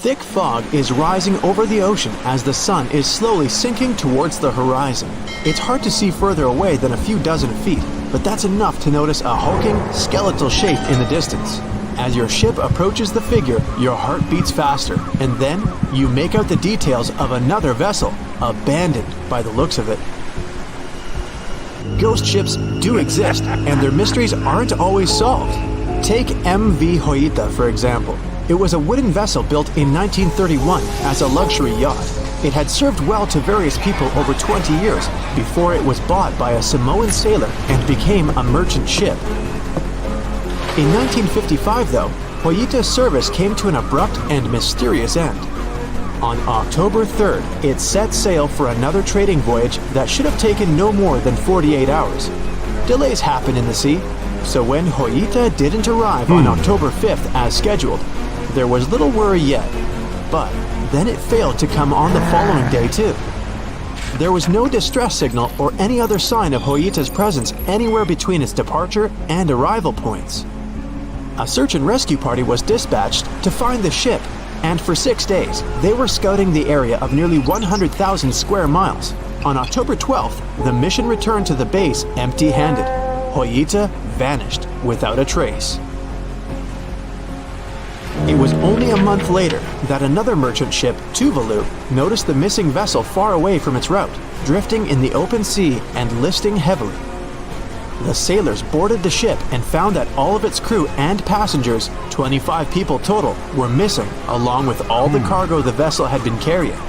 thick fog is rising over the ocean as the sun is slowly sinking towards the horizon. It's hard to see further away than a few dozen feet, but that's enough to notice a hulking, skeletal shape in the distance. As your ship approaches the figure, your heart beats faster, and then you make out the details of another vessel, abandoned by the looks of it. Ghost ships do exist, and their mysteries aren't always solved. Take MV Joyita, for example. It was a wooden vessel built in 1931 as a luxury yacht. It had served well to various people over 20 years before it was bought by a Samoan sailor and became a merchant ship. In 1955, though, Joyita's service came to an abrupt and mysterious end. On October 3rd, it set sail for another trading voyage that should have taken no more than 48 hours. Delays happen in the sea, so when Joyita didn't arrive on October 5th as scheduled, there was little worry yet. But then it failed to come on the following day too. There was no distress signal or any other sign of Joyita's presence anywhere between its departure and arrival points. A search and rescue party was dispatched to find the ship, and for 6 days, they were scouting the area of nearly 100,000 square miles. On October 12th, the mission returned to the base empty-handed. Joyita vanished without a trace. It was only a month later that another merchant ship, Tuvalu, noticed the missing vessel far away from its route, drifting in the open sea and listing heavily. The sailors boarded the ship and found that all of its crew and passengers, 25 people total, were missing, along with all the cargo the vessel had been carrying.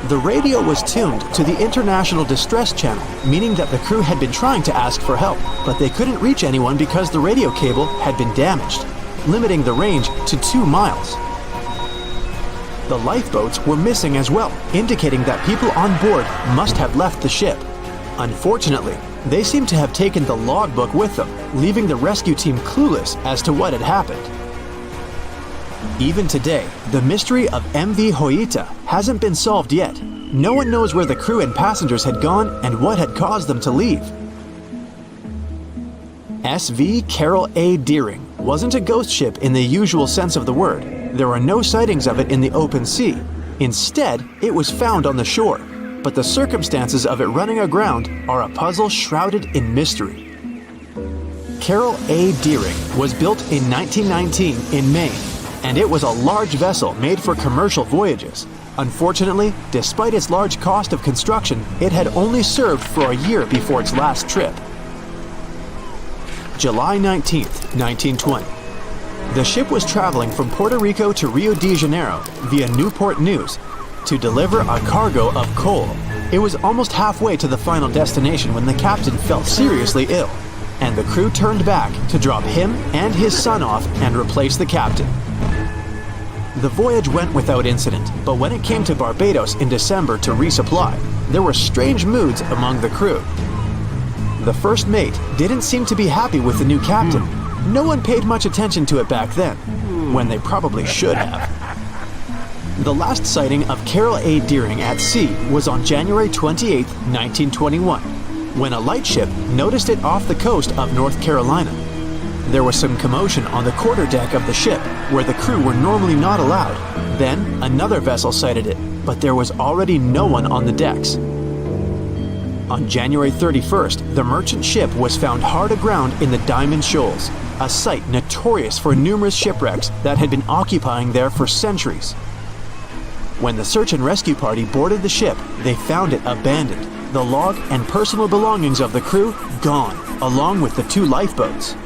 The radio was tuned to the International Distress Channel, meaning that the crew had been trying to ask for help, but they couldn't reach anyone because the radio cable had been damaged, limiting the range to 2 miles. The lifeboats were missing as well, indicating that people on board must have left the ship. Unfortunately, they seem to have taken the logbook with them, leaving the rescue team clueless as to what had happened. Even today, the mystery of MV Joyita hasn't been solved yet. No one knows where the crew and passengers had gone and what had caused them to leave. SV Carol A. Deering wasn't a ghost ship in the usual sense of the word. There are no sightings of it in the open sea. Instead, it was found on the shore, but the circumstances of it running aground are a puzzle shrouded in mystery. Carol A. Deering was built in 1919 in Maine, and it was a large vessel made for commercial voyages. Unfortunately, despite its large cost of construction, it had only served for a year before its last trip. July 19th, 1920. The ship was traveling from Puerto Rico to Rio de Janeiro via Newport News to deliver a cargo of coal. It was almost halfway to the final destination when the captain fell seriously ill, and the crew turned back to drop him and his son off and replace the captain. The voyage went without incident, but when it came to Barbados in December to resupply, there were strange moods among the crew. The first mate didn't seem to be happy with the new captain. No one paid much attention to it back then, when they probably should have. The last sighting of Carol A. Deering at sea was on January 28, 1921, when a lightship noticed it off the coast of North Carolina. There was some commotion on the quarterdeck of the ship, where the crew were normally not allowed. Then, another vessel sighted it, but there was already no one on the decks. On January 31st, the merchant ship was found hard aground in the Diamond Shoals, a site notorious for numerous shipwrecks that had been occupying there for centuries. When the search and rescue party boarded the ship, they found it abandoned, the log and personal belongings of the crew gone, along with the 2 lifeboats.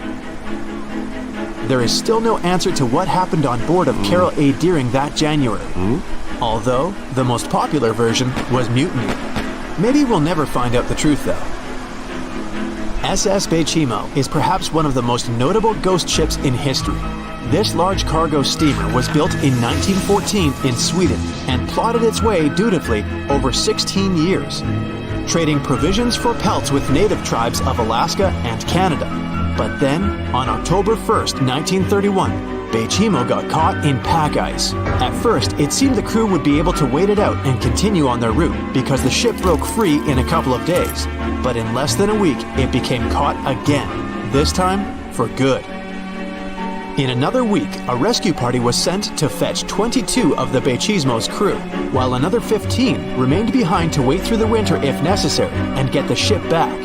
There is still no answer to what happened on board of Carol A. Deering that January, although the most popular version was mutiny. Maybe we'll never find out the truth though. SS Baychimo is perhaps one of the most notable ghost ships in history. This large cargo steamer was built in 1914 in Sweden and plodded its way dutifully over 16 years, trading provisions for pelts with native tribes of Alaska and Canada. But then, on October 1st, 1931, Baychimo got caught in pack ice. At first, it seemed the crew would be able to wait it out and continue on their route because the ship broke free in a couple of days. But in less than a week, it became caught again, this time for good. In another week, a rescue party was sent to fetch 22 of the Baychimo's crew, while another 15 remained behind to wait through the winter if necessary and get the ship back.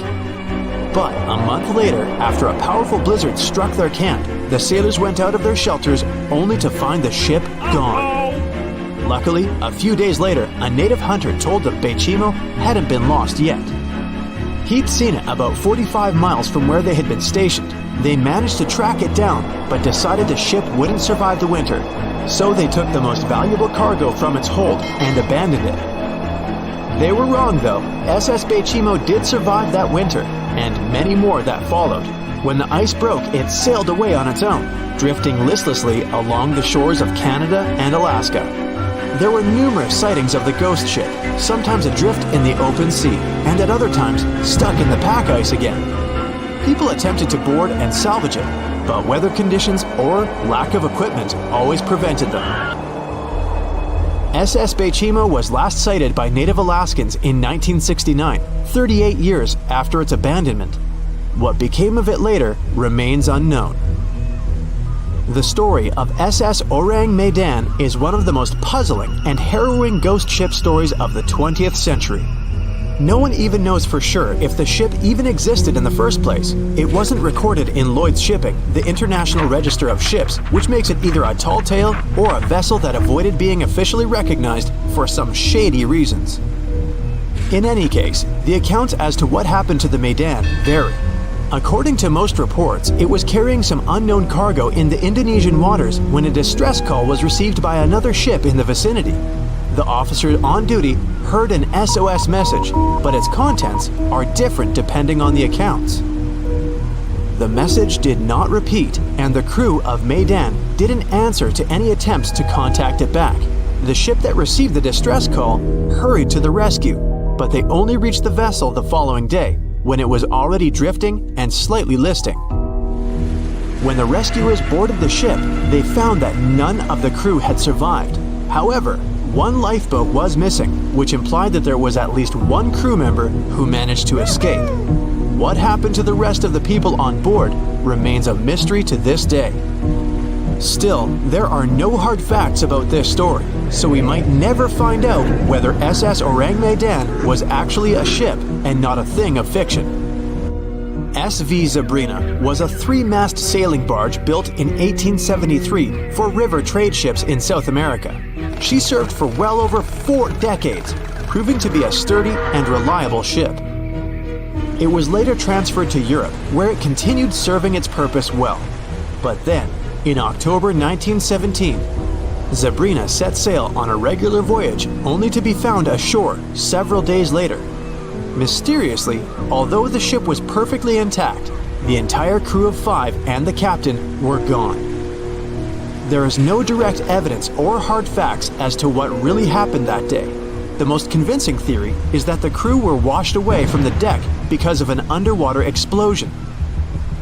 But a month later, after a powerful blizzard struck their camp, the sailors went out of their shelters only to find the ship gone. Luckily, a few days later, a native hunter told the Baychimo hadn't been lost yet. He'd seen it about 45 miles from where they had been stationed. They managed to track it down, but decided the ship wouldn't survive the winter. So they took the most valuable cargo from its hold and abandoned it. They were wrong though. SS Baychimo did survive that winter, and many more that followed. When the ice broke, it sailed away on its own, drifting listlessly along the shores of Canada and Alaska. There were numerous sightings of the ghost ship, sometimes adrift in the open sea, and at other times stuck in the pack ice again. People attempted to board and salvage it, but weather conditions or lack of equipment always prevented them. SS Baychimo was last sighted by native Alaskans in 1969, 38 years after its abandonment. What became of it later remains unknown. The story of SS Ourang Medan is one of the most puzzling and harrowing ghost ship stories of the 20th century. No one even knows for sure if the ship even existed in the first place. It wasn't recorded in Lloyd's Shipping, the International Register of Ships, which makes it either a tall tale or a vessel that avoided being officially recognized for some shady reasons. In any case, the accounts as to what happened to the Medan vary. According to most reports, it was carrying some unknown cargo in the Indonesian waters when a distress call was received by another ship in the vicinity. The officer on duty heard an SOS message, but its contents are different depending on the accounts. The message did not repeat, and the crew of Medan didn't answer to any attempts to contact it back. The ship that received the distress call hurried to the rescue, but they only reached the vessel the following day, when it was already drifting and slightly listing. When the rescuers boarded the ship, they found that none of the crew had survived. However, one lifeboat was missing, which implied that there was at least one crew member who managed to escape. What happened to the rest of the people on board remains a mystery to this day. Still, there are no hard facts about this story, so we might never find out whether SS Ourang Medan was actually a ship and not a thing of fiction. SV Zebrina was a three-mast sailing barge built in 1873 for river trade ships in South America. She served for well over 4 decades, proving to be a sturdy and reliable ship. It was later transferred to Europe, where it continued serving its purpose well. But then, in October 1917, Zebrina set sail on a regular voyage only to be found ashore several days later. Mysteriously, although the ship was perfectly intact, the entire crew of 5 and the captain were gone. There is no direct evidence or hard facts as to what really happened that day. The most convincing theory is that the crew were washed away from the deck because of an underwater explosion.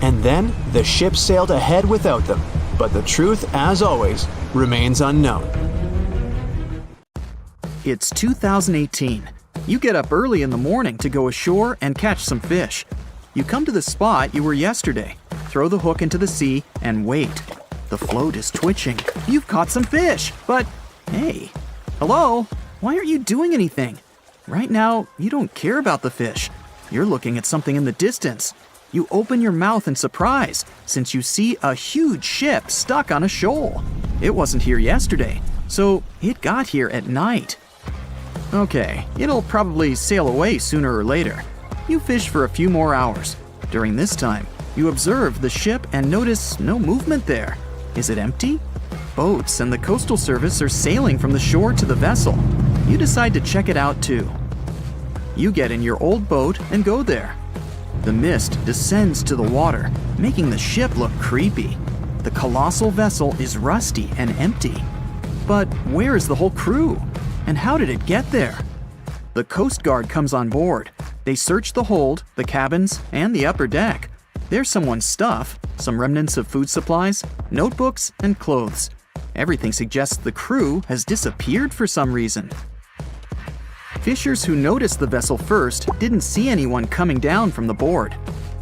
And then the ship sailed ahead without them, but the truth, as always, remains unknown. It's 2018. You get up early in the morning to go ashore and catch some fish. You come to the spot you were yesterday, throw the hook into the sea, and wait. The float is twitching. You've caught some fish, but hey, hello? Why aren't you doing anything? Right now, you don't care about the fish. You're looking at something in the distance. You open your mouth in surprise, since you see a huge ship stuck on a shoal. It wasn't here yesterday, so it got here at night. Okay, it'll probably sail away sooner or later. You fish for a few more hours. During this time, you observe the ship and notice no movement there. Is it empty? Boats and the Coastal Service are sailing from the shore to the vessel. You decide to check it out too. You get in your old boat and go there. The mist descends to the water, making the ship look creepy. The colossal vessel is rusty and empty. But where is the whole crew? And how did it get there? The Coast Guard comes on board. They search the hold, the cabins, and the upper deck. There's someone's stuff, some remnants of food supplies, notebooks, and clothes. Everything suggests the crew has disappeared for some reason. Fishers who noticed the vessel first didn't see anyone coming down from the board.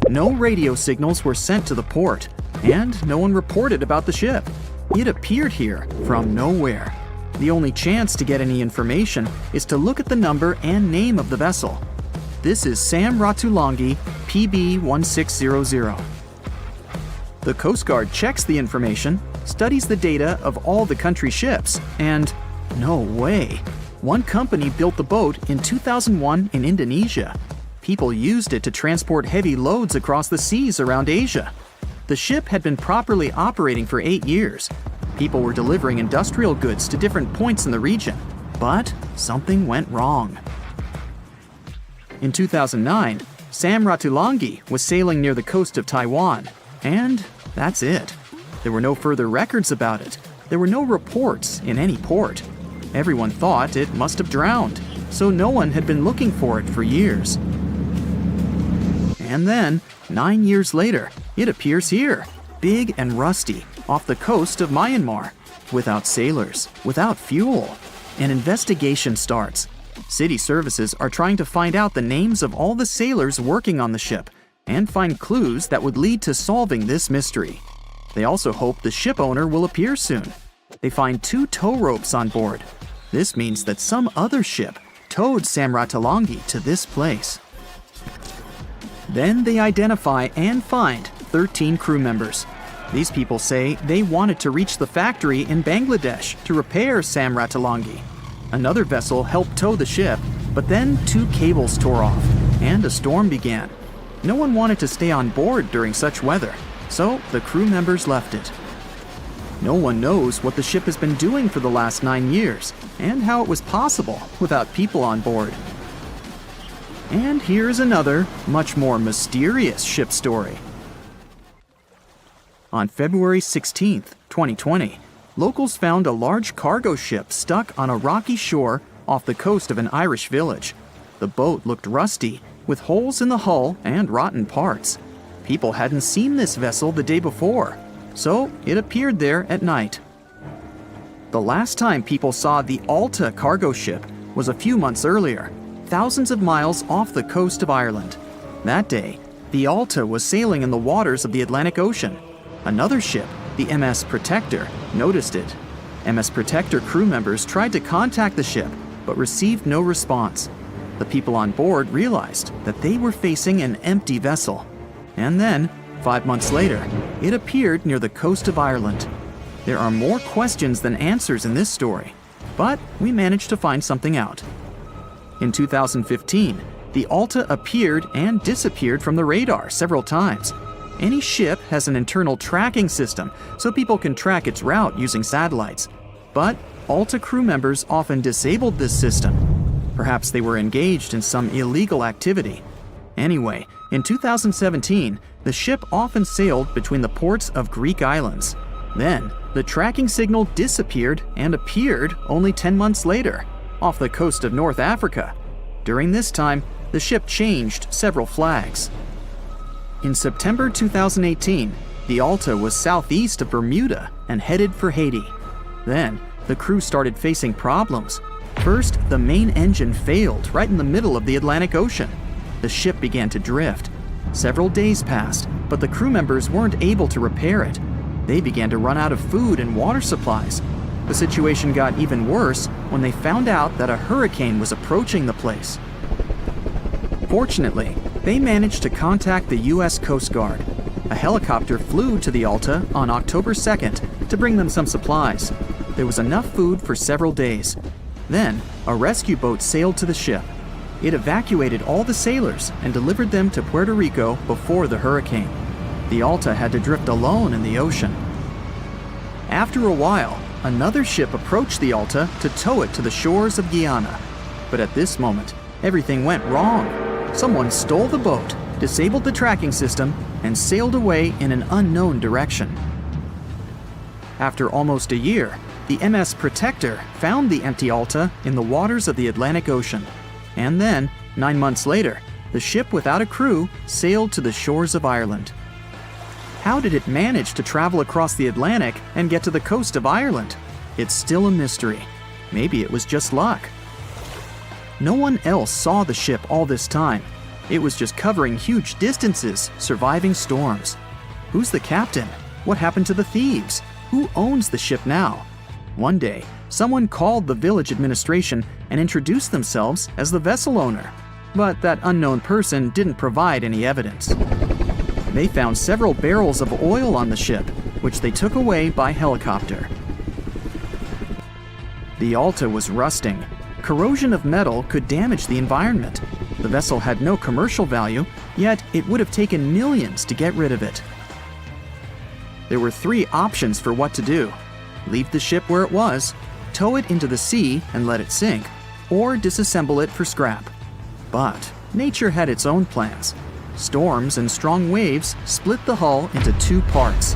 No radio signals were sent to the port. and no one reported about the ship. It appeared here from nowhere. The only chance to get any information is to look at the number and name of the vessel. This is Sam Ratulangi, PB 1600. The Coast Guard checks the information, studies the data of all the country's ships, and no way. One company built the boat in 2001 in Indonesia. People used it to transport heavy loads across the seas around Asia. The ship had been properly operating for 8 years. People were delivering industrial goods to different points in the region, but something went wrong. In 2009, Sam Ratulangi was sailing near the coast of Taiwan, and that's it. There were no further records about it. There were no reports in any port. Everyone thought it must have drowned, so no one had been looking for it for years. And then, 9 years later, it appears here, big and rusty, off the coast of Myanmar, without sailors, without fuel. An investigation starts. City services are trying to find out the names of all the sailors working on the ship and find clues that would lead to solving this mystery. They also hope the ship owner will appear soon. They find 2 tow ropes on board. This means that some other ship towed Sam Ratulangi to this place. Then they identify and find 13 crew members. These people say they wanted to reach the factory in Bangladesh to repair Sam Ratulangi. Another vessel helped tow the ship, but then 2 cables tore off, and a storm began. No one wanted to stay on board during such weather, so the crew members left it. No one knows what the ship has been doing for the last 9 years, and how it was possible without people on board. And here's another, much more mysterious ship story. On February 16, 2020, locals found a large cargo ship stuck on a rocky shore off the coast of an Irish village. The boat looked rusty, with holes in the hull and rotten parts. People hadn't seen this vessel the day before, so it appeared there at night. The last time people saw the Alta cargo ship was a few months earlier, thousands of miles off the coast of Ireland. That day, the Alta was sailing in the waters of the Atlantic Ocean. Another ship, the MS Protector, noticed it. MS Protector crew members tried to contact the ship, but received no response. The people on board realized that they were facing an empty vessel. And then, 5 months later, it appeared near the coast of Ireland. There are more questions than answers in this story, but we managed to find something out. In 2015, the Alta appeared and disappeared from the radar several times. Any ship has an internal tracking system, so people can track its route using satellites. But Alta crew members often disabled this system. Perhaps they were engaged in some illegal activity. Anyway, in 2017, the ship often sailed between the ports of Greek islands. Then, the tracking signal disappeared and appeared only 10 months later, off the coast of North Africa. During this time, the ship changed several flags. In September 2018, the Alta was southeast of Bermuda and headed for Haiti. Then, the crew started facing problems. First, the main engine failed right in the middle of the Atlantic Ocean. The ship began to drift. Several days passed, but the crew members weren't able to repair it. They began to run out of food and water supplies. The situation got even worse when they found out that a hurricane was approaching the place. Fortunately, they managed to contact the U.S. Coast Guard. A helicopter flew to the Alta on October 2nd to bring them some supplies. There was enough food for several days. Then, a rescue boat sailed to the ship. It evacuated all the sailors and delivered them to Puerto Rico before the hurricane. The Alta had to drift alone in the ocean. After a while, another ship approached the Alta to tow it to the shores of Guyana. But at this moment, everything went wrong. Someone stole the boat, disabled the tracking system, and sailed away in an unknown direction. After almost a year, the MS Protector found the empty Alta in the waters of the Atlantic Ocean. And then, 9 months later, the ship without a crew sailed to the shores of Ireland. How did it manage to travel across the Atlantic and get to the coast of Ireland? It's still a mystery. Maybe it was just luck. No one else saw the ship all this time. It was just covering huge distances, surviving storms. Who's the captain? What happened to the thieves? Who owns the ship now? One day, someone called the village administration and introduced themselves as the vessel owner, but that unknown person didn't provide any evidence. They found several barrels of oil on the ship, which they took away by helicopter. The Alta was rusting. Corrosion of metal could damage the environment. The vessel had no commercial value, yet it would have taken millions to get rid of it. There were 3 options for what to do: leave the ship where it was, tow it into the sea and let it sink, or disassemble it for scrap. But nature had its own plans. Storms and strong waves split the hull into 2 parts.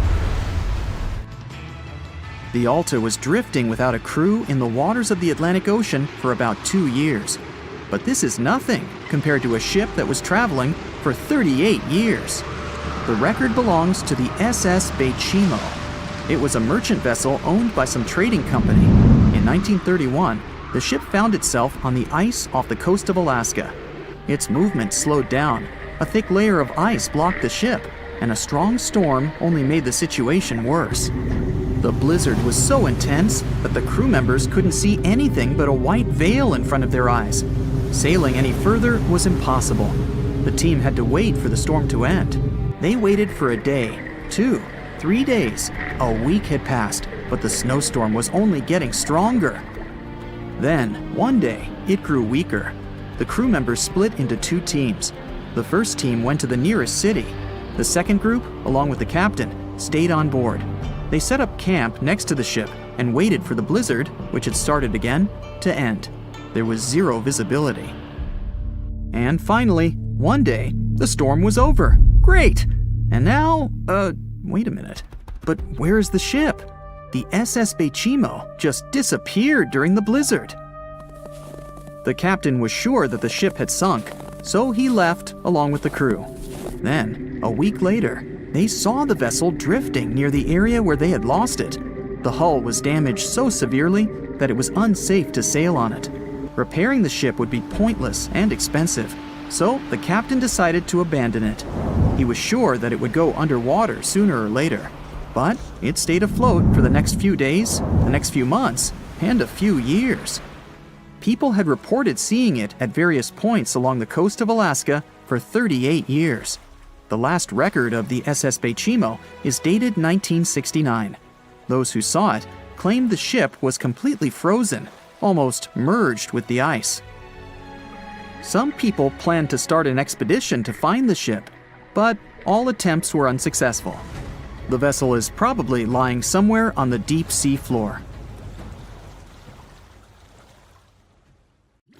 The Alta was drifting without a crew in the waters of the Atlantic Ocean for about 2 years. But this is nothing compared to a ship that was traveling for 38 years. The record belongs to the SS Baychimo. It was a merchant vessel owned by some trading company. In 1931, the ship found itself on the ice off the coast of Alaska. Its movement slowed down. A thick layer of ice blocked the ship, and a strong storm only made the situation worse. The blizzard was so intense that the crew members couldn't see anything but a white veil in front of their eyes. Sailing any further was impossible. The team had to wait for the storm to end. They waited for a day, 2, 3 days. A week had passed, but the snowstorm was only getting stronger. Then, one day, it grew weaker. The crew members split into 2 teams. The first team went to the nearest city. The second group, along with the captain, stayed on board. They set up camp next to the ship and waited for the blizzard, which had started again, to end. There was 0 visibility. And finally, one day, the storm was over. Great! And now, wait a minute. But where is the ship? The SS Baychimo just disappeared during the blizzard. The captain was sure that the ship had sunk, so he left along with the crew. Then, a week later, they saw the vessel drifting near the area where they had lost it. The hull was damaged so severely that it was unsafe to sail on it. Repairing the ship would be pointless and expensive, so the captain decided to abandon it. He was sure that it would go underwater sooner or later, but it stayed afloat for the next few days, the next few months, and a few years. People had reported seeing it at various points along the coast of Alaska for 38 years. The last record of the SS Baychimo is dated 1969. Those who saw it claimed the ship was completely frozen, almost merged with the ice. Some people planned to start an expedition to find the ship, but all attempts were unsuccessful. The vessel is probably lying somewhere on the deep sea floor.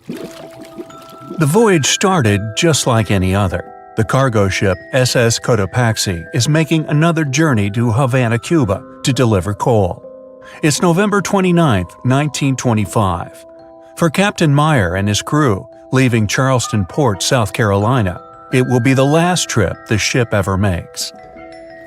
The voyage started just like any other. The cargo ship SS Cotopaxi is making another journey to Havana, Cuba to deliver coal. It's November 29, 1925. For Captain Meyer and his crew, leaving Charleston Port, South Carolina, it will be the last trip the ship ever makes.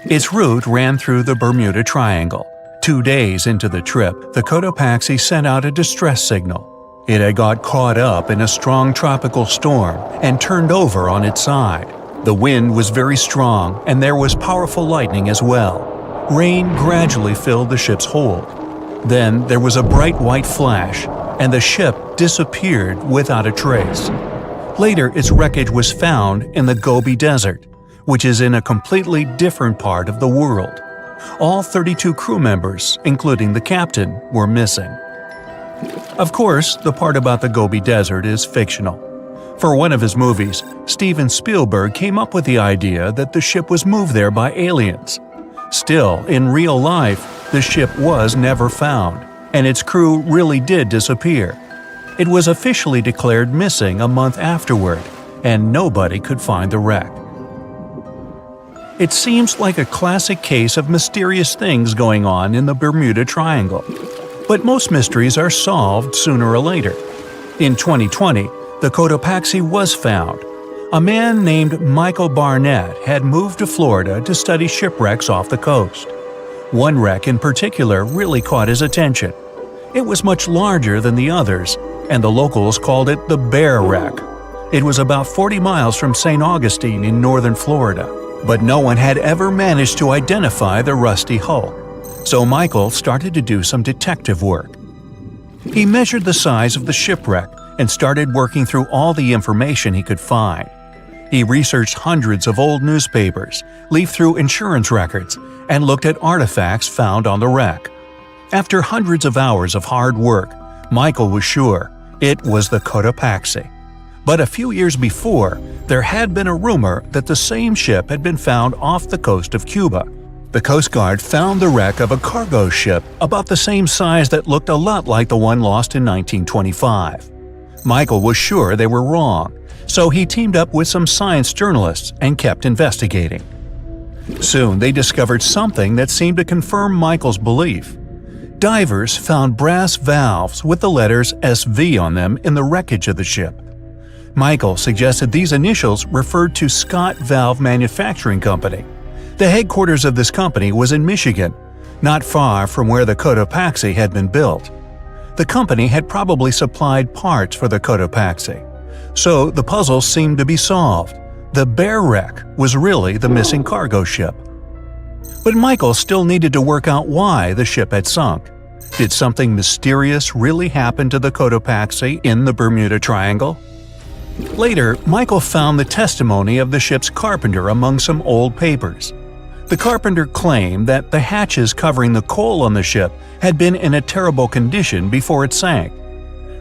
Its route ran through the Bermuda Triangle. 2 days into the trip, the Cotopaxi sent out a distress signal. It had got caught up in a strong tropical storm and turned over on its side. The wind was very strong and there was powerful lightning as well. Rain gradually filled the ship's hold. Then there was a bright white flash, and the ship disappeared without a trace. Later, its wreckage was found in the Gobi Desert, which is in a completely different part of the world. All 32 crew members, including the captain, were missing. Of course, the part about the Gobi Desert is fictional. For one of his movies, Steven Spielberg came up with the idea that the ship was moved there by aliens. Still, in real life, the ship was never found, and its crew really did disappear. It was officially declared missing a month afterward, and nobody could find the wreck. It seems like a classic case of mysterious things going on in the Bermuda Triangle. But most mysteries are solved sooner or later. In 2020, the Cotopaxi was found. A man named Michael Barnett had moved to Florida to study shipwrecks off the coast. One wreck in particular really caught his attention. It was much larger than the others, and the locals called it the Bear Wreck. It was about 40 miles from St. Augustine in northern Florida. but no one had ever managed to identify the rusty hull. So Michael started to do some detective work. He measured the size of the shipwreck and started working through all the information he could find. He researched hundreds of old newspapers, leafed through insurance records, and looked at artifacts found on the wreck. After hundreds of hours of hard work, Michael was sure it was the Cotopaxi. But a few years before, there had been a rumor that the same ship had been found off the coast of Cuba. The Coast Guard found the wreck of a cargo ship about the same size that looked a lot like the one lost in 1925. Michael was sure they were wrong, so he teamed up with some science journalists and kept investigating. Soon they discovered something that seemed to confirm Michael's belief. Divers found brass valves with the letters SV on them in the wreckage of the ship. Michael suggested these initials referred to Scott Valve Manufacturing Company. The headquarters of this company was in Michigan, not far from where the Cotopaxi had been built. The company had probably supplied parts for the Cotopaxi. So the puzzle seemed to be solved. The bare wreck was really the missing cargo ship. But Michael still needed to work out why the ship had sunk. Did something mysterious really happen to the Cotopaxi in the Bermuda Triangle? Later, Michael found the testimony of the ship's carpenter among some old papers. The carpenter claimed that the hatches covering the coal on the ship had been in a terrible condition before it sank.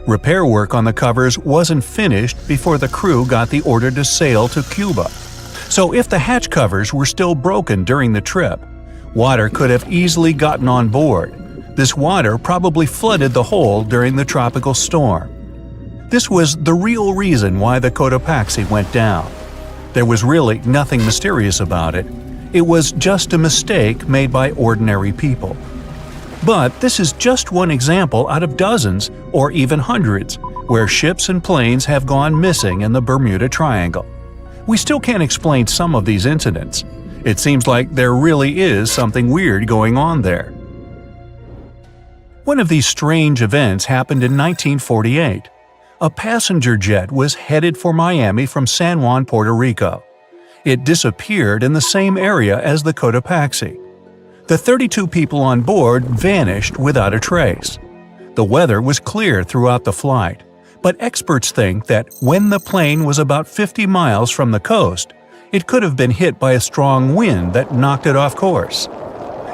Repair work on the covers wasn't finished before the crew got the order to sail to Cuba. So if the hatch covers were still broken during the trip, water could have easily gotten on board. This water probably flooded the hole during the tropical storm. This was the real reason why the Cotopaxi went down. There was really nothing mysterious about it. It was just a mistake made by ordinary people. But this is just one example out of dozens, or even hundreds, where ships and planes have gone missing in the Bermuda Triangle. We still can't explain some of these incidents. It seems like there really is something weird going on there. One of these strange events happened in 1948. A passenger jet was headed for Miami from San Juan, Puerto Rico. It disappeared in the same area as the Cotopaxi. The 32 people on board vanished without a trace. The weather was clear throughout the flight, but experts think that when the plane was about 50 miles from the coast, it could have been hit by a strong wind that knocked it off course.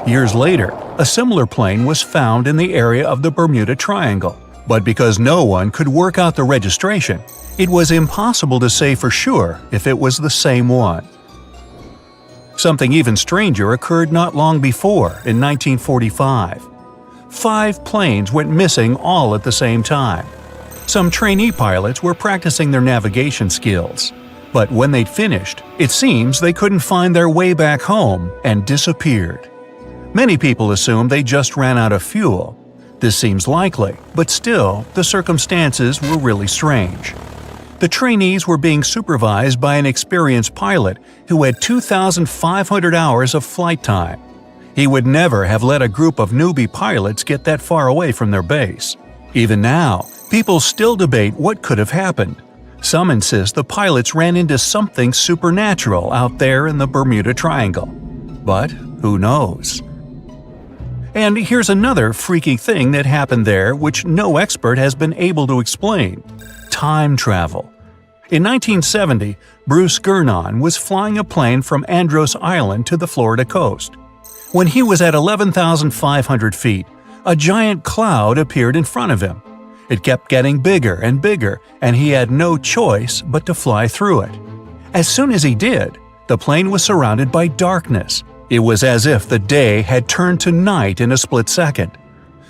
Years later, a similar plane was found in the area of the Bermuda Triangle, but because no one could work out the registration, it was impossible to say for sure if it was the same one. Something even stranger occurred not long before, in 1945. 5 planes went missing all at the same time. Some trainee pilots were practicing their navigation skills, but when they'd finished, it seems they couldn't find their way back home and disappeared. Many people assume they just ran out of fuel. This seems likely, but still, the circumstances were really strange. The trainees were being supervised by an experienced pilot who had 2,500 hours of flight time. He would never have let a group of newbie pilots get that far away from their base. Even now, people still debate what could have happened. Some insist the pilots ran into something supernatural out there in the Bermuda Triangle. But who knows? And here's another freaky thing that happened there which no expert has been able to explain. Time travel. In 1970, Bruce Gernon was flying a plane from Andros Island to the Florida coast. When he was at 11,500 feet, a giant cloud appeared in front of him. It kept getting bigger and bigger, and he had no choice but to fly through it. As soon as he did, the plane was surrounded by darkness. It was as if the day had turned to night in a split second.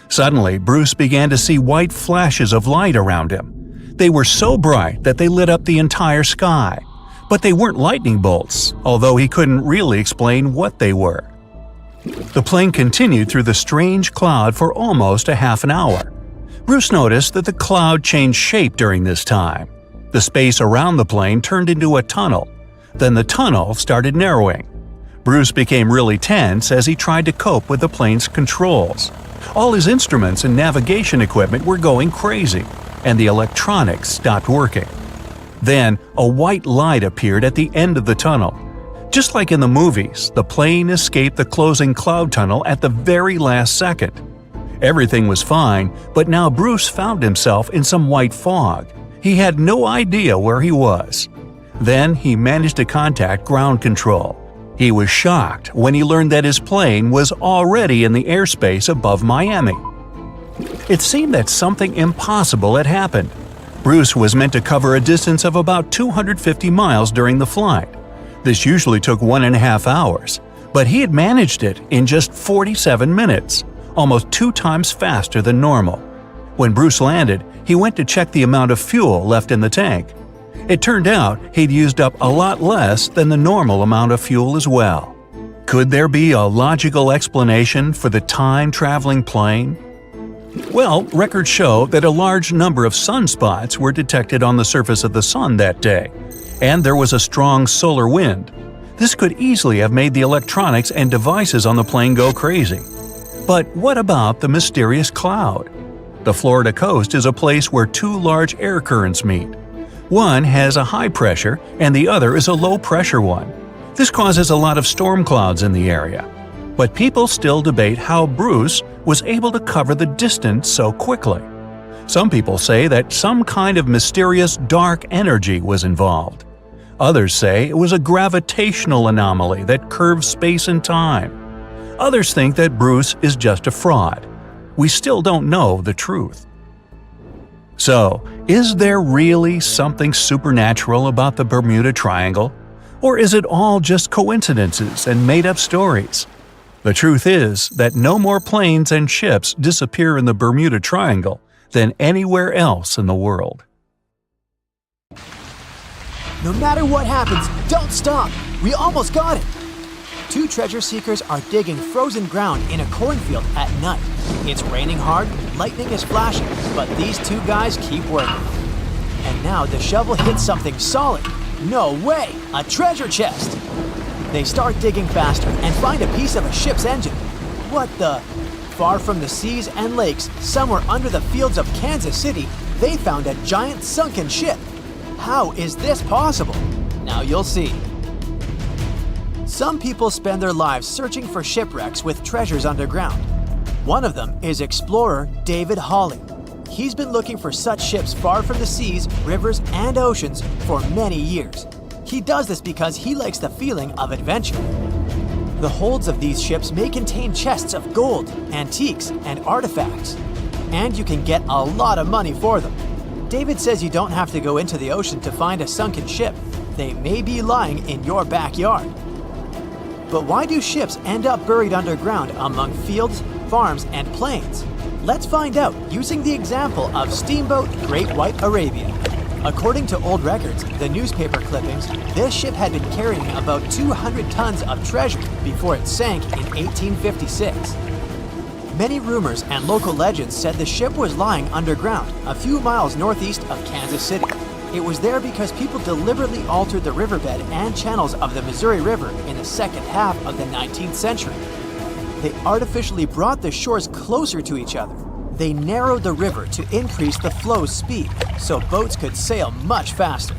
Suddenly, Bruce began to see white flashes of light around him. They were so bright that they lit up the entire sky. But they weren't lightning bolts, although he couldn't really explain what they were. The plane continued through the strange cloud for almost a half an hour. Bruce noticed that the cloud changed shape during this time. The space around the plane turned into a tunnel. Then the tunnel started narrowing. Bruce became really tense as he tried to cope with the plane's controls. All his instruments and navigation equipment were going crazy, and the electronics stopped working. Then, a white light appeared at the end of the tunnel. Just like in the movies, the plane escaped the closing cloud tunnel at the very last second. Everything was fine, but now Bruce found himself in some white fog. He had no idea where he was. Then he managed to contact ground control. He was shocked when he learned that his plane was already in the airspace above Miami. It seemed that something impossible had happened. Bruce was meant to cover a distance of about 250 miles during the flight. This usually took 1.5 hours, but he had managed it in just 47 minutes, almost 2 times faster than normal. When Bruce landed, he went to check the amount of fuel left in the tank. It turned out he'd used up a lot less than the normal amount of fuel as well. Could there be a logical explanation for the time-traveling plane? Well, records show that a large number of sunspots were detected on the surface of the sun that day, and there was a strong solar wind. This could easily have made the electronics and devices on the plane go crazy. But what about the mysterious cloud? The Florida coast is a place where 2 large air currents meet. One has a high pressure and the other is a low pressure one. This causes a lot of storm clouds in the area. But people still debate how Bruce was able to cover the distance so quickly. Some people say that some kind of mysterious dark energy was involved. Others say it was a gravitational anomaly that curves space and time. Others think that Bruce is just a fraud. We still don't know the truth. So, is there really something supernatural about the Bermuda Triangle? Or is it all just coincidences and made-up stories? The truth is that no more planes and ships disappear in the Bermuda Triangle than anywhere else in the world. No matter what happens, don't stop! We almost got it! 2 treasure seekers are digging frozen ground in a cornfield at night. It's raining hard, lightning is flashing, but these 2 guys keep working. And now the shovel hits something solid. No way! A treasure chest! They start digging faster and find a piece of a ship's engine. What the? Far from the seas and lakes, somewhere under the fields of Kansas City, they found a giant sunken ship. How is this possible? Now you'll see. Some people spend their lives searching for shipwrecks with treasures underground. One of them is explorer David Hawley. He's been looking for such ships far from the seas, rivers, and oceans for many years. He does this because he likes the feeling of adventure. The holds of these ships may contain chests of gold, antiques, and artifacts. And you can get a lot of money for them. David says you don't have to go into the ocean to find a sunken ship. They may be lying in your backyard. But why do ships end up buried underground among fields, farms, and plains? Let's find out using the example of steamboat Great White Arabia. According to old records, the newspaper clippings, this ship had been carrying about 200 tons of treasure before it sank in 1856. Many rumors and local legends said the ship was lying underground, a few miles northeast of Kansas City. It was there because people deliberately altered the riverbed and channels of the Missouri River in the second half of the 19th century. They artificially brought the shores closer to each other. They narrowed the river to increase the flow's speed, so boats could sail much faster.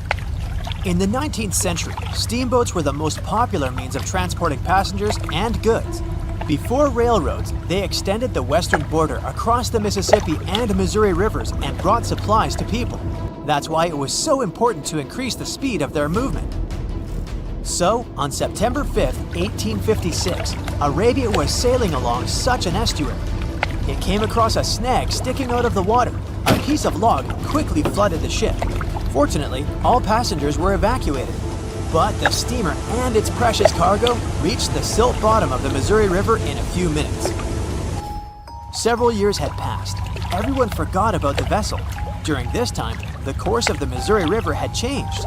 In the 19th century, steamboats were the most popular means of transporting passengers and goods. Before railroads, they extended the western border across the Mississippi and Missouri rivers and brought supplies to people. That's why it was so important to increase the speed of their movement. So, on September 5th, 1856, Arabia was sailing along such an estuary. It came across a snag sticking out of the water. A piece of log quickly flooded the ship. Fortunately, all passengers were evacuated. But the steamer and its precious cargo reached the silt bottom of the Missouri River in a few minutes. Several years had passed. Everyone forgot about the vessel. During this time, the course of the Missouri River had changed.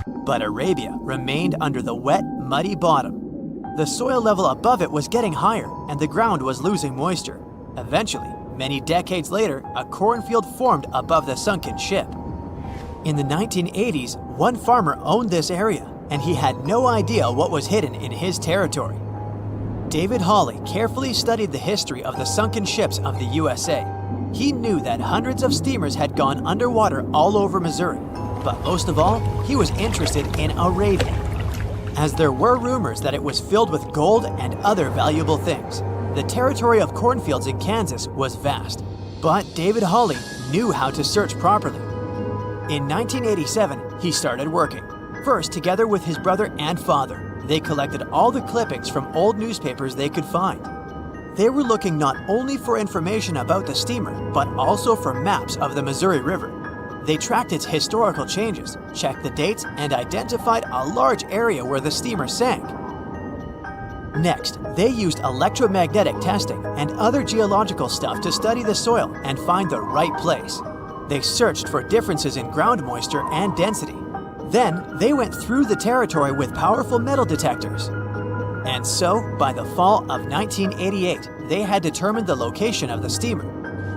But Arabia remained under the wet, muddy bottom. The soil level above it was getting higher, and the ground was losing moisture. Eventually, many decades later, a cornfield formed above the sunken ship. In the 1980s, one farmer owned this area, and he had no idea what was hidden in his territory. David Hawley carefully studied the history of the sunken ships of the USA. He knew that hundreds of steamers had gone underwater all over Missouri, but most of all, he was interested in Arabia. as there were rumors that it was filled with gold and other valuable things. The territory of cornfields in Kansas was vast, but David Hawley knew how to search properly. In 1987, he started working. First, together with his brother and father, they collected all the clippings from old newspapers they could find. They were looking not only for information about the steamer, but also for maps of the Missouri River. They tracked its historical changes, checked the dates, and identified a large area where the steamer sank. Next, they used electromagnetic testing and other geological stuff to study the soil and find the right place. They searched for differences in ground moisture and density. Then, they went through the territory with powerful metal detectors. And so, by the fall of 1988, they had determined the location of the steamer.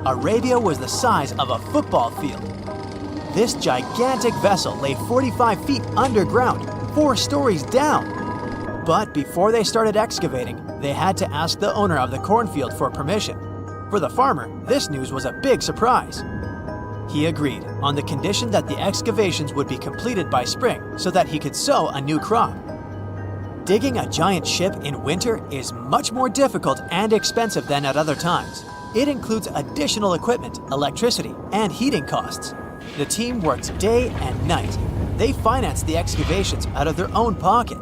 Arabia was the size of a football field. This gigantic vessel lay 45 feet underground, 4 stories down. But before they started excavating, they had to ask the owner of the cornfield for permission. For the farmer, this news was a big surprise. He agreed on the condition that the excavations would be completed by spring so that he could sow a new crop. Digging a giant ship in winter is much more difficult and expensive than at other times. It includes additional equipment, electricity, and heating costs. The team worked day and night. They financed the excavations out of their own pocket.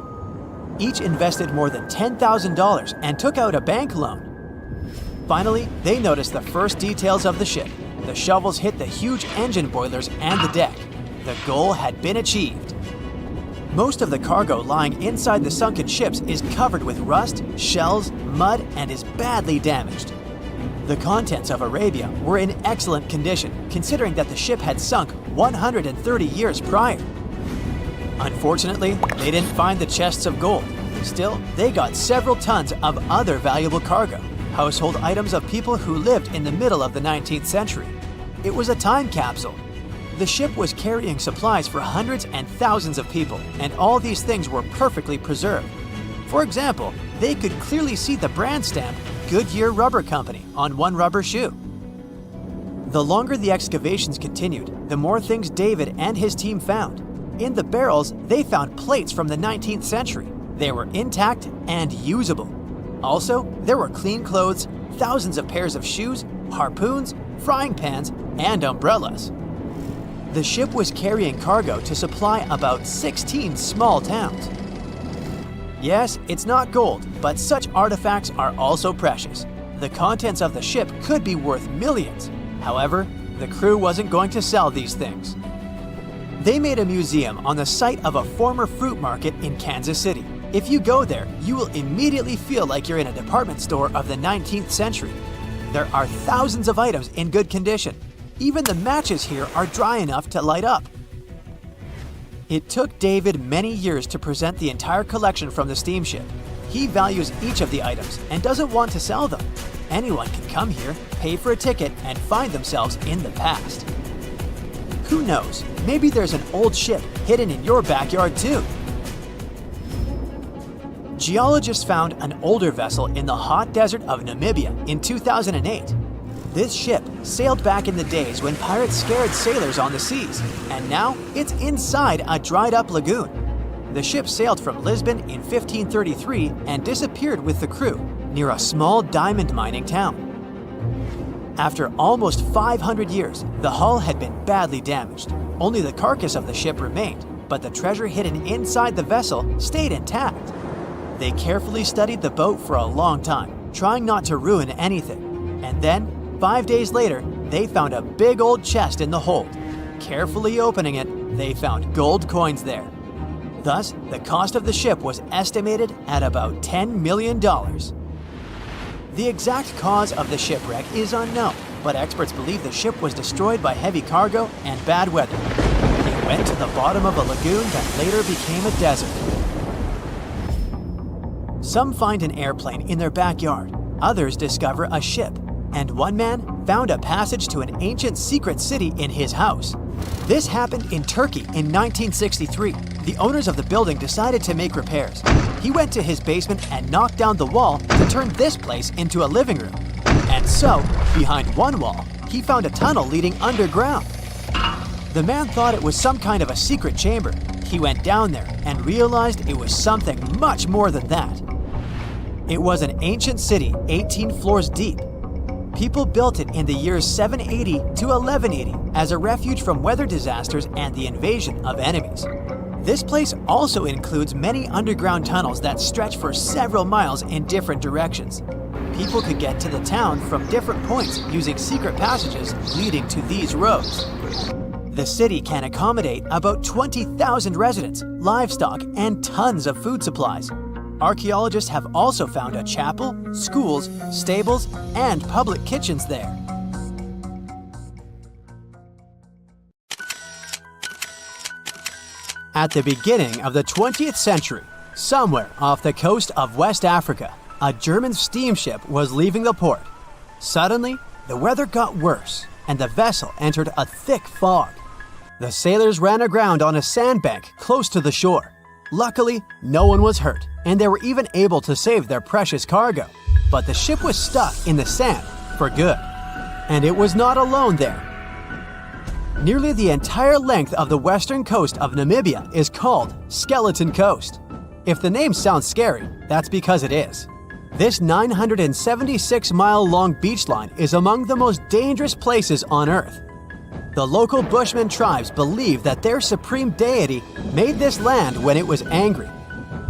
Each invested more than $10,000 and took out a bank loan. Finally, they noticed the first details of the ship. The shovels hit the huge engine boilers and the deck. The goal had been achieved. Most of the cargo lying inside the sunken ships is covered with rust, shells, mud, and is badly damaged. The contents of Arabia were in excellent condition, considering that the ship had sunk 130 years prior. Unfortunately, they didn't find the chests of gold. Still, they got several tons of other valuable cargo, household items of people who lived in the middle of the 19th century. It was a time capsule. The ship was carrying supplies for hundreds and thousands of people, and all these things were perfectly preserved. For example, they could clearly see the brand stamp Goodyear Rubber Company on one rubber shoe. The longer the excavations continued, the more things David and his team found. In the barrels, they found plates from the 19th century. They were intact and usable. Also, there were clean clothes, thousands of pairs of shoes, harpoons, frying pans, and umbrellas. The ship was carrying cargo to supply about 16 small towns. Yes, it's not gold, but such artifacts are also precious. The contents of the ship could be worth millions. However, the crew wasn't going to sell these things. They made a museum on the site of a former fruit market in Kansas City. If you go there, you will immediately feel like you're in a department store of the 19th century. There are thousands of items in good condition. Even the matches here are dry enough to light up. It took David many years to present the entire collection from the steamship. He values each of the items and doesn't want to sell them. Anyone can come here, pay for a ticket, and find themselves in the past. Who knows, maybe there's an old ship hidden in your backyard too. Geologists found an older vessel in the hot desert of Namibia in 2008. This ship sailed back in the days when pirates scared sailors on the seas, and now it's inside a dried-up lagoon. The ship sailed from Lisbon in 1533 and disappeared with the crew near a small diamond mining town. After almost 500 years, the hull had been badly damaged. Only the carcass of the ship remained, but the treasure hidden inside the vessel stayed intact. They carefully studied the boat for a long time, trying not to ruin anything. And then, 5 days later, they found a big old chest in the hold. Carefully opening it, they found gold coins there. Thus, the cost of the ship was estimated at about $10 million. The exact cause of the shipwreck is unknown, but experts believe the ship was destroyed by heavy cargo and bad weather. It went to the bottom of a lagoon that later became a desert. Some find an airplane in their backyard, others discover a ship, and one man found a passage to an ancient secret city in his house. This happened in Turkey in 1963. The owners of the building decided to make repairs. He went to his basement and knocked down the wall to turn this place into a living room. And so, behind one wall, he found a tunnel leading underground. The man thought it was some kind of a secret chamber. he went down there and realized it was something much more than that. It was an ancient city 18 floors deep. People built it in the years 780 to 1180 as a refuge from weather disasters and the invasion of enemies. This place also includes many underground tunnels that stretch for several miles in different directions. People could get to the town from different points using secret passages leading to these roads. The city can accommodate about 20,000 residents, livestock, and tons of food supplies. Archaeologists have also found a chapel, schools, stables, and public kitchens there. At the beginning of the 20th century, somewhere off the coast of West Africa, a German steamship was leaving the port. Suddenly, the weather got worse, and the vessel entered a thick fog. The sailors ran aground on a sandbank close to the shore. Luckily, no one was hurt, and they were even able to save their precious cargo. But the ship was stuck in the sand for good. And it was not alone there. Nearly the entire length of the western coast of Namibia is called Skeleton Coast. If the name sounds scary, that's because it is. This 976-mile-long beach line is among the most dangerous places on Earth. The local Bushman tribes believe that their supreme deity made this land when it was angry.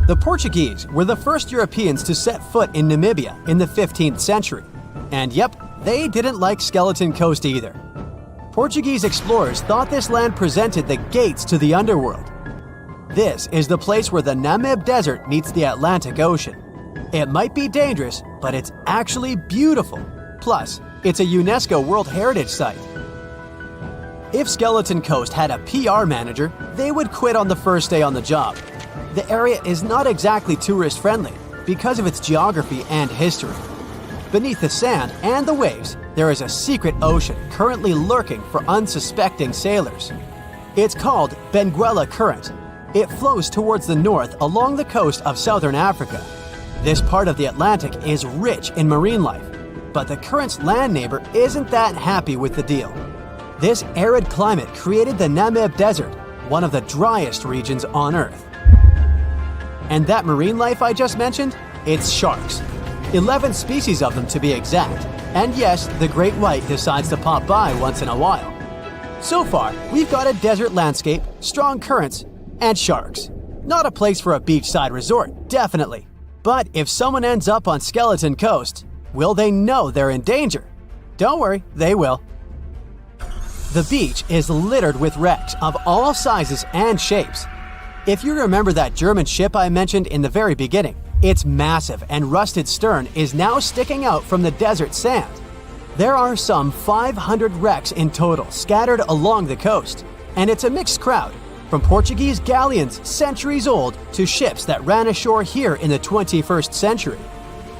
The Portuguese were the first Europeans to set foot in Namibia in the 15th century. And yep, they didn't like Skeleton Coast either. Portuguese explorers thought this land presented the gates to the underworld. This is the place where the Namib Desert meets the Atlantic Ocean. It might be dangerous, but it's actually beautiful. Plus, it's a UNESCO World Heritage Site. If Skeleton Coast had a PR manager, they would quit on the first day on the job. The area is not exactly tourist-friendly because of its geography and history. Beneath the sand and the waves, there is a secret ocean currently lurking for unsuspecting sailors. It's called Benguela Current. It flows towards the north along the coast of southern Africa. This part of the Atlantic is rich in marine life, but the current's land neighbor isn't that happy with the deal. This arid climate created the Namib Desert, one of the driest regions on Earth. And that marine life I just mentioned? It's sharks. 11 species of them to be exact. And yes, the great white decides to pop by once in a while. So far, we've got a desert landscape, strong currents, and sharks. Not a place for a beachside resort, definitely. But if someone ends up on Skeleton Coast, will they know they're in danger? Don't worry, they will. The beach is littered with wrecks of all sizes and shapes. If you remember that German ship I mentioned in the very beginning, its massive and rusted stern is now sticking out from the desert sand. There are some 500 wrecks in total scattered along the coast, and it's a mixed crowd, from Portuguese galleons centuries old to ships that ran ashore here in the 21st century.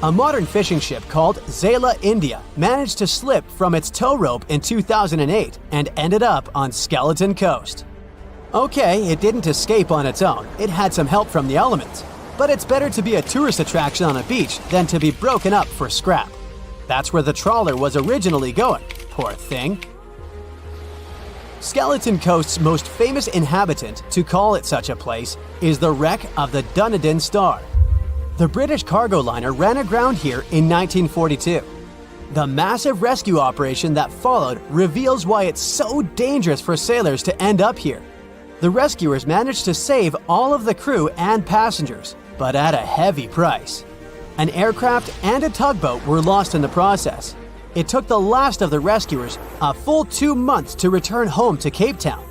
A modern fishing ship called Zela India managed to slip from its tow rope in 2008 and ended up on Skeleton Coast. Okay, it didn't escape on its own, it had some help from the elements. But it's better to be a tourist attraction on a beach than to be broken up for scrap. That's where the trawler was originally going, poor thing. Skeleton Coast's most famous inhabitant, to call it such a place, is the wreck of the Dunedin Star. The British cargo liner ran aground here in 1942. The massive rescue operation that followed reveals why it's so dangerous for sailors to end up here. The rescuers managed to save all of the crew and passengers, but at a heavy price. An aircraft and a tugboat were lost in the process. It took the last of the rescuers a full 2 months to return home to Cape Town.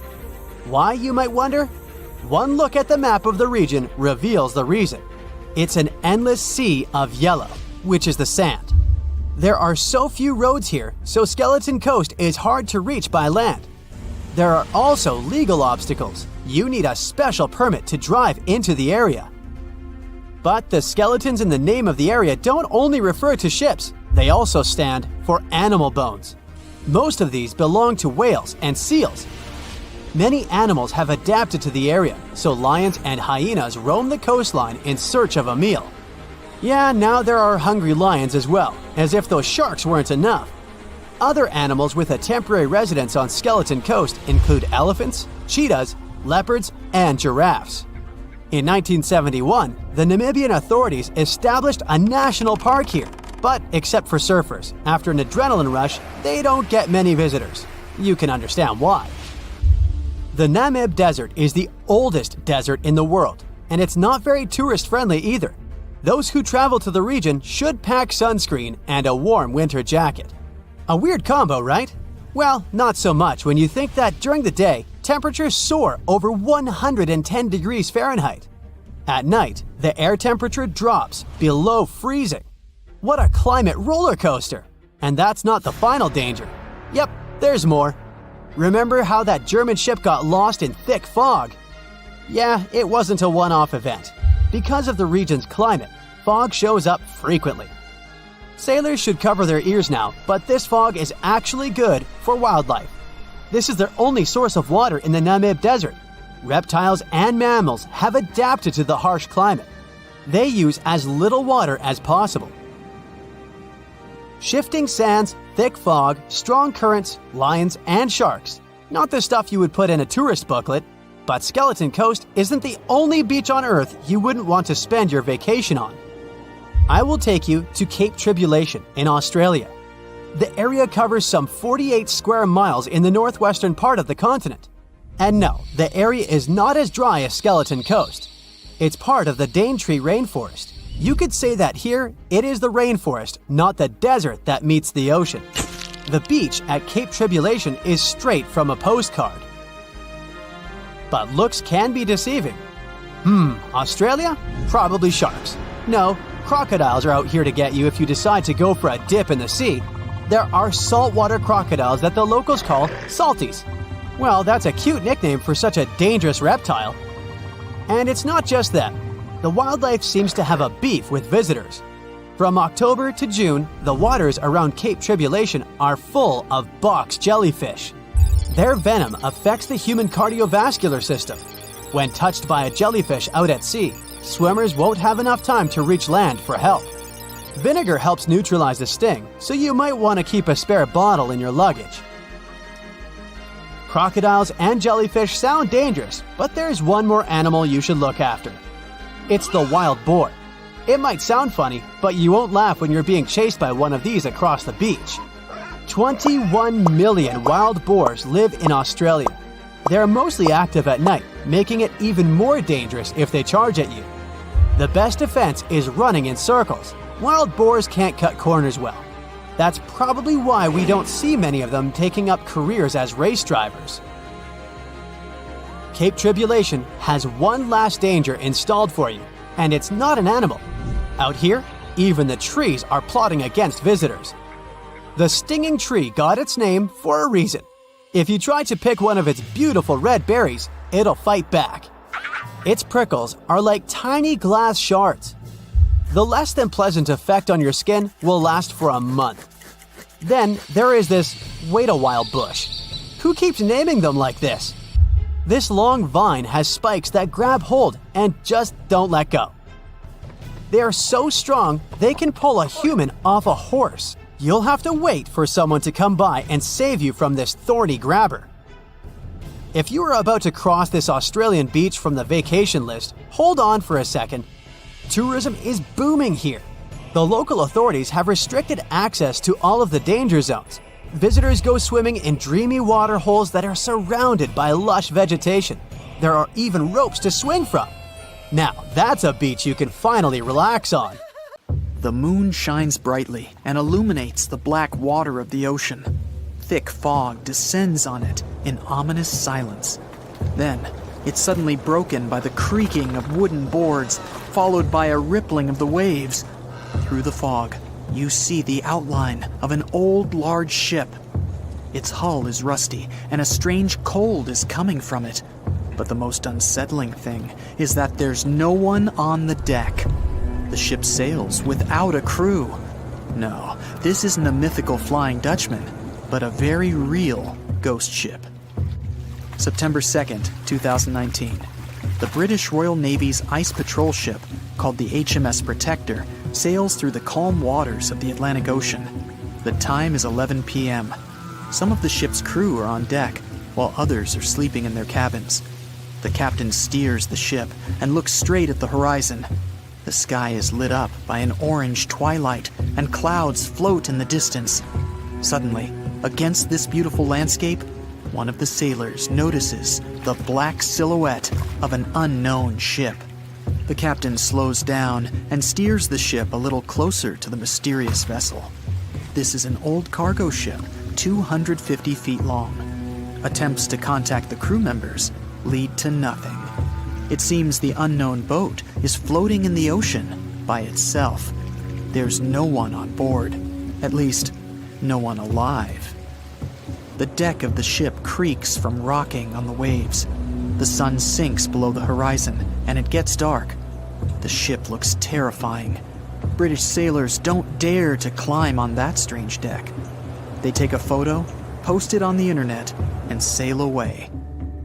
Why, you might wonder? One look at the map of the region reveals the reason. It's an endless sea of yellow, which is the sand. There are so few roads here, so Skeleton Coast is hard to reach by land. There are also legal obstacles. You need a special permit to drive into the area. But the skeletons in the name of the area don't only refer to ships, they also stand for animal bones. Most of these belong to whales and seals. Many animals have adapted to the area, so lions and hyenas roam the coastline in search of a meal. Yeah, now there are hungry lions as well, as if those sharks weren't enough. Other animals with a temporary residence on Skeleton Coast include elephants, cheetahs, leopards, and giraffes. In 1971, the Namibian authorities established a national park here, but except for surfers, after an adrenaline rush, they don't get many visitors. You can understand why. The Namib Desert is the oldest desert in the world, and it's not very tourist-friendly either. Those who travel to the region should pack sunscreen and a warm winter jacket. A weird combo, right? Well, not so much when you think that during the day, temperatures soar over 110 degrees Fahrenheit. At night, the air temperature drops below freezing. What a climate roller coaster! And that's not the final danger. Yep, there's more. Remember how that German ship got lost in thick fog? Yeah, it wasn't a one-off event. Because of the region's climate, fog shows up frequently. Sailors should cover their ears now, but this fog is actually good for wildlife. This is their only source of water in the Namib Desert. Reptiles and mammals have adapted to the harsh climate. They use as little water as possible. Shifting sands, thick fog, strong currents, lions, and sharks. Not the stuff you would put in a tourist booklet, but Skeleton Coast isn't the only beach on Earth you wouldn't want to spend your vacation on. I will take you to Cape Tribulation in Australia. The area covers some 48 square miles in the northwestern part of the continent. And no, the area is not as dry as Skeleton Coast. It's part of the Daintree rainforest. You could say that here, it is the rainforest, not the desert that meets the ocean. The beach at Cape Tribulation is straight from a postcard. But looks can be deceiving. Australia? Probably sharks. No, crocodiles are out here to get you if you decide to go for a dip in the sea. There are saltwater crocodiles that the locals call salties. Well, that's a cute nickname for such a dangerous reptile. And it's not just them. The wildlife seems to have a beef with visitors. From October to June, the waters around Cape Tribulation are full of box jellyfish. Their venom affects the human cardiovascular system. When touched by a jellyfish out at sea, swimmers won't have enough time to reach land for help. Vinegar helps neutralize the sting, so you might want to keep a spare bottle in your luggage. Crocodiles and jellyfish sound dangerous, but there's one more animal you should look after. It's the wild boar. It might sound funny, but you won't laugh when you're being chased by one of these across the beach. 21 million wild boars live in Australia. They're mostly active at night, making it even more dangerous if they charge at you. The best defense is running in circles. Wild boars can't cut corners well. That's probably why we don't see many of them taking up careers as race drivers. Cape Tribulation has one last danger installed for you, and it's not an animal. Out here, even the trees are plotting against visitors. The stinging tree got its name for a reason. If you try to pick one of its beautiful red berries, it'll fight back. Its prickles are like tiny glass shards. The less than pleasant effect on your skin will last for a month. Then there is this wait a while bush. Who keeps naming them like this? This long vine has spikes that grab hold and just don't let go. They are so strong they can pull a human off a horse. You'll have to wait for someone to come by and save you from this thorny grabber. If you are about to cross this Australian beach from the vacation list, hold on for a second. Tourism is booming here. The local authorities have restricted access to all of the danger zones. Visitors go swimming in dreamy water holes that are surrounded by lush vegetation. There are even ropes to swing from. Now, that's a beach you can finally relax on. The moon shines brightly and illuminates the black water of the ocean. Thick fog descends on it in ominous silence. Then, it's suddenly broken by the creaking of wooden boards, followed by a rippling of the waves. Through the fog, you see the outline of an old, large ship. Its hull is rusty, and a strange cold is coming from it. But the most unsettling thing is that there's no one on the deck. The ship sails without a crew. No, this isn't a mythical Flying Dutchman, but a very real ghost ship. September 2nd, 2019. The British Royal Navy's ice patrol ship, called the HMS Protector, sails through the calm waters of the Atlantic Ocean. The time is 11 p.m. Some of the ship's crew are on deck, while others are sleeping in their cabins. The captain steers the ship and looks straight at the horizon. The sky is lit up by an orange twilight, and clouds float in the distance. Suddenly, against this beautiful landscape, one of the sailors notices the black silhouette of an unknown ship. The captain slows down and steers the ship a little closer to the mysterious vessel. This is an old cargo ship, 250 feet long. Attempts to contact the crew members lead to nothing. It seems the unknown boat is floating in the ocean by itself. There's no one on board, at least, no one alive. The deck of the ship creaks from rocking on the waves. The sun sinks below the horizon, and it gets dark. The ship looks terrifying. British sailors don't dare to climb on that strange deck. They take a photo, post it on the internet, and sail away.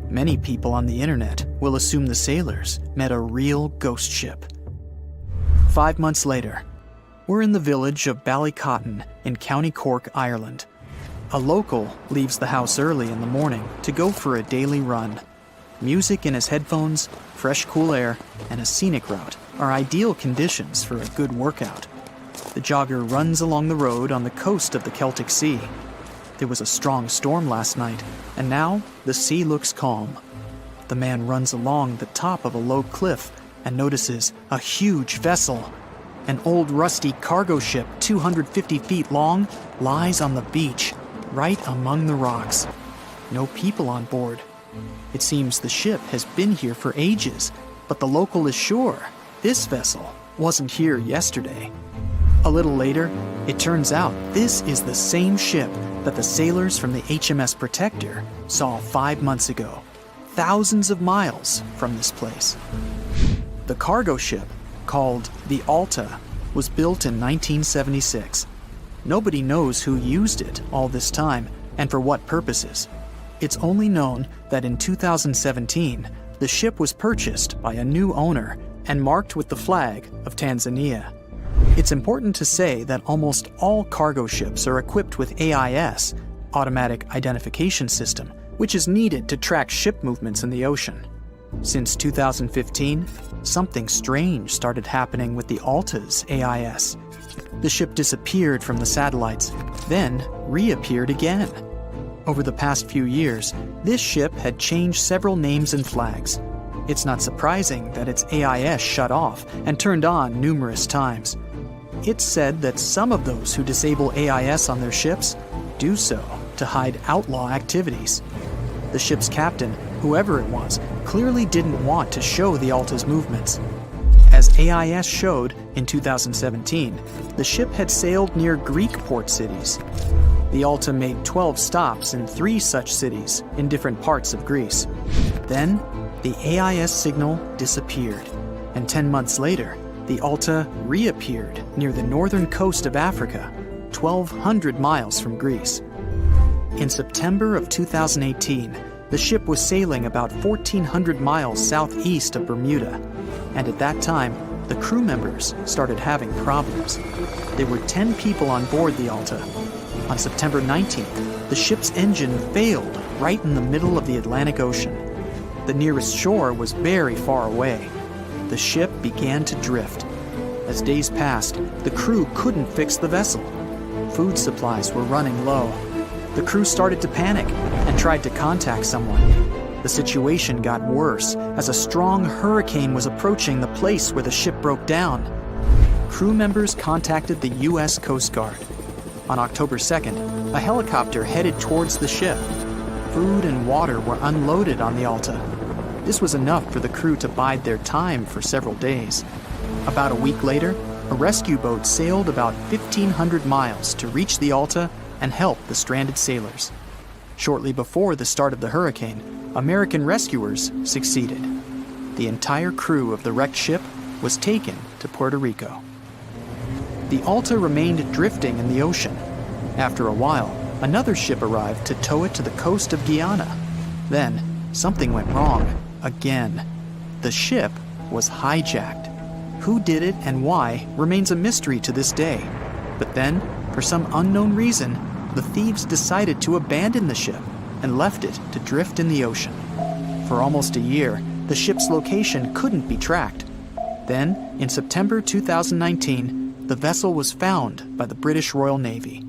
Many people on the internet will assume the sailors met a real ghost ship. 5 months later, we're in the village of Ballycotton in County Cork, Ireland. A local leaves the house early in the morning to go for a daily run. Music in his headphones, fresh cool air, and a scenic route are ideal conditions for a good workout. The jogger runs along the road on the coast of the Celtic Sea. There was a strong storm last night, and now the sea looks calm. The man runs along the top of a low cliff and notices a huge vessel. An old rusty cargo ship 250 feet long lies on the beach, right among the rocks. No people on board. It seems the ship has been here for ages, but the local is sure this vessel wasn't here yesterday. A little later, it turns out this is the same ship that the sailors from the HMS Protector saw 5 months ago, thousands of miles from this place. The cargo ship, called the Alta, was built in 1976. Nobody knows who used it all this time and for what purposes. It's only known that in 2017, the ship was purchased by a new owner and marked with the flag of Tanzania. It's important to say that almost all cargo ships are equipped with AIS, Automatic Identification System, which is needed to track ship movements in the ocean. Since 2015, something strange started happening with the Alta's AIS. The ship disappeared from the satellites, then reappeared again. Over the past few years, this ship had changed several names and flags. It's not surprising that its AIS shut off and turned on numerous times. It's said that some of those who disable AIS on their ships do so to hide outlaw activities. The ship's captain, whoever it was, clearly didn't want to show the Alta's movements. As AIS showed in 2017, the ship had sailed near Greek port cities. The Alta made 12 stops in 3 such cities in different parts of Greece. Then, the AIS signal disappeared, and 10 months later, the Alta reappeared near the northern coast of Africa, 1,200 miles from Greece. In September of 2018, the ship was sailing about 1,400 miles southeast of Bermuda, and at that time, the crew members started having problems. There were 10 people on board the Alta. On September 19th, the ship's engine failed right in the middle of the Atlantic Ocean. The nearest shore was very far away. The ship began to drift. As days passed, the crew couldn't fix the vessel. Food supplies were running low. The crew started to panic and tried to contact someone. The situation got worse as a strong hurricane was approaching the place where the ship broke down. Crew members contacted the U.S. Coast Guard. On October 2nd, a helicopter headed towards the ship. Food and water were unloaded on the Alta. This was enough for the crew to bide their time for several days. About a week later, a rescue boat sailed about 1,500 miles to reach the Alta and help the stranded sailors. Shortly before the start of the hurricane, American rescuers succeeded. The entire crew of the wrecked ship was taken to Puerto Rico. The Alta remained drifting in the ocean. After a while, another ship arrived to tow it to the coast of Guyana. Then, something went wrong again. The ship was hijacked. Who did it and why remains a mystery to this day. But then, for some unknown reason, the thieves decided to abandon the ship and left it to drift in the ocean. For almost a year, the ship's location couldn't be tracked. Then, in September 2019, the vessel was found by the British Royal Navy.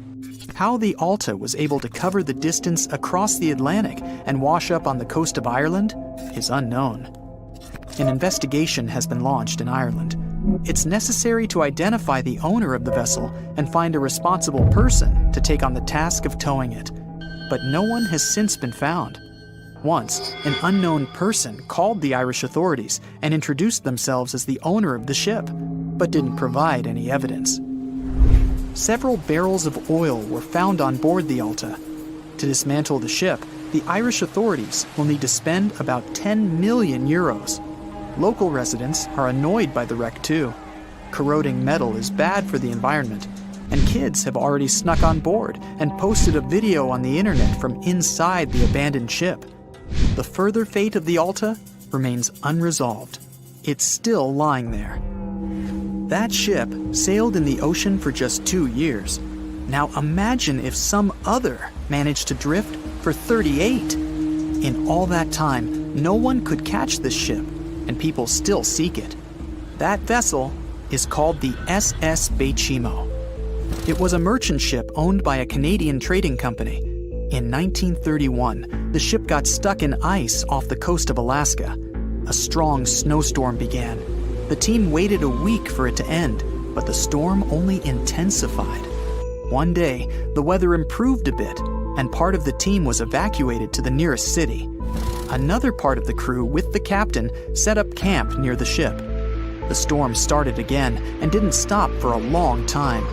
How the Alta was able to cover the distance across the Atlantic and wash up on the coast of Ireland is unknown. An investigation has been launched in Ireland. It's necessary to identify the owner of the vessel and find a responsible person to take on the task of towing it. But no one has since been found. Once, an unknown person called the Irish authorities and introduced themselves as the owner of the ship, but didn't provide any evidence. Several barrels of oil were found on board the Alta. To dismantle the ship, the Irish authorities will need to spend about 10 million euros. Local residents are annoyed by the wreck too. Corroding metal is bad for the environment, and kids have already snuck on board and posted a video on the internet from inside the abandoned ship. The further fate of the Alta remains unresolved. It's still lying there. That ship sailed in the ocean for just 2 years. Now imagine if some other managed to drift for 38. In all that time, no one could catch this ship, and people still seek it. That vessel is called the SS Baychimo. It was a merchant ship owned by a Canadian trading company. In 1931, the ship got stuck in ice off the coast of Alaska. A strong snowstorm began. The team waited a week for it to end, but the storm only intensified. One day, the weather improved a bit, and part of the team was evacuated to the nearest city. Another part of the crew, with the captain, set up camp near the ship. The storm started again and didn't stop for a long time.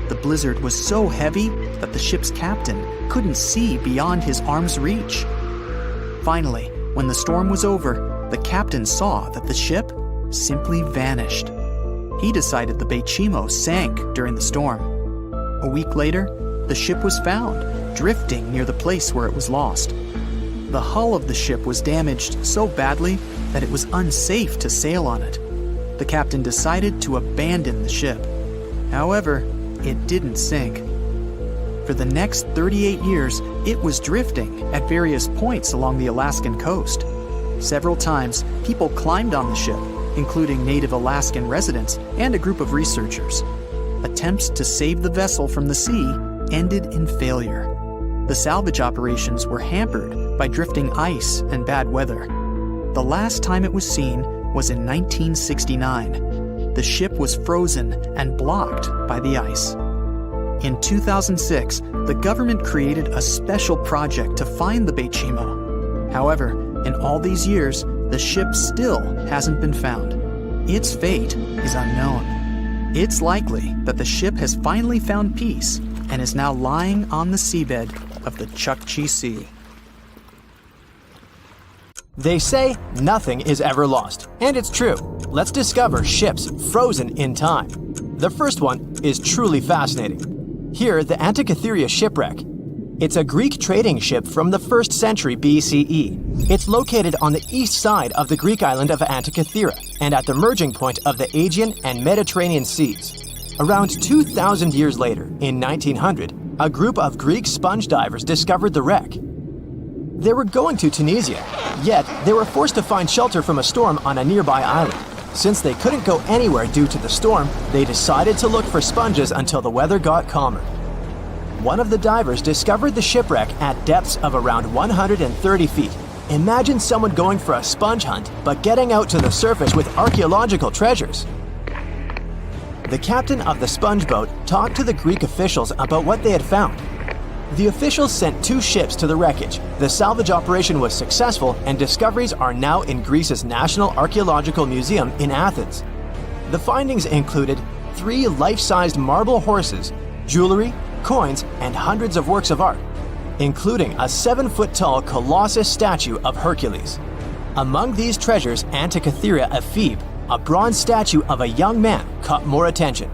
The blizzard was so heavy that the ship's captain couldn't see beyond his arm's reach. Finally, when the storm was over, the captain saw that the ship simply vanished. He decided the Baychimo sank during the storm. A week later, the ship was found, drifting near the place where it was lost. The hull of the ship was damaged so badly that it was unsafe to sail on it. The captain decided to abandon the ship. However, it didn't sink. For the next 38 years, it was drifting at various points along the Alaskan coast. Several times, people climbed on the ship, including native Alaskan residents and a group of researchers. Attempts to save the vessel from the sea ended in failure. The salvage operations were hampered by drifting ice and bad weather. The last time it was seen was in 1969. The ship was frozen and blocked by the ice. In 2006, the government created a special project to find the Baychimo. However, in all these years, the ship still hasn't been found. Its fate is unknown. It's likely that the ship has finally found peace and is now lying on the seabed of the Chukchi Sea. They say nothing is ever lost, and it's true. Let's discover ships frozen in time. The first one is truly fascinating. Here, the Antikythera shipwreck. It's a Greek trading ship from the 1st century BCE. It's located on the east side of the Greek island of Antikythera and at the merging point of the Aegean and Mediterranean seas. Around 2,000 years later, in 1900, a group of Greek sponge divers discovered the wreck. They were going to Tunisia, yet they were forced to find shelter from a storm on a nearby island. Since they couldn't go anywhere due to the storm, they decided to look for sponges until the weather got calmer. One of the divers discovered the shipwreck at depths of around 130 feet. Imagine someone going for a sponge hunt, but getting out to the surface with archaeological treasures. The captain of the sponge boat talked to the Greek officials about what they had found. The officials sent 2 ships to the wreckage. The salvage operation was successful, and discoveries are now in Greece's National Archaeological Museum in Athens. The findings included 3 life-sized marble horses, jewelry, coins, and hundreds of works of art, including a 7-foot-tall Colossus statue of Hercules. Among these treasures, Antikythera ephebe, a bronze statue of a young man, caught more attention.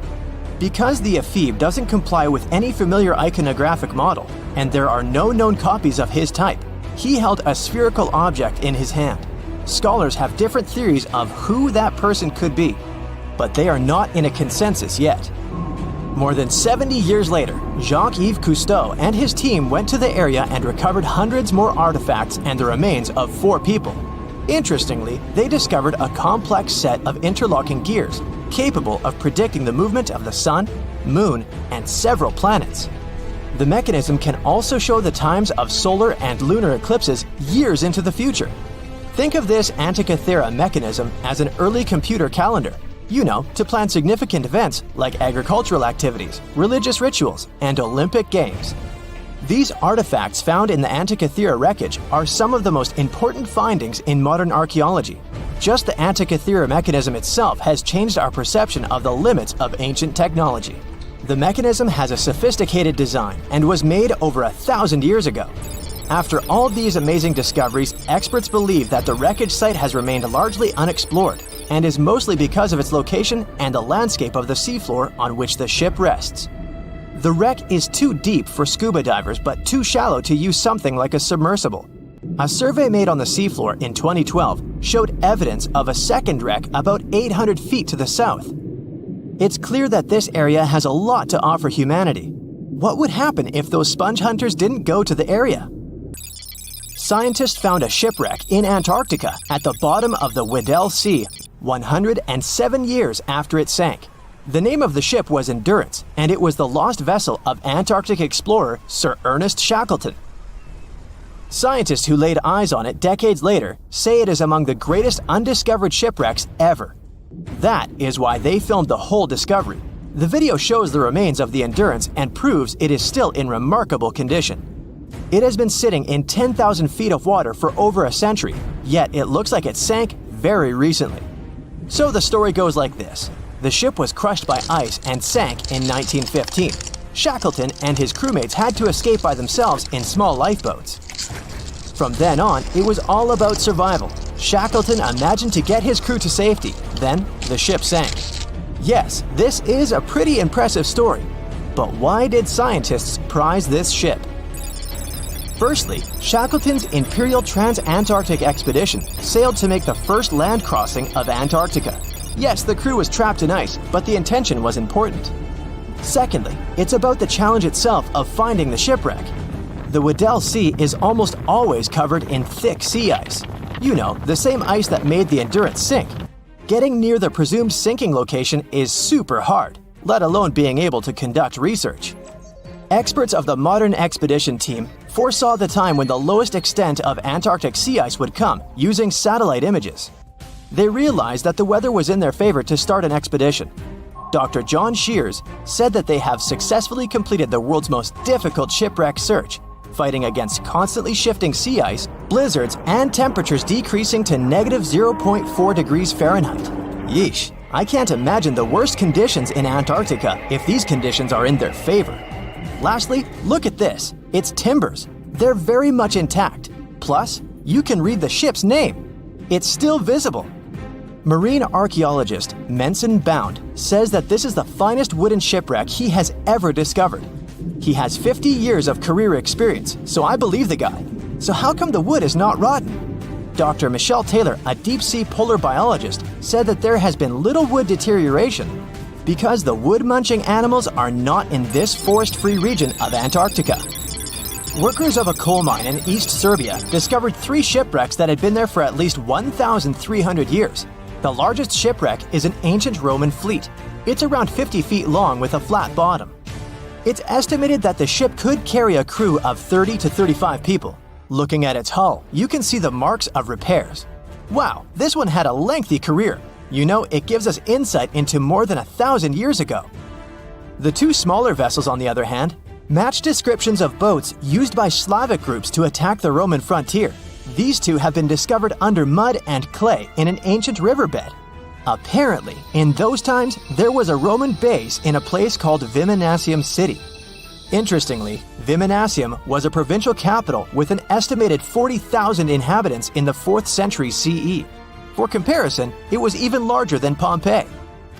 Because the ephebe doesn't comply with any familiar iconographic model, and there are no known copies of his type, he held a spherical object in his hand. Scholars have different theories of who that person could be, but they are not in a consensus yet. More than 70 years later, Jacques-Yves Cousteau and his team went to the area and recovered hundreds more artifacts and the remains of 4 people. Interestingly, they discovered a complex set of interlocking gears capable of predicting the movement of the Sun, Moon, and several planets. The mechanism can also show the times of solar and lunar eclipses years into the future. Think of this Antikythera mechanism as an early computer calendar, to plan significant events like agricultural activities, religious rituals, and Olympic Games. These artifacts found in the Antikythera wreckage are some of the most important findings in modern archaeology. Just the Antikythera mechanism itself has changed our perception of the limits of ancient technology. The mechanism has a sophisticated design and was made over 1,000 years ago. After all these amazing discoveries, experts believe that the wreckage site has remained largely unexplored and is mostly because of its location and the landscape of the seafloor on which the ship rests. The wreck is too deep for scuba divers but too shallow to use something like a submersible. A survey made on the seafloor in 2012 showed evidence of a second wreck about 800 feet to the south. It's clear that this area has a lot to offer humanity. What would happen if those sponge hunters didn't go to the area? Scientists found a shipwreck in Antarctica at the bottom of the Weddell Sea 107 years after it sank. The name of the ship was Endurance, and it was the lost vessel of Antarctic explorer Sir Ernest Shackleton. Scientists who laid eyes on it decades later say it is among the greatest undiscovered shipwrecks ever. That is why they filmed the whole discovery. The video shows the remains of the Endurance and proves it is still in remarkable condition. It has been sitting in 10,000 feet of water for over a century, yet it looks like it sank very recently. So the story goes like this. The ship was crushed by ice and sank in 1915. Shackleton and his crewmates had to escape by themselves in small lifeboats. From then on, it was all about survival. Shackleton imagined to get his crew to safety. Then, the ship sank. Yes, this is a pretty impressive story. But why did scientists prize this ship? Firstly, Shackleton's Imperial Trans-Antarctic Expedition sailed to make the first land crossing of Antarctica. Yes, the crew was trapped in ice, but the intention was important. Secondly, it's about the challenge itself of finding the shipwreck. The Weddell Sea is almost always covered in thick sea ice. The same ice that made the Endurance sink. Getting near the presumed sinking location is super hard, let alone being able to conduct research. Experts of the modern expedition team foresaw the time when the lowest extent of Antarctic sea ice would come using satellite images. They realized that the weather was in their favor to start an expedition. Dr. John Shears said that they have successfully completed the world's most difficult shipwreck search, fighting against constantly shifting sea ice, blizzards, and temperatures decreasing to negative 0.4 degrees Fahrenheit. Yeesh, I can't imagine the worst conditions in Antarctica if these conditions are in their favor. Lastly, look at this. It's timbers. They're very much intact. Plus, you can read the ship's name. It's still visible. Marine archaeologist Menson Bound says that this is the finest wooden shipwreck he has ever discovered. He has 50 years of career experience, so I believe the guy. So how come the wood is not rotten? Dr. Michelle Taylor, a deep-sea polar biologist, said that there has been little wood deterioration because the wood-munching animals are not in this forest-free region of Antarctica. Workers of a coal mine in East Serbia discovered 3 shipwrecks that had been there for at least 1,300 years. The largest shipwreck is an ancient Roman fleet. It's around 50 feet long with a flat bottom. It's estimated that the ship could carry a crew of 30 to 35 people. Looking at its hull, you can see the marks of repairs. Wow, this one had a lengthy career. It gives us insight into more than 1,000 years ago. The 2 smaller vessels, on the other hand, match descriptions of boats used by Slavic groups to attack the Roman frontier. These 2 have been discovered under mud and clay in an ancient riverbed. Apparently, in those times, there was a Roman base in a place called Viminacium City. Interestingly, Viminacium was a provincial capital with an estimated 40,000 inhabitants in the 4th century CE. For comparison, it was even larger than Pompeii.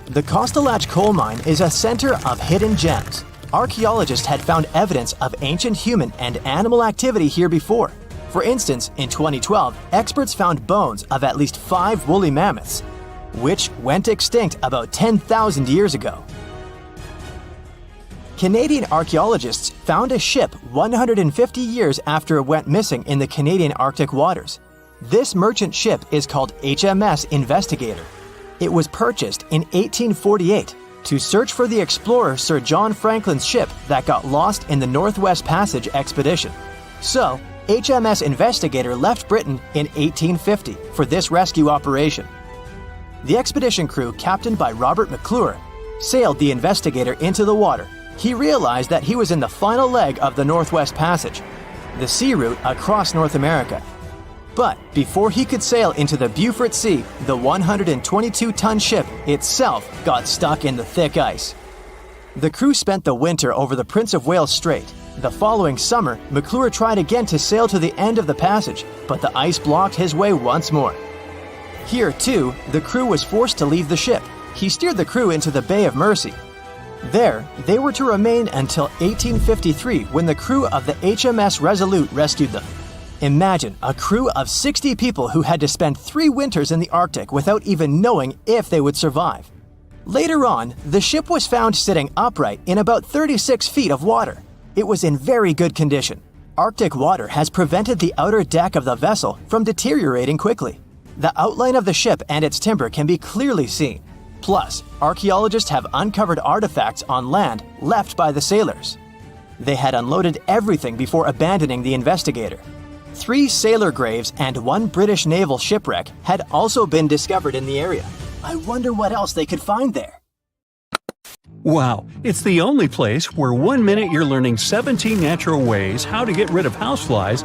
The Kostelach coal mine is a center of hidden gems. Archaeologists had found evidence of ancient human and animal activity here before. For instance, in 2012, experts found bones of at least 5 woolly mammoths, which went extinct about 10,000 years ago. Canadian archaeologists found a ship 150 years after it went missing in the Canadian Arctic waters. This merchant ship is called HMS Investigator. It was purchased in 1848 to search for the explorer Sir John Franklin's ship that got lost in the Northwest Passage expedition. So, HMS Investigator left Britain in 1850 for this rescue operation. The expedition crew, captained by Robert McClure, sailed the Investigator into the water. He realized that he was in the final leg of the Northwest Passage, the sea route across North America. But before he could sail into the Beaufort Sea, the 122-ton ship itself got stuck in the thick ice. The crew spent the winter over the Prince of Wales Strait. The following summer, McClure tried again to sail to the end of the passage, but the ice blocked his way once more. Here, too, the crew was forced to leave the ship. He steered the crew into the Bay of Mercy. There, they were to remain until 1853 when the crew of the HMS Resolute rescued them. Imagine a crew of 60 people who had to spend 3 winters in the Arctic without even knowing if they would survive. Later on, the ship was found sitting upright in about 36 feet of water. It was in very good condition. Arctic water has prevented the outer deck of the vessel from deteriorating quickly. The outline of the ship and its timber can be clearly seen. Plus, archaeologists have uncovered artifacts on land left by the sailors. They had unloaded everything before abandoning the Investigator. 3 sailor graves and 1 British naval shipwreck had also been discovered in the area. I wonder what else they could find there. Wow, it's the only place where 1 minute you're learning 17 natural ways how to get rid of houseflies,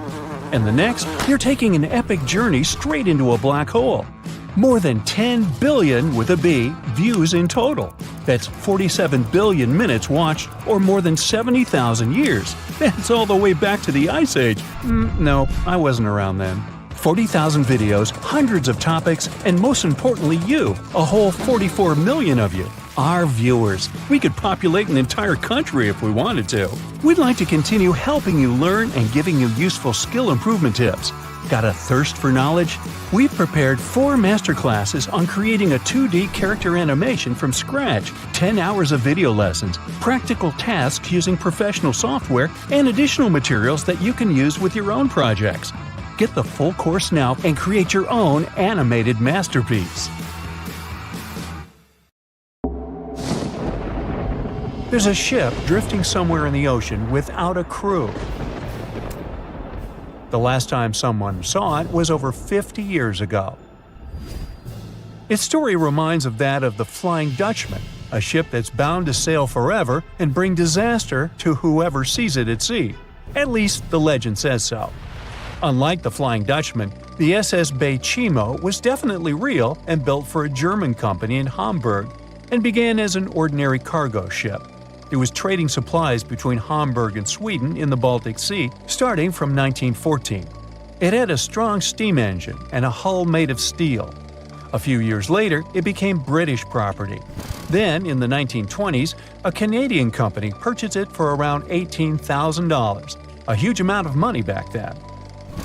and the next, you're taking an epic journey straight into a black hole. More than 10 billion, with a B, views in total. That's 47 billion minutes watched, or more than 70,000 years. That's all the way back to the Ice Age. No, I wasn't around then. 40,000 videos, hundreds of topics, and most importantly you, a whole 44 million of you. Our viewers. We could populate an entire country if we wanted to. We'd like to continue helping you learn and giving you useful skill improvement tips. Got a thirst for knowledge? We've prepared 4 masterclasses on creating a 2D character animation from scratch, 10 hours of video lessons, practical tasks using professional software, and additional materials that you can use with your own projects. Get the full course now and create your own animated masterpiece. There's a ship drifting somewhere in the ocean without a crew. The last time someone saw it was over 50 years ago. Its story reminds of that of the Flying Dutchman, a ship that's bound to sail forever and bring disaster to whoever sees it at sea. At least the legend says so. Unlike the Flying Dutchman, the SS Baychimo was definitely real and built for a German company in Hamburg and began as an ordinary cargo ship. It was trading supplies between Hamburg and Sweden in the Baltic Sea starting from 1914. It had a strong steam engine and a hull made of steel. A few years later, it became British property. Then, in the 1920s, a Canadian company purchased it for around $18,000, a huge amount of money back then.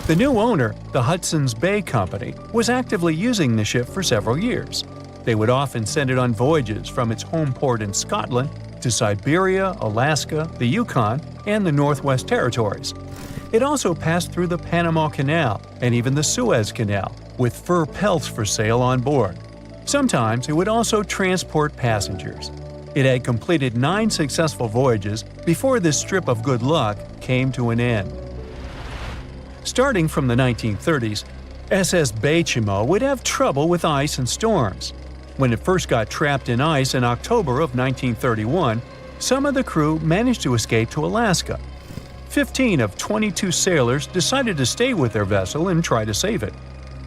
The new owner, the Hudson's Bay Company, was actively using the ship for several years. They would often send it on voyages from its home port in Scotland to Siberia, Alaska, the Yukon, and the Northwest Territories. It also passed through the Panama Canal and even the Suez Canal, with fur pelts for sale on board. Sometimes it would also transport passengers. It had completed 9 successful voyages before this strip of good luck came to an end. Starting from the 1930s, SS Baychimo would have trouble with ice and storms. When it first got trapped in ice in October of 1931, some of the crew managed to escape to Alaska. 15 of 22 sailors decided to stay with their vessel and try to save it.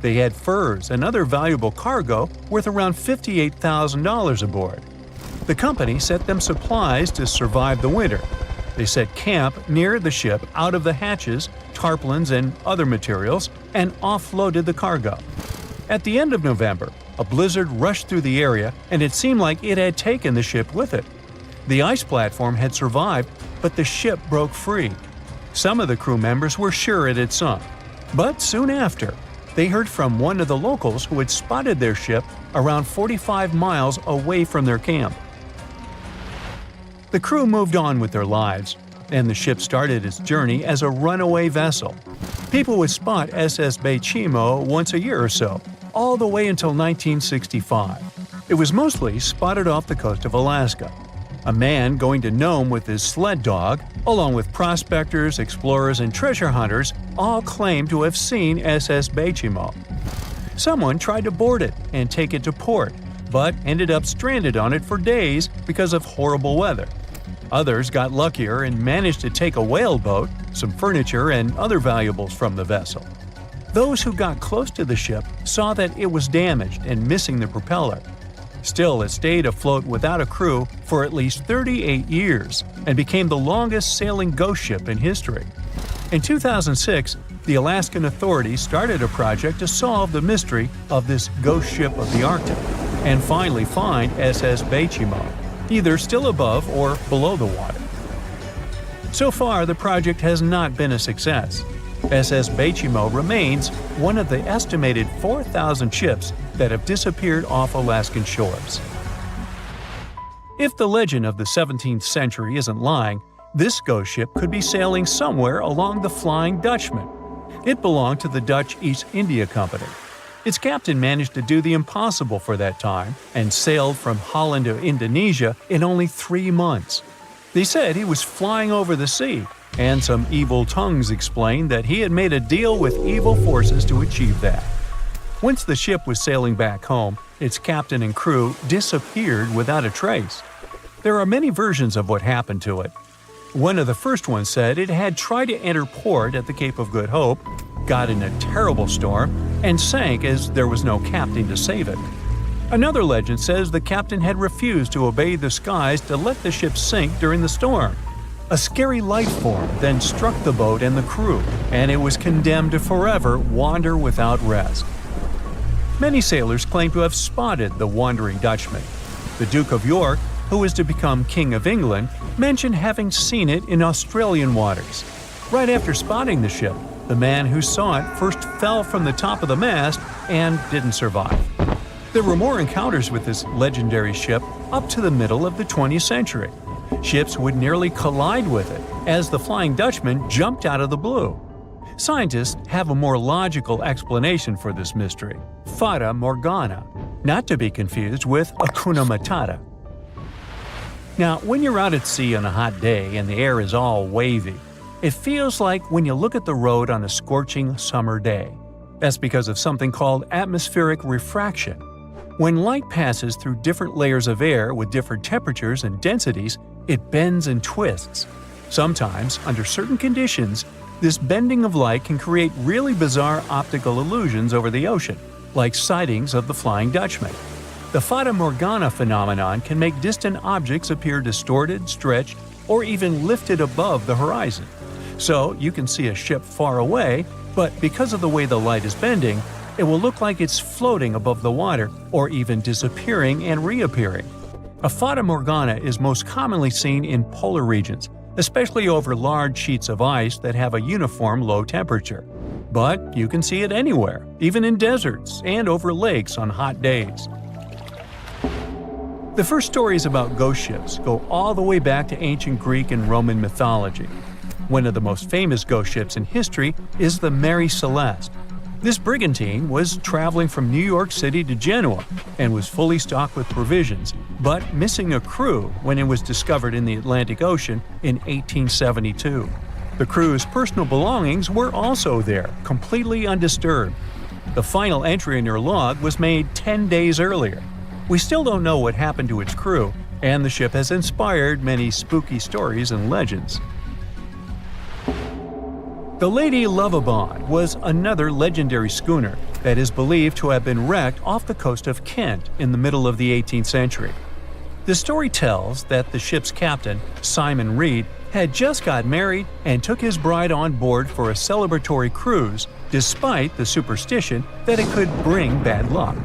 They had furs and other valuable cargo worth around $58,000 aboard. The company sent them supplies to survive the winter. They set camp near the ship out of the hatches, tarpaulins, and other materials, and offloaded the cargo. At the end of November, a blizzard rushed through the area, and it seemed like it had taken the ship with it. The ice platform had survived, but the ship broke free. Some of the crew members were sure it had sunk. But soon after, they heard from one of the locals who had spotted their ship around 45 miles away from their camp. The crew moved on with their lives, and the ship started its journey as a runaway vessel. People would spot SS Baychimo once a year or so, all the way until 1965. It was mostly spotted off the coast of Alaska. A man going to Nome with his sled dog, along with prospectors, explorers, and treasure hunters, all claimed to have seen SS Baychimo. Someone tried to board it and take it to port, but ended up stranded on it for days because of horrible weather. Others got luckier and managed to take a whaleboat, some furniture, and other valuables from the vessel. Those who got close to the ship saw that it was damaged and missing the propeller. Still, it stayed afloat without a crew for at least 38 years and became the longest sailing ghost ship in history. In 2006, the Alaskan authorities started a project to solve the mystery of this ghost ship of the Arctic and finally find SS Baychimo, either still above or below the water. So far, the project has not been a success. SS Baychimo remains one of the estimated 4,000 ships that have disappeared off Alaskan shores. If the legend of the 17th century isn't lying, this ghost ship could be sailing somewhere along the Flying Dutchman. It belonged to the Dutch East India Company. Its captain managed to do the impossible for that time and sailed from Holland to Indonesia in only 3 months. They said he was flying over the sea, and some evil tongues explained that he had made a deal with evil forces to achieve that. Once the ship was sailing back home, its captain and crew disappeared without a trace. There are many versions of what happened to it. One of the first ones said it had tried to enter port at the Cape of Good Hope, got in a terrible storm, and sank as there was no captain to save it. Another legend says the captain had refused to obey the skies to let the ship sink during the storm. A scary life form then struck the boat and the crew, and it was condemned to forever wander without rest. Many sailors claim to have spotted the Wandering Dutchman. The Duke of York, who was to become King of England, mentioned having seen it in Australian waters. Right after spotting the ship, the man who saw it first fell from the top of the mast and didn't survive. There were more encounters with this legendary ship up to the middle of the 20th century. Ships would nearly collide with it as the Flying Dutchman jumped out of the blue. Scientists have a more logical explanation for this mystery: Fata Morgana, not to be confused with Hakuna Matata. Now, when you're out at sea on a hot day and the air is all wavy, it feels like when you look at the road on a scorching summer day. That's because of something called atmospheric refraction. When light passes through different layers of air with different temperatures and densities, it bends and twists. Sometimes, under certain conditions, this bending of light can create really bizarre optical illusions over the ocean, like sightings of the Flying Dutchman. The Fata Morgana phenomenon can make distant objects appear distorted, stretched, or even lifted above the horizon. So you can see a ship far away, but because of the way the light is bending, it will look like it's floating above the water or even disappearing and reappearing. A Fata Morgana is most commonly seen in polar regions, especially over large sheets of ice that have a uniform low temperature. But you can see it anywhere, even in deserts and over lakes on hot days. The first stories about ghost ships go all the way back to ancient Greek and Roman mythology. One of the most famous ghost ships in history is the Mary Celeste. This brigantine was traveling from New York City to Genoa and was fully stocked with provisions, but missing a crew when it was discovered in the Atlantic Ocean in 1872. The crew's personal belongings were also there, completely undisturbed. The final entry in their log was made 10 days earlier. We still don't know what happened to its crew, and the ship has inspired many spooky stories and legends. The Lady Lovibond was another legendary schooner that is believed to have been wrecked off the coast of Kent in the middle of the 18th century. The story tells that the ship's captain, Simon Reed, had just got married and took his bride on board for a celebratory cruise, despite the superstition that it could bring bad luck.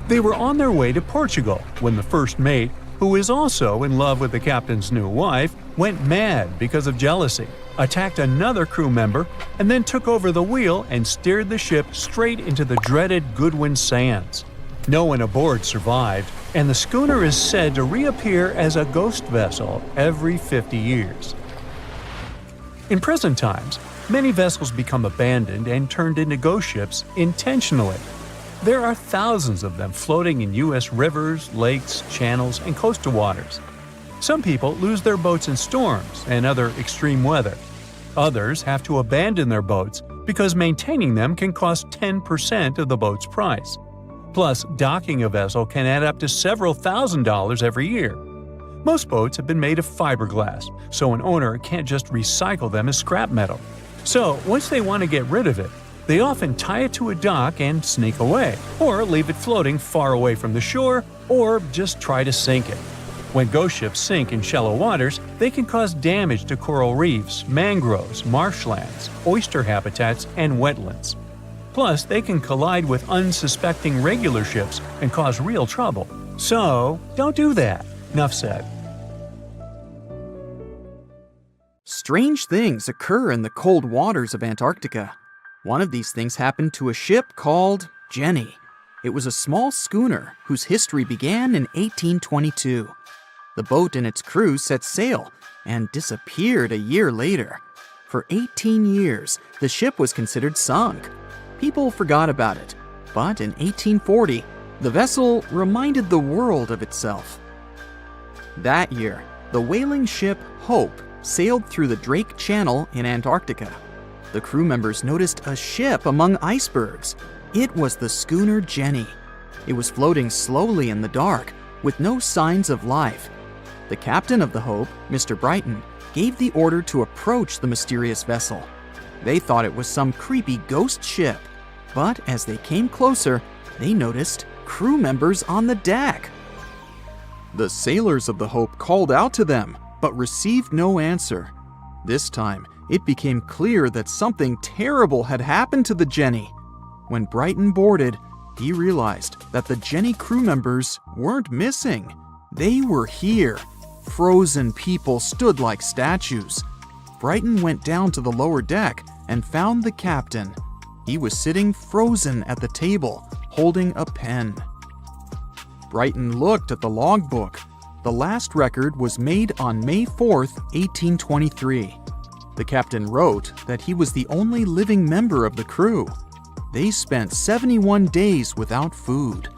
They were on their way to Portugal when the first mate, who is also in love with the captain's new wife, went mad because of jealousy, attacked another crew member, and then took over the wheel and steered the ship straight into the dreaded Goodwin Sands. No one aboard survived, and the schooner is said to reappear as a ghost vessel every 50 years. In present times, Many vessels become abandoned and turned into ghost ships intentionally. There are thousands of them floating in U.S. rivers, lakes, channels, and coastal waters. Some people lose their boats in storms and other extreme weather. Others have to abandon their boats because maintaining them can cost 10% of the boat's price. Plus, docking a vessel can add up to several $1,000s every year. Most boats have been made of fiberglass, so an owner can't just recycle them as scrap metal. So, once they want to get rid of it, they often tie it to a dock and sneak away, or leave it floating far away from the shore, or just try to sink it. When ghost ships sink in shallow waters, they can cause damage to coral reefs, mangroves, marshlands, oyster habitats, and wetlands. Plus, they can collide with unsuspecting regular ships and cause real trouble. So, don't do that. Enough said. Strange things occur in the cold waters of Antarctica. One of these things happened to a ship called Jenny. It was a small schooner whose history began in 1822. The boat and its crew set sail and disappeared a year later. For 18 years, the ship was considered sunk. People forgot about it, but in 1840, the vessel reminded the world of itself. That year, the whaling ship Hope sailed through the Drake Channel in Antarctica. The crew members noticed a ship among icebergs. It was the schooner Jenny. It was floating slowly in the dark, with no signs of life. The captain of the Hope, Mr. Brighton, gave the order to approach the mysterious vessel. They thought it was some creepy ghost ship, but as they came closer, they noticed crew members on the deck. The sailors of the Hope called out to them, but received no answer. This time, it became clear that something terrible had happened to the Jenny. When Brighton boarded, he realized that the Jenny crew members weren't missing. They were here. Frozen people stood like statues. Brighton went down to the lower deck and found the captain. He was sitting frozen at the table, holding a pen. Brighton looked at the logbook. The last record was made on May 4th, 1823. The captain wrote that he was the only living member of the crew. They spent 71 days without food.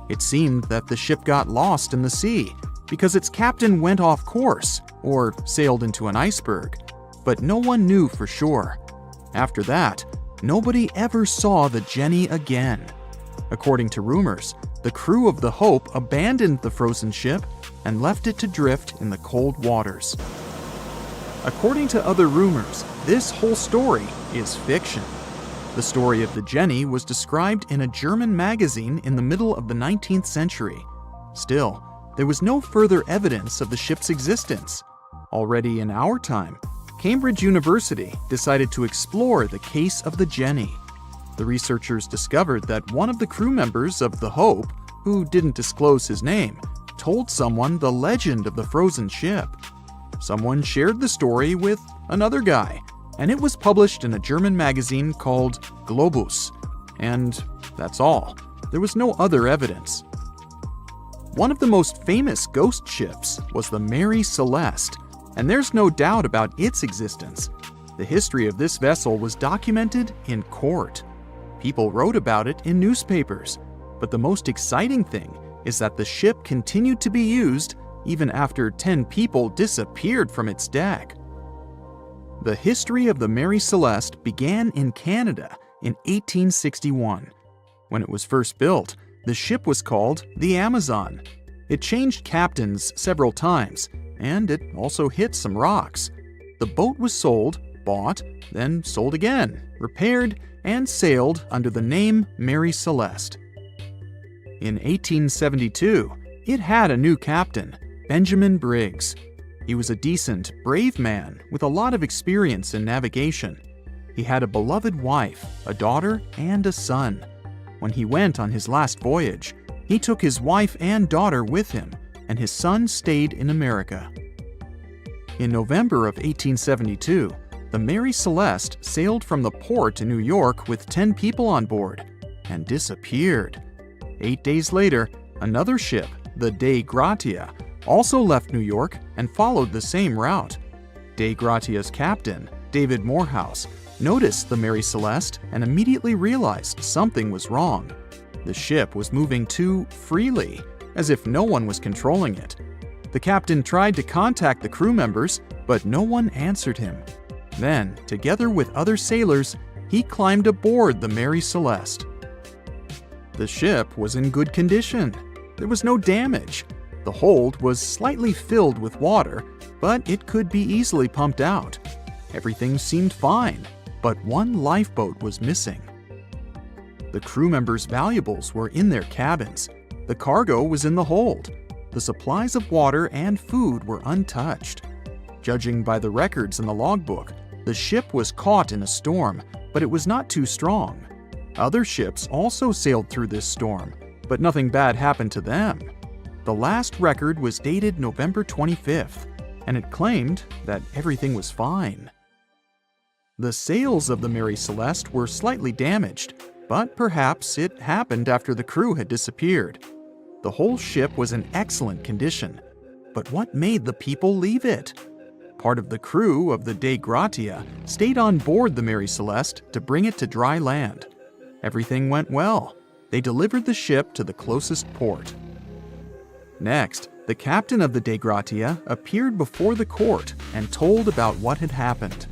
It seemed that the ship got lost in the sea because its captain went off course or sailed into an iceberg, but no one knew for sure. After that, nobody ever saw the Jenny again. According to rumors, the crew of the Hope abandoned the frozen ship and left it to drift in the cold waters. According to other rumors, this whole story is fiction. The story of the Jenny was described in a German magazine in the middle of the 19th century. Still, there was no further evidence of the ship's existence. Already in our time, Cambridge University decided to explore the case of the Jenny. The researchers discovered that one of the crew members of the Hope, who didn't disclose his name, told someone the legend of the frozen ship. Someone shared the story with another guy, and it was published in a German magazine called Globus. And that's all. There was no other evidence. One of the most famous ghost ships was the Mary Celeste, and there's no doubt about its existence. The history of this vessel was documented in court. People wrote about it in newspapers, but the most exciting thing is that the ship continued to be used even after 10 people disappeared from its deck. The history of the Mary Celeste began in Canada in 1861. When it was first built, the ship was called the Amazon. It changed captains several times, and it also hit some rocks. The boat was sold, bought, then sold again, repaired, and sailed under the name Mary Celeste. In 1872, it had a new captain, Benjamin Briggs. He was a decent, brave man with a lot of experience in navigation. He had a beloved wife, a daughter, and a son. When he went on his last voyage, he took his wife and daughter with him, and his son stayed in America. In November of 1872, the Mary Celeste sailed from the port in New York with 10 people on board and disappeared. 8 days later, another ship, the Dei Gratia, also left New York and followed the same route. Dei Gratia's captain, David Morehouse, noticed the Mary Celeste and immediately realized something was wrong. The ship was moving too freely, as if no one was controlling it. The captain tried to contact the crew members, but no one answered him. Then, together with other sailors, he climbed aboard the Mary Celeste. The ship was in good condition. There was no damage. The hold was slightly filled with water, but it could be easily pumped out. Everything seemed fine, but one lifeboat was missing. The crew members' valuables were in their cabins. The cargo was in the hold. The supplies of water and food were untouched. Judging by the records in the logbook, the ship was caught in a storm, but it was not too strong. Other ships also sailed through this storm, but nothing bad happened to them. The last record was dated November 25th, and it claimed that everything was fine. The sails of the Mary Celeste were slightly damaged, but perhaps it happened after the crew had disappeared. The whole ship was in excellent condition, but what made the people leave it? Part of the crew of the Dei Gratia stayed on board the Mary Celeste to bring it to dry land. Everything went well. They delivered the ship to the closest port. Next, the captain of the Dei Gratia appeared before the court and told about what had happened.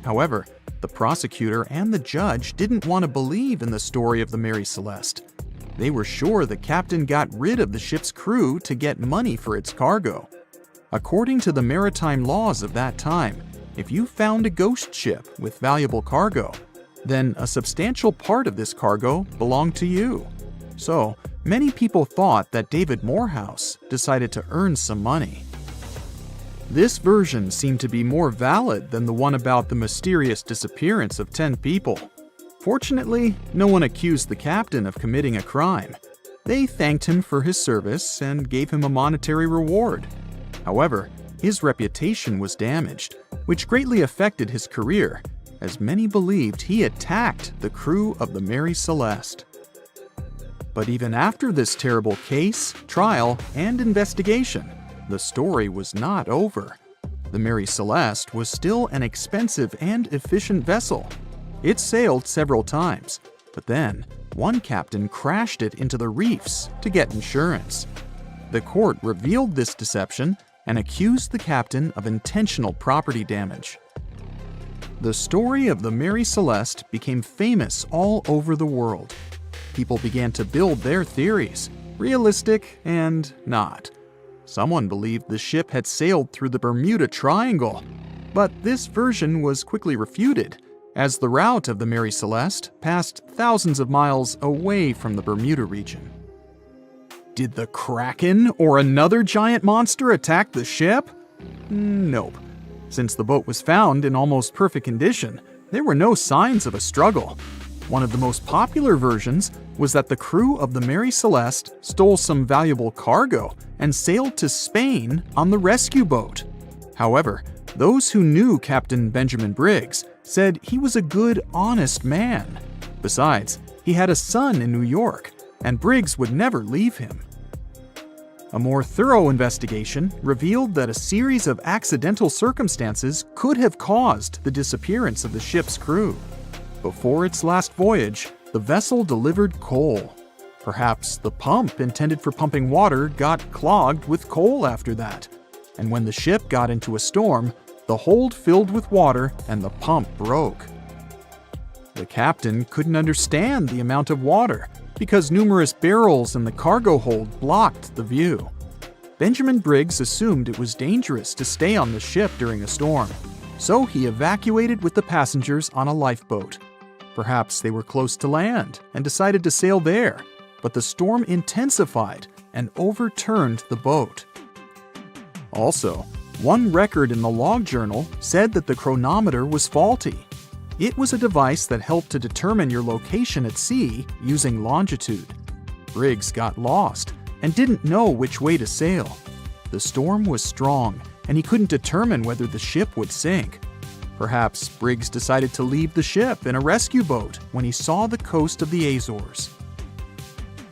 However, the prosecutor and the judge didn't want to believe in the story of the Mary Celeste. They were sure the captain got rid of the ship's crew to get money for its cargo. According to the maritime laws of that time, if you found a ghost ship with valuable cargo, then a substantial part of this cargo belonged to you. So, many people thought that David Morehouse decided to earn some money. This version seemed to be more valid than the one about the mysterious disappearance of 10 people. Fortunately, no one accused the captain of committing a crime. They thanked him for his service and gave him a monetary reward. However, his reputation was damaged, which greatly affected his career, as many believed he attacked the crew of the Mary Celeste. But even after this terrible case, trial, and investigation, the story was not over. The Mary Celeste was still an expensive and efficient vessel. It sailed several times, but then one captain crashed it into the reefs to get insurance. The court revealed this deception and accused the captain of intentional property damage. The story of the Mary Celeste became famous all over the world. People began to build their theories, realistic and not. Someone believed the ship had sailed through the Bermuda Triangle, but this version was quickly refuted, as the route of the Mary Celeste passed thousands of miles away from the Bermuda region. Did the Kraken or another giant monster attack the ship? Nope. Since the boat was found in almost perfect condition, there were no signs of a struggle. One of the most popular versions was that the crew of the Mary Celeste stole some valuable cargo and sailed to Spain on the rescue boat. However, those who knew Captain Benjamin Briggs said he was a good, honest man. Besides, he had a son in New York, and Briggs would never leave him. A more thorough investigation revealed that a series of accidental circumstances could have caused the disappearance of the ship's crew. Before its last voyage, the vessel delivered coal. Perhaps the pump intended for pumping water got clogged with coal after that, and when the ship got into a storm, the hold filled with water and the pump broke. The captain couldn't understand the amount of water because numerous barrels in the cargo hold blocked the view. Benjamin Briggs assumed it was dangerous to stay on the ship during a storm, so he evacuated with the passengers on a lifeboat. Perhaps they were close to land and decided to sail there, but the storm intensified and overturned the boat. Also, one record in the log journal said that the chronometer was faulty. It was a device that helped to determine your location at sea using longitude. Briggs got lost and didn't know which way to sail. The storm was strong, and he couldn't determine whether the ship would sink. Perhaps Briggs decided to leave the ship in a rescue boat when he saw the coast of the Azores.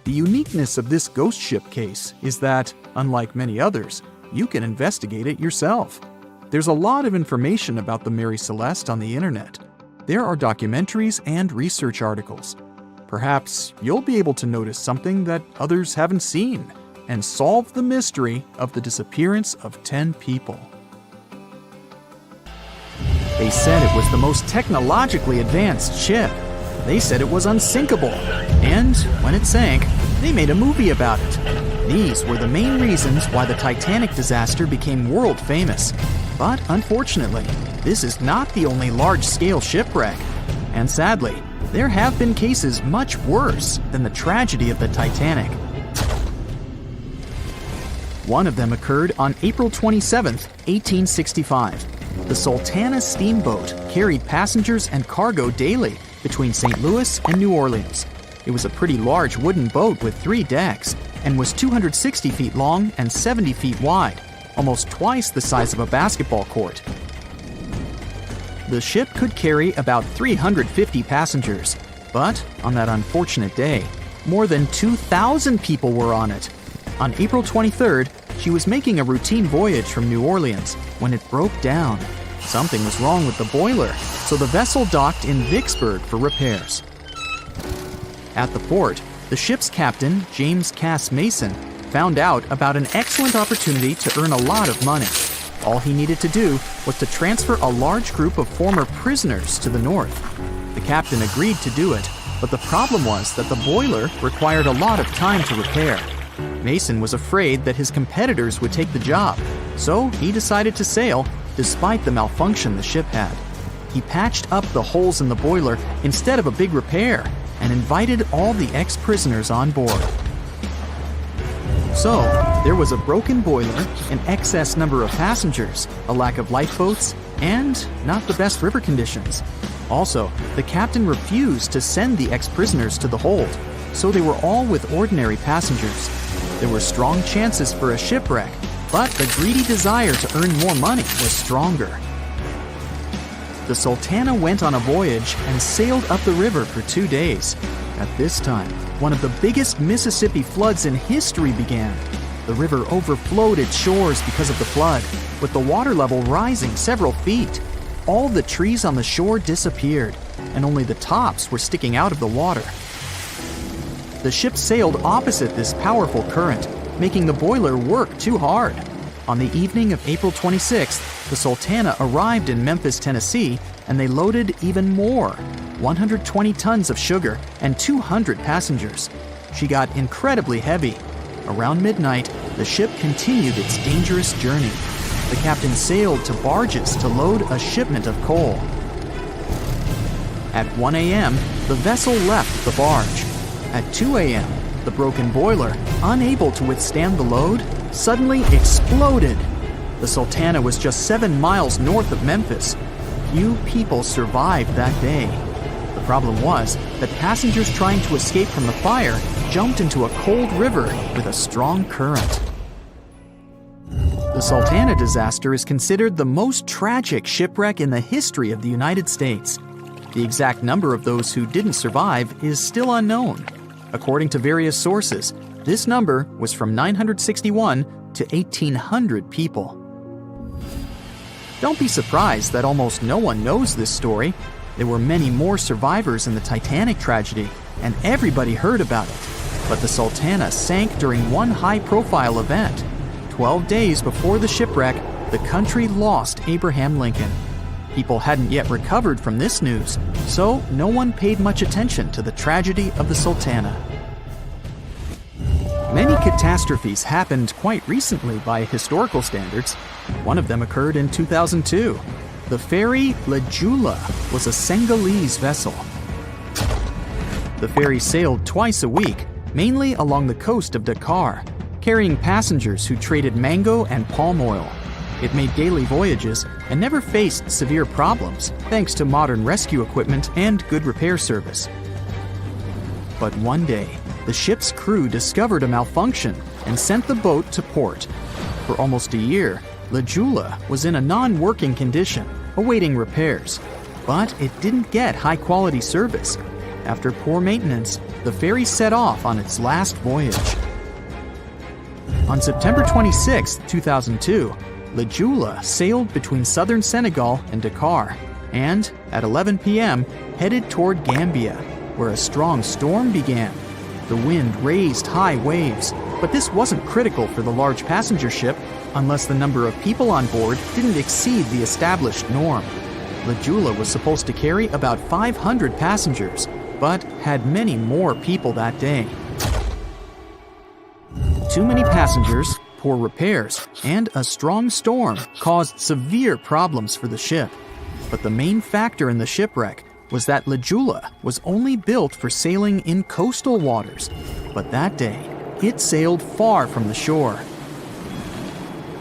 The uniqueness of this ghost ship case is that, unlike many others, you can investigate it yourself. There's a lot of information about the Mary Celeste on the internet. there are documentaries and research articles. Perhaps you'll be able to notice something that others haven't seen and solve the mystery of the disappearance of 10 people. They said it was the most technologically advanced ship. They said it was unsinkable. And when it sank, they made a movie about it. These were the main reasons why the Titanic disaster became world famous. But unfortunately, this is not the only large-scale shipwreck. And sadly, there have been cases much worse than the tragedy of the Titanic. One of them occurred on April 27, 1865. The Sultana steamboat carried passengers and cargo daily between St. Louis and New Orleans. It was a pretty large wooden boat with 3 decks and was 260 feet long and 70 feet wide, almost twice the size of a basketball court. The ship could carry about 350 passengers, but on that unfortunate day, more than 2,000 people were on it. On April 23rd, she was making a routine voyage from New Orleans when it broke down. Something was wrong with the boiler, so the vessel docked in Vicksburg for repairs. At the port, the ship's captain, James Cass Mason, found out about an excellent opportunity to earn a lot of money. All he needed to do was to transfer a large group of former prisoners to the north. The captain agreed to do it, but the problem was that the boiler required a lot of time to repair. Mason was afraid that his competitors would take the job, so he decided to sail despite the malfunction the ship had. He patched up the holes in the boiler instead of a big repair and invited all the ex-prisoners on board. So, there was a broken boiler, an excess number of passengers, a lack of lifeboats, and not the best river conditions. Also, the captain refused to send the ex-prisoners to the hold, so they were all with ordinary passengers. There were strong chances for a shipwreck, but the greedy desire to earn more money was stronger. The Sultana went on a voyage and sailed up the river for 2 days. At this time, one of the biggest Mississippi floods in history began. The river overflowed its shores because of the flood, with the water level rising several feet. All the trees on the shore disappeared, and only the tops were sticking out of the water. The ship sailed opposite this powerful current, making the boiler work too hard. On the evening of April 26th, the Sultana arrived in Memphis, Tennessee, and they loaded even more, 120 tons of sugar and 200 passengers. She got incredibly heavy. Around midnight, the ship continued its dangerous journey. The captain sailed to barges to load a shipment of coal. At 1 a.m., the vessel left the barge. At 2 a.m., the broken boiler, unable to withstand the load, suddenly exploded. The Sultana was just 7 miles north of Memphis. Few people survived that day. The problem was that passengers trying to escape from the fire jumped into a cold river with a strong current. The Sultana disaster is considered the most tragic shipwreck in the history of the United States. The exact number of those who didn't survive is still unknown. According to various sources, this number was from 961 to 1,800 people. Don't be surprised that almost no one knows this story. There were many more survivors in the Titanic tragedy, and everybody heard about it. But the Sultana sank during one high-profile event. 12 days before the shipwreck, the country lost Abraham Lincoln. People hadn't yet recovered from this news, so no one paid much attention to the tragedy of the Sultana. Many catastrophes happened quite recently by historical standards. One of them occurred in 2002. The ferry La Jula was a Senegalese vessel. The ferry sailed twice a week, mainly along the coast of Dakar, carrying passengers who traded mango and palm oil. It made daily voyages and never faced severe problems thanks to modern rescue equipment and good repair service. But one day, the ship's crew discovered a malfunction and sent the boat to port. For almost a year, La Jula was in a non-working condition, awaiting repairs. But it didn't get high-quality service. After poor maintenance, the ferry set off on its last voyage. On September 26, 2002, La Jula sailed between southern Senegal and Dakar, and, at 11 p.m., headed toward Gambia, where a strong storm began. The wind raised high waves, but this wasn't critical for the large passenger ship unless the number of people on board didn't exceed the established norm. La Jula was supposed to carry about 500 passengers, but had many more people that day. Too many passengers, poor repairs, and a strong storm caused severe problems for the ship. But the main factor in the shipwreck was that La Jula was only built for sailing in coastal waters, but that day, it sailed far from the shore.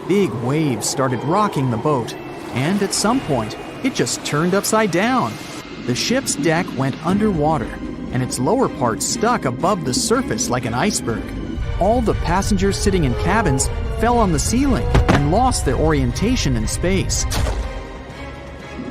Big waves started rocking the boat, and at some point, it just turned upside down. The ship's deck went underwater, and its lower part stuck above the surface like an iceberg. All the passengers sitting in cabins fell on the ceiling and lost their orientation in space.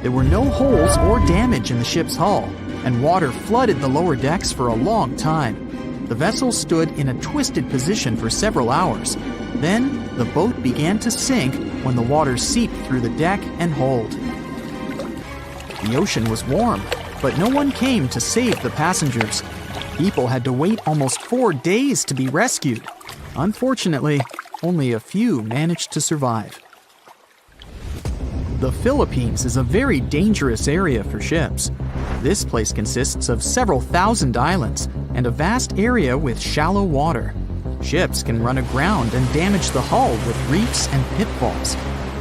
There were no holes or damage in the ship's hull, and water flooded the lower decks for a long time. The vessel stood in a twisted position for several hours. Then, the boat began to sink when the water seeped through the deck and hold. The ocean was warm, but no one came to save the passengers. People had to wait almost 4 days to be rescued. Unfortunately, only a few managed to survive. The Philippines is a very dangerous area for ships. This place consists of several thousand islands and a vast area with shallow water. Ships can run aground and damage the hull with reefs and pitfalls.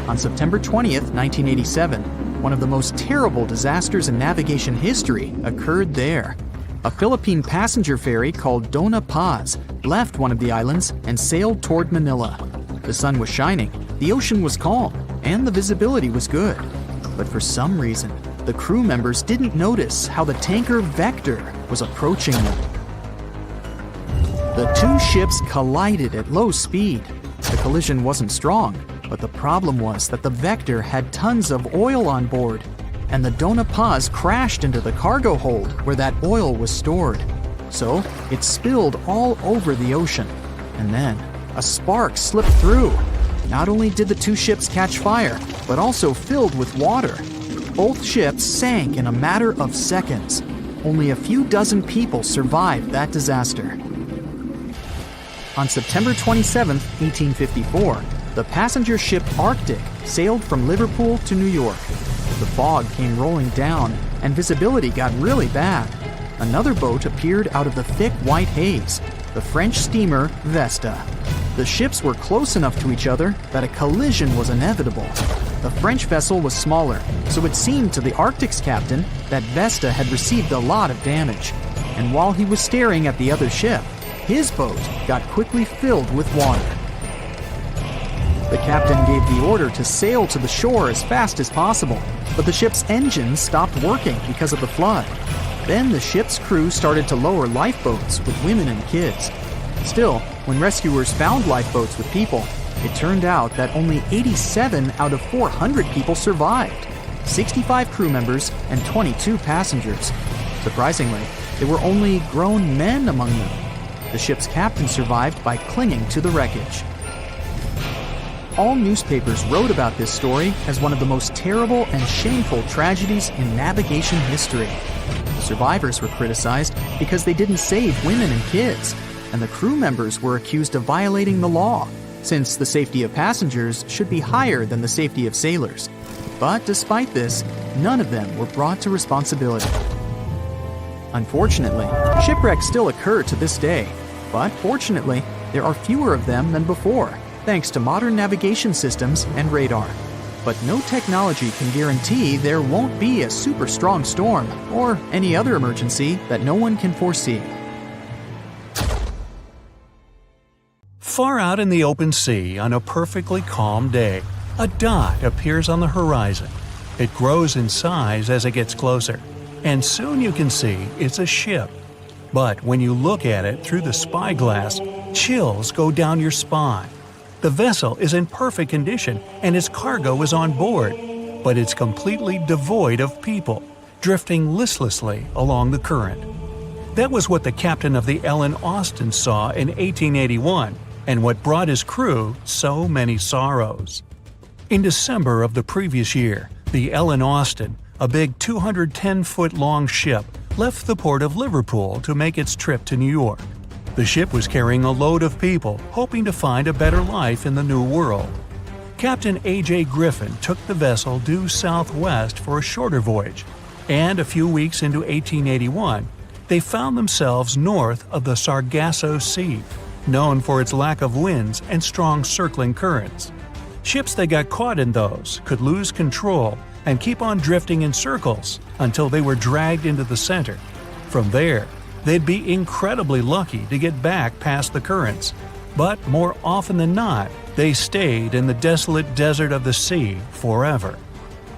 On September 20th, 1987, one of the most terrible disasters in navigation history occurred there. A Philippine passenger ferry called Dona Paz left one of the islands and sailed toward Manila. The sun was shining, the ocean was calm, and the visibility was good. But for some reason, the crew members didn't notice how the tanker Vector was approaching them. The two ships collided at low speed. The collision wasn't strong, but the problem was that the Vector had tons of oil on board, and the Dona Paz crashed into the cargo hold where that oil was stored. So it spilled all over the ocean, and then a spark slipped through. Not only did the two ships catch fire, but also filled with water. Both ships sank in a matter of seconds. Only a few dozen people survived that disaster. On September 27, 1854, the passenger ship Arctic sailed from Liverpool to New York. The fog came rolling down, and visibility got really bad. Another boat appeared out of the thick white haze, the French steamer Vesta. The ships were close enough to each other that a collision was inevitable. The French vessel was smaller, so it seemed to the Arctic's captain that Vesta had received a lot of damage. And while he was staring at the other ship, his boat got quickly filled with water. The captain gave the order to sail to the shore as fast as possible, but the ship's engines stopped working because of the flood. Then the ship's crew started to lower lifeboats with women and kids. Still, when rescuers found lifeboats with people, it turned out that only 87 out of 400 people survived, 65 crew members and 22 passengers. Surprisingly, there were only grown men among them. The ship's captain survived by clinging to the wreckage. All newspapers wrote about this story as one of the most terrible and shameful tragedies in navigation history. The survivors were criticized because they didn't save women and kids, and the crew members were accused of violating the law, since the safety of passengers should be higher than the safety of sailors. But despite this, none of them were brought to responsibility. Unfortunately, shipwrecks still occur to this day, but fortunately, there are fewer of them than before, thanks to modern navigation systems and radar. But no technology can guarantee there won't be a super strong storm or any other emergency that no one can foresee. Far out in the open sea on a perfectly calm day, a dot appears on the horizon. It grows in size as it gets closer, and soon you can see it's a ship. But when you look at it through the spyglass, chills go down your spine. The vessel is in perfect condition and its cargo is on board, but it's completely devoid of people, drifting listlessly along the current. That was what the captain of the Ellen Austin saw in 1881, and what brought his crew so many sorrows. In December of the previous year, the Ellen Austin, a big 210-foot-long ship left the port of Liverpool to make its trip to New York. The ship was carrying a load of people hoping to find a better life in the New World. Captain A.J. Griffin took the vessel due southwest for a shorter voyage, and a few weeks into 1881, they found themselves north of the Sargasso Sea, known for its lack of winds and strong circling currents. Ships that got caught in those could lose control and keep on drifting in circles until they were dragged into the center. From there, they'd be incredibly lucky to get back past the currents, but more often than not, they stayed in the desolate desert of the sea forever.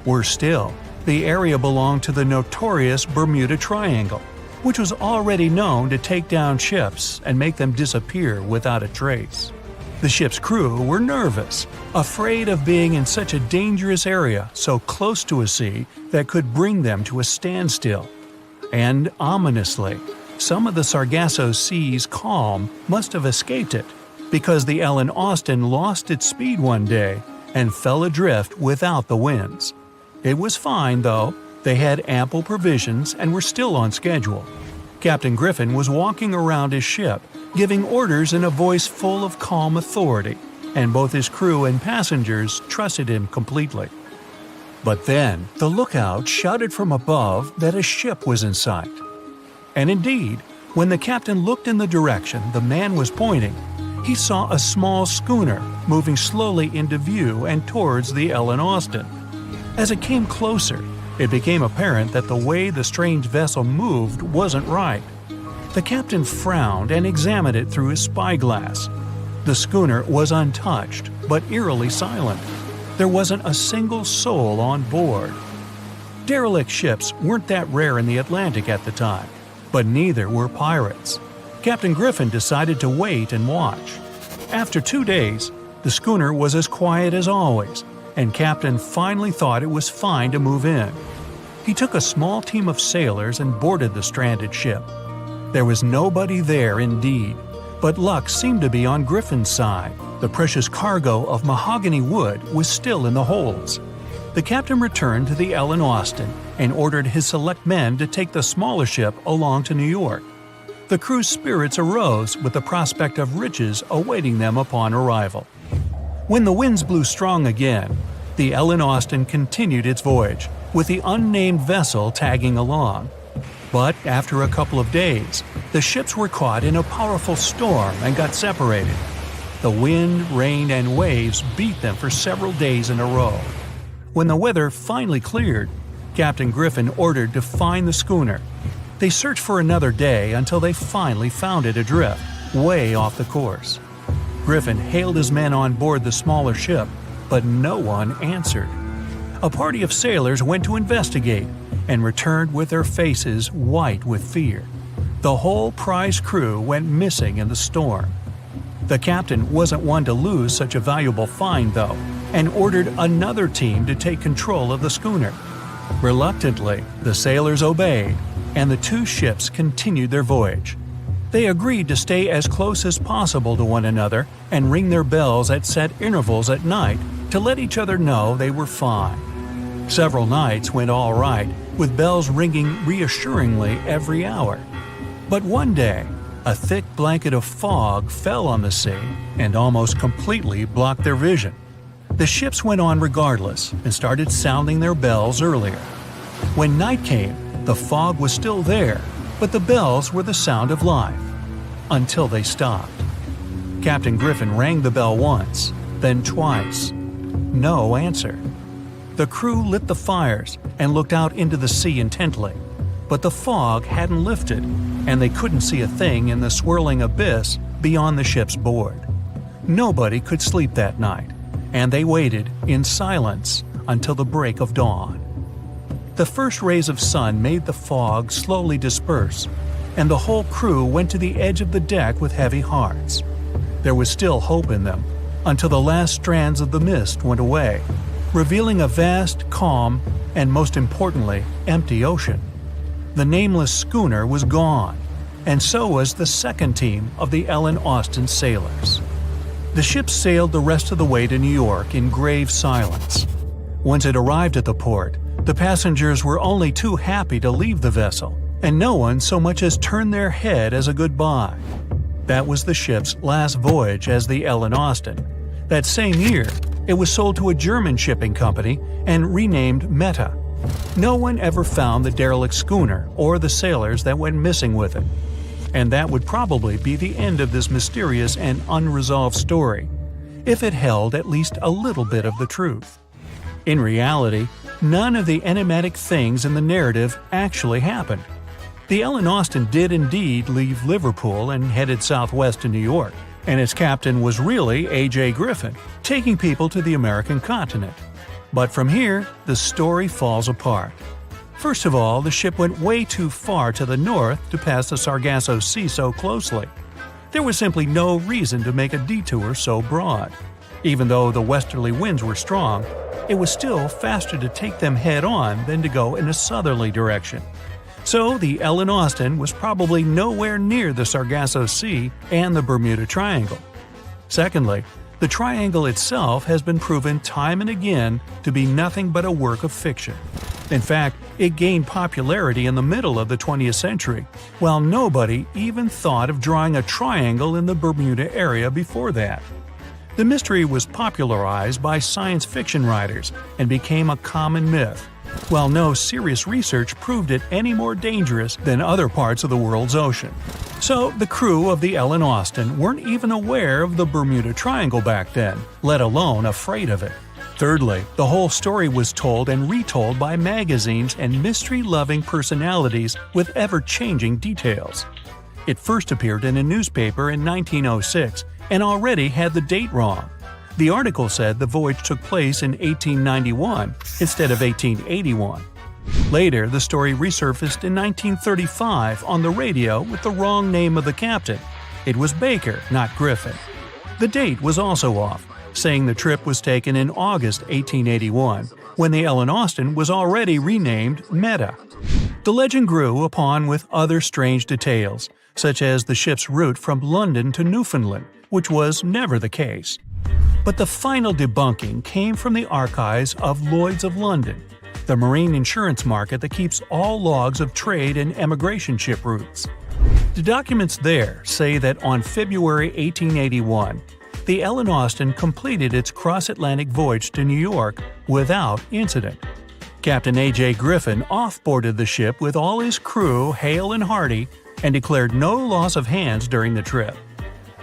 Worse still, the area belonged to the notorious Bermuda Triangle, which was already known to take down ships and make them disappear without a trace. The ship's crew were nervous, afraid of being in such a dangerous area so close to a sea that could bring them to a standstill. And ominously, some of the Sargasso Sea's calm must have escaped it, because the Ellen Austin lost its speed one day and fell adrift without the winds. It was fine, though. They had ample provisions and were still on schedule. Captain Griffin was walking around his ship, giving orders in a voice full of calm authority, and both his crew and passengers trusted him completely. But then, the lookout shouted from above that a ship was in sight. And indeed, when the captain looked in the direction the man was pointing, he saw a small schooner moving slowly into view and towards the Ellen Austin. As it came closer, it became apparent that the way the strange vessel moved wasn't right. The captain frowned and examined it through his spyglass. The schooner was untouched, but eerily silent. There wasn't a single soul on board. Derelict ships weren't that rare in the Atlantic at the time, but neither were pirates. Captain Griffin decided to wait and watch. After 2 days, the schooner was as quiet as always, and Captain finally thought it was fine to move in. He took a small team of sailors and boarded the stranded ship. There was nobody there indeed, but luck seemed to be on Griffin's side. The precious cargo of mahogany wood was still in the holds. The captain returned to the Ellen Austin and ordered his select men to take the smaller ship along to New York. The crew's spirits arose with the prospect of riches awaiting them upon arrival. When the winds blew strong again, the Ellen Austin continued its voyage, with the unnamed vessel tagging along. But after a couple of days, the ships were caught in a powerful storm and got separated. The wind, rain, and waves beat them for several days in a row. When the weather finally cleared, Captain Griffin ordered to find the schooner. They searched for another day until they finally found it adrift, way off the course. Griffin hailed his men on board the smaller ship, but no one answered. A party of sailors went to investigate and returned with their faces white with fear. The whole prize crew went missing in the storm. The captain wasn't one to lose such a valuable find, though, and ordered another team to take control of the schooner. Reluctantly, the sailors obeyed, and the two ships continued their voyage. They agreed to stay as close as possible to one another and ring their bells at set intervals at night to let each other know they were fine. Several nights went all right, with bells ringing reassuringly every hour. But one day, a thick blanket of fog fell on the sea and almost completely blocked their vision. The ships went on regardless and started sounding their bells earlier. When night came, the fog was still there, but the bells were the sound of life. Until they stopped. Captain Griffin rang the bell once, then twice. No answer. The crew lit the fires and looked out into the sea intently, but the fog hadn't lifted, and they couldn't see a thing in the swirling abyss beyond the ship's board. Nobody could sleep that night, and they waited in silence until the break of dawn. The first rays of sun made the fog slowly disperse, and the whole crew went to the edge of the deck with heavy hearts. There was still hope in them, until the last strands of the mist went away, revealing a vast, calm, and most importantly, empty ocean. The nameless schooner was gone, and so was the second team of the Ellen Austin sailors. The ship sailed the rest of the way to New York in grave silence. Once it arrived at the port, The passengers were only too happy to leave the vessel, and no one so much as turned their head as a goodbye. That was the ship's last voyage as the Ellen Austin. That same year, it was sold to a German shipping company and renamed Meta. No one ever found the derelict schooner or the sailors that went missing with it. And that would probably be the end of this mysterious and unresolved story, if it held at least a little bit of the truth. In reality, none of the enigmatic things in the narrative actually happened. The Ellen Austin did indeed leave Liverpool and headed southwest to New York, and its captain was really A.J. Griffin, taking people to the American continent. But from here, the story falls apart. First of all, the ship went way too far to the north to pass the Sargasso Sea so closely. There was simply no reason to make a detour so broad. Even though the westerly winds were strong, it was still faster to take them head-on than to go in a southerly direction. So the Ellen Austin was probably nowhere near the Sargasso Sea and the Bermuda Triangle. Secondly, the triangle itself has been proven time and again to be nothing but a work of fiction. In fact, it gained popularity in the middle of the 20th century, while nobody even thought of drawing a triangle in the Bermuda area before that. The mystery was popularized by science fiction writers and became a common myth, while no serious research proved it any more dangerous than other parts of the world's ocean. So the crew of the Ellen Austin weren't even aware of the Bermuda Triangle back then, let alone afraid of it. Thirdly, the whole story was told and retold by magazines and mystery-loving personalities with ever-changing details. It first appeared in a newspaper in 1906 and already had the date wrong. The article said the voyage took place in 1891 instead of 1881. Later, the story resurfaced in 1935 on the radio with the wrong name of the captain. It was Baker, not Griffin. The date was also off, saying the trip was taken in August 1881, when the Ellen Austin was already renamed Meta. The legend grew upon with other strange details, such as the ship's route from London to Newfoundland, which was never the case. But the final debunking came from the archives of Lloyd's of London, the marine insurance market that keeps all logs of trade and emigration ship routes. The documents there say that on February 1881, the Ellen Austin completed its cross-Atlantic voyage to New York without incident. Captain A.J. Griffin off-boarded the ship with all his crew hale and hearty and declared no loss of hands during the trip.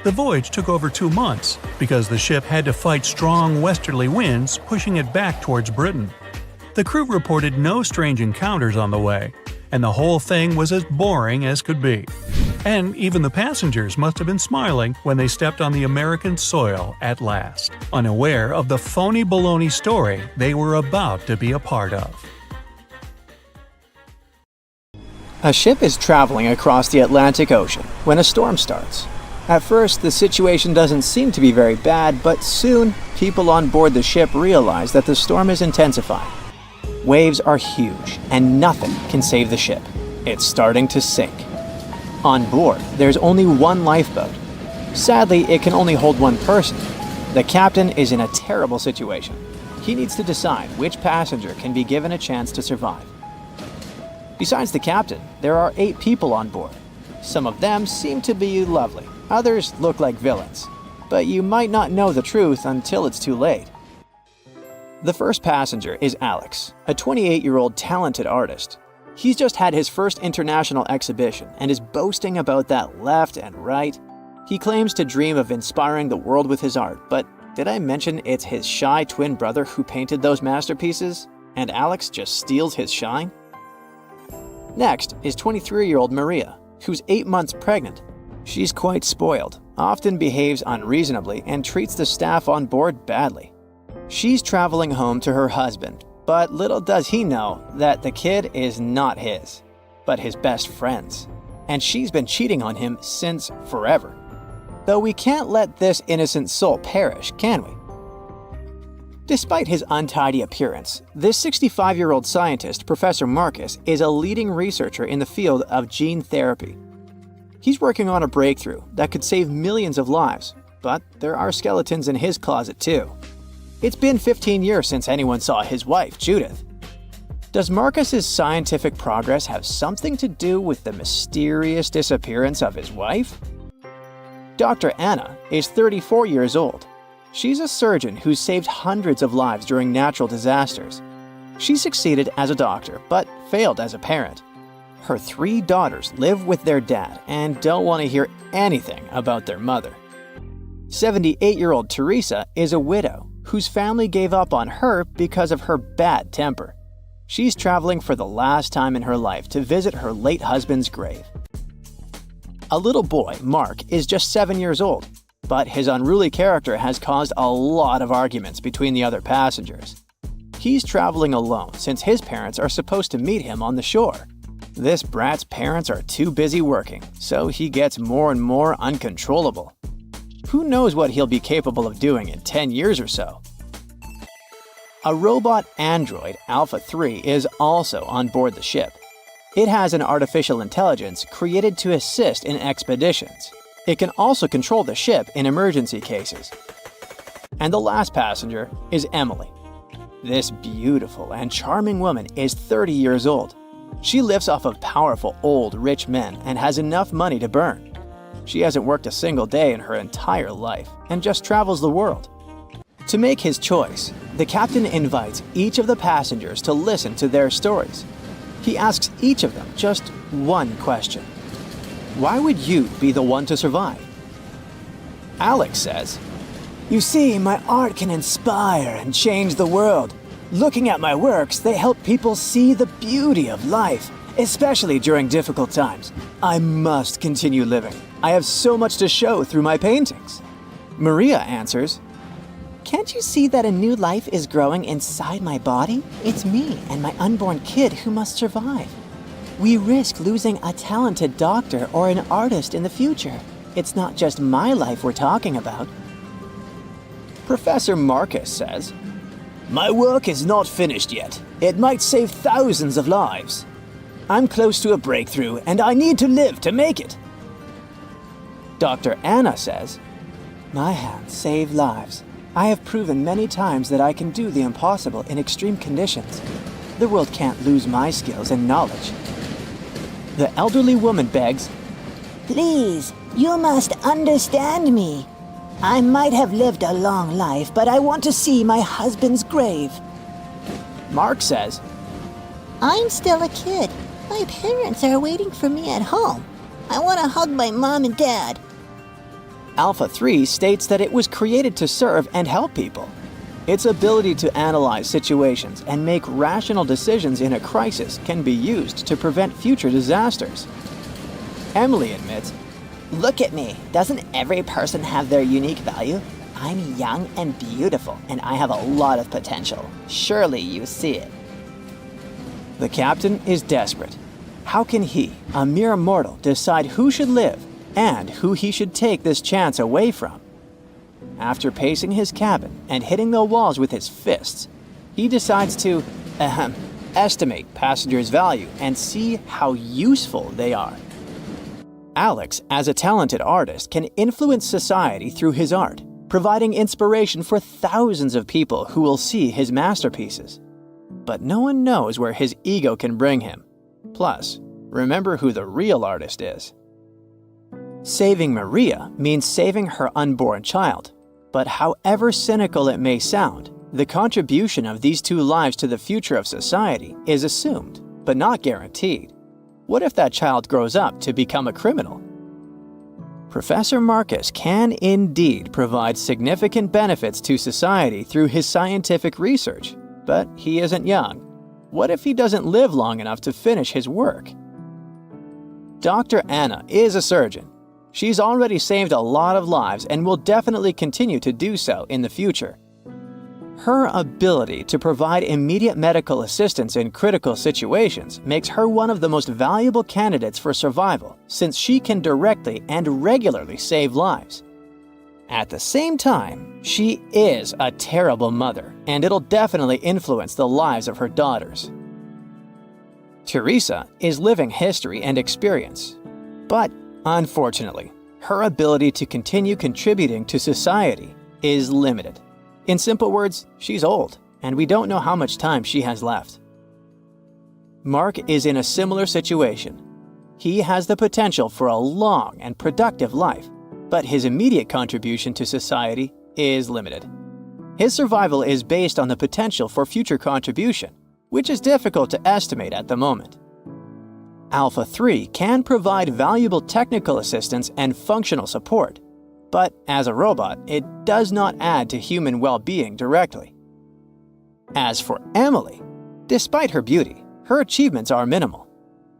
The voyage took over 2 months because the ship had to fight strong westerly winds pushing it back towards Britain. The crew reported no strange encounters on the way, and the whole thing was as boring as could be. And even the passengers must have been smiling when they stepped on the American soil at last, unaware of the phony baloney story they were about to be a part of. A ship is traveling across the Atlantic Ocean when a storm starts. At first, the situation doesn't seem to be very bad, but soon, people on board the ship realize that the storm is intensifying. Waves are huge, and nothing can save the ship. It's starting to sink. On board, there's only one lifeboat. Sadly, it can only hold one person. The captain is in a terrible situation. He needs to decide which passenger can be given a chance to survive. Besides the captain, there are 8 people on board. Some of them seem to be lovely. Others look like villains. But you might not know the truth until it's too late. The first passenger is Alex, a 28-year-old talented artist. He's just had his first international exhibition and is boasting about that left and right. He claims to dream of inspiring the world with his art, but did I mention it's his shy twin brother who painted those masterpieces? And Alex just steals his shine? Next is 23-year-old Maria, who's 8 months pregnant. She's quite spoiled, often behaves unreasonably, and treats the staff on board badly. She's traveling home to her husband, but little does he know that the kid is not his, but his best friend's. And she's been cheating on him since forever. Though we can't let this innocent soul perish, can we? Despite his untidy appearance, this 65-year-old scientist, Professor Marcus, is a leading researcher in the field of gene therapy. He's working on a breakthrough that could save millions of lives, but there are skeletons in his closet too. It's been 15 years since anyone saw his wife, Judith. Does Marcus's scientific progress have something to do with the mysterious disappearance of his wife? Dr. Anna is 34 years old. She's a surgeon who saved hundreds of lives during natural disasters. She succeeded as a doctor, but failed as a parent. Her 3 daughters live with their dad and don't want to hear anything about their mother. 78-year-old Teresa is a widow whose family gave up on her because of her bad temper. She's traveling for the last time in her life to visit her late husband's grave. A little boy, Mark, is just 7 years old, but his unruly character has caused a lot of arguments between the other passengers. He's traveling alone since his parents are supposed to meet him on the shore. This brat's parents are too busy working, so he gets more and more uncontrollable. Who knows what he'll be capable of doing in 10 years or so? A robot android, Alpha 3, is also on board the ship. It has an artificial intelligence created to assist in expeditions. It can also control the ship in emergency cases. And the last passenger is Emily. This beautiful and charming woman is 30 years old. She lives off of powerful, old, rich men and has enough money to burn. She hasn't worked a single day in her entire life and just travels the world. To make his choice, the captain invites each of the passengers to listen to their stories. He asks each of them just one question. Why would you be the one to survive? Alex says, "You see, my art can inspire and change the world. Looking at my works, they help people see the beauty of life, especially during difficult times. I must continue living. I have so much to show through my paintings." Maria answers, "Can't you see that a new life is growing inside my body? It's me and my unborn kid who must survive. We risk losing a talented doctor or an artist in the future. It's not just my life we're talking about." Professor Marcus says, "My work is not finished yet. It might save thousands of lives. I'm close to a breakthrough and I need to live to make it." Dr. Anna says, "My hands save lives. I have proven many times that I can do the impossible in extreme conditions. The world can't lose my skills and knowledge." The elderly woman begs, "Please, you must understand me. I might have lived a long life, but I want to see my husband's grave." Mark says, "I'm still a kid. My parents are waiting for me at home. I want to hug my mom and dad." Alpha 3 states that it was created to serve and help people. Its ability to analyze situations and make rational decisions in a crisis can be used to prevent future disasters. Emily admits, "Look at me. Doesn't every person have their unique value? I'm young and beautiful, and I have a lot of potential. Surely you see it." the captain is desperate. How can he, a mere mortal, decide who should live and who he should take this chance away from? After pacing his cabin and hitting the walls with his fists, he decides to estimate passengers' value and see how useful they are. Alex, as a talented artist, can influence society through his art, providing inspiration for thousands of people who will see his masterpieces. But no one knows where his ego can bring him. Plus, remember who the real artist is. Saving Maria means saving her unborn child. But however cynical it may sound, the contribution of these 2 lives to the future of society is assumed, but not guaranteed. What if that child grows up to become a criminal? Professor Marcus can indeed provide significant benefits to society through his scientific research, but he isn't young. What if he doesn't live long enough to finish his work? Dr. Anna is a surgeon. She's already saved a lot of lives and will definitely continue to do so in the future. Her ability to provide immediate medical assistance in critical situations makes her one of the most valuable candidates for survival, since she can directly and regularly save lives. At the same time, she is a terrible mother, and it'll definitely influence the lives of her daughters. Teresa is living history and experience, but unfortunately, her ability to continue contributing to society is limited. In simple words, she's old, and we don't know how much time she has left. Mark is in a similar situation. He has the potential for a long and productive life, but his immediate contribution to society is limited. His survival is based on the potential for future contribution, which is difficult to estimate at the moment. Alpha 3 can provide valuable technical assistance and functional support, but as a robot, it does not add to human well-being directly. As for Emily, despite her beauty, her achievements are minimal.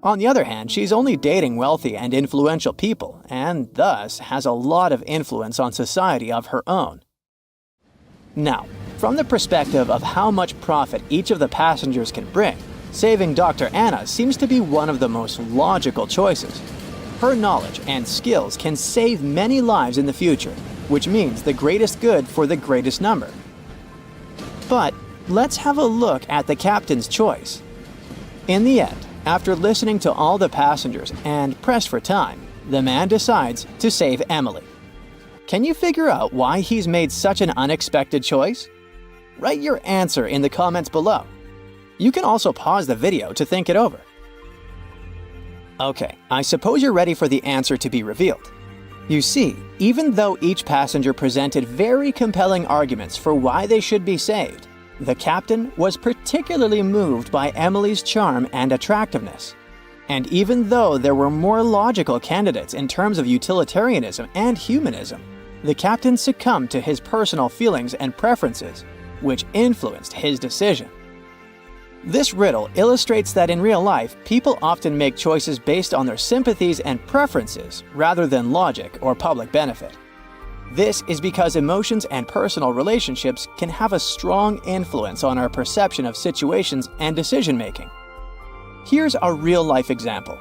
On the other hand, she's only dating wealthy and influential people, and thus has a lot of influence on society of her own. Now, from the perspective of how much profit each of the passengers can bring, saving Dr. Anna seems to be one of the most logical choices. Her knowledge and skills can save many lives in the future, which means the greatest good for the greatest number. But let's have a look at the captain's choice. In the end, after listening to all the passengers and pressed for time, the man decides to save Emily. Can you figure out why he's made such an unexpected choice? Write your answer in the comments below. You can also pause the video to think it over. Okay, I suppose you're ready for the answer to be revealed. You see, even though each passenger presented very compelling arguments for why they should be saved, the captain was particularly moved by Emily's charm and attractiveness. And even though there were more logical candidates in terms of utilitarianism and humanism, the captain succumbed to his personal feelings and preferences, which influenced his decision. This riddle illustrates that in real life, people often make choices based on their sympathies and preferences rather than logic or public benefit. This is because emotions and personal relationships can have a strong influence on our perception of situations and decision-making. Here's a real-life example.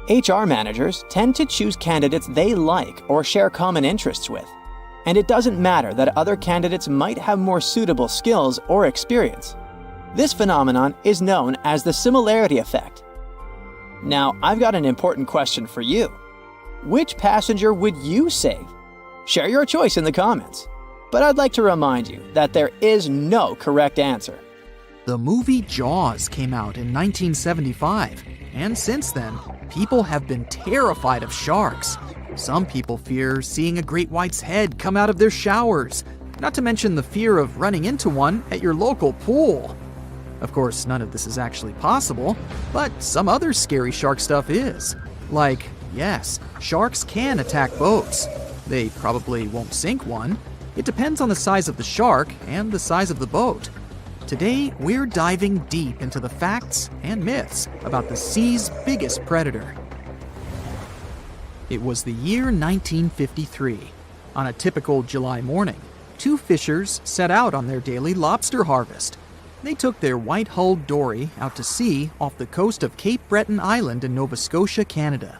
HR managers tend to choose candidates they like or share common interests with, and it doesn't matter that other candidates might have more suitable skills or experience. This phenomenon is known as the similarity effect. Now, I've got an important question for you. Which passenger would you save? Share your choice in the comments. But I'd like to remind you that there is no correct answer. The movie Jaws came out in 1975, and since then, people have been terrified of sharks. Some people fear seeing a great white's head come out of their showers, not to mention the fear of running into one at your local pool. Of course, none of this is actually possible, but some other scary shark stuff is. Like, yes, sharks can attack boats. They probably won't sink one. It depends on the size of the shark and the size of the boat. Today, we're diving deep into the facts and myths about the sea's biggest predator. It was the year 1953. On a typical July morning, two fishers set out on their daily lobster harvest. They took their white-hulled dory out to sea off the coast of Cape Breton Island in Nova Scotia, Canada.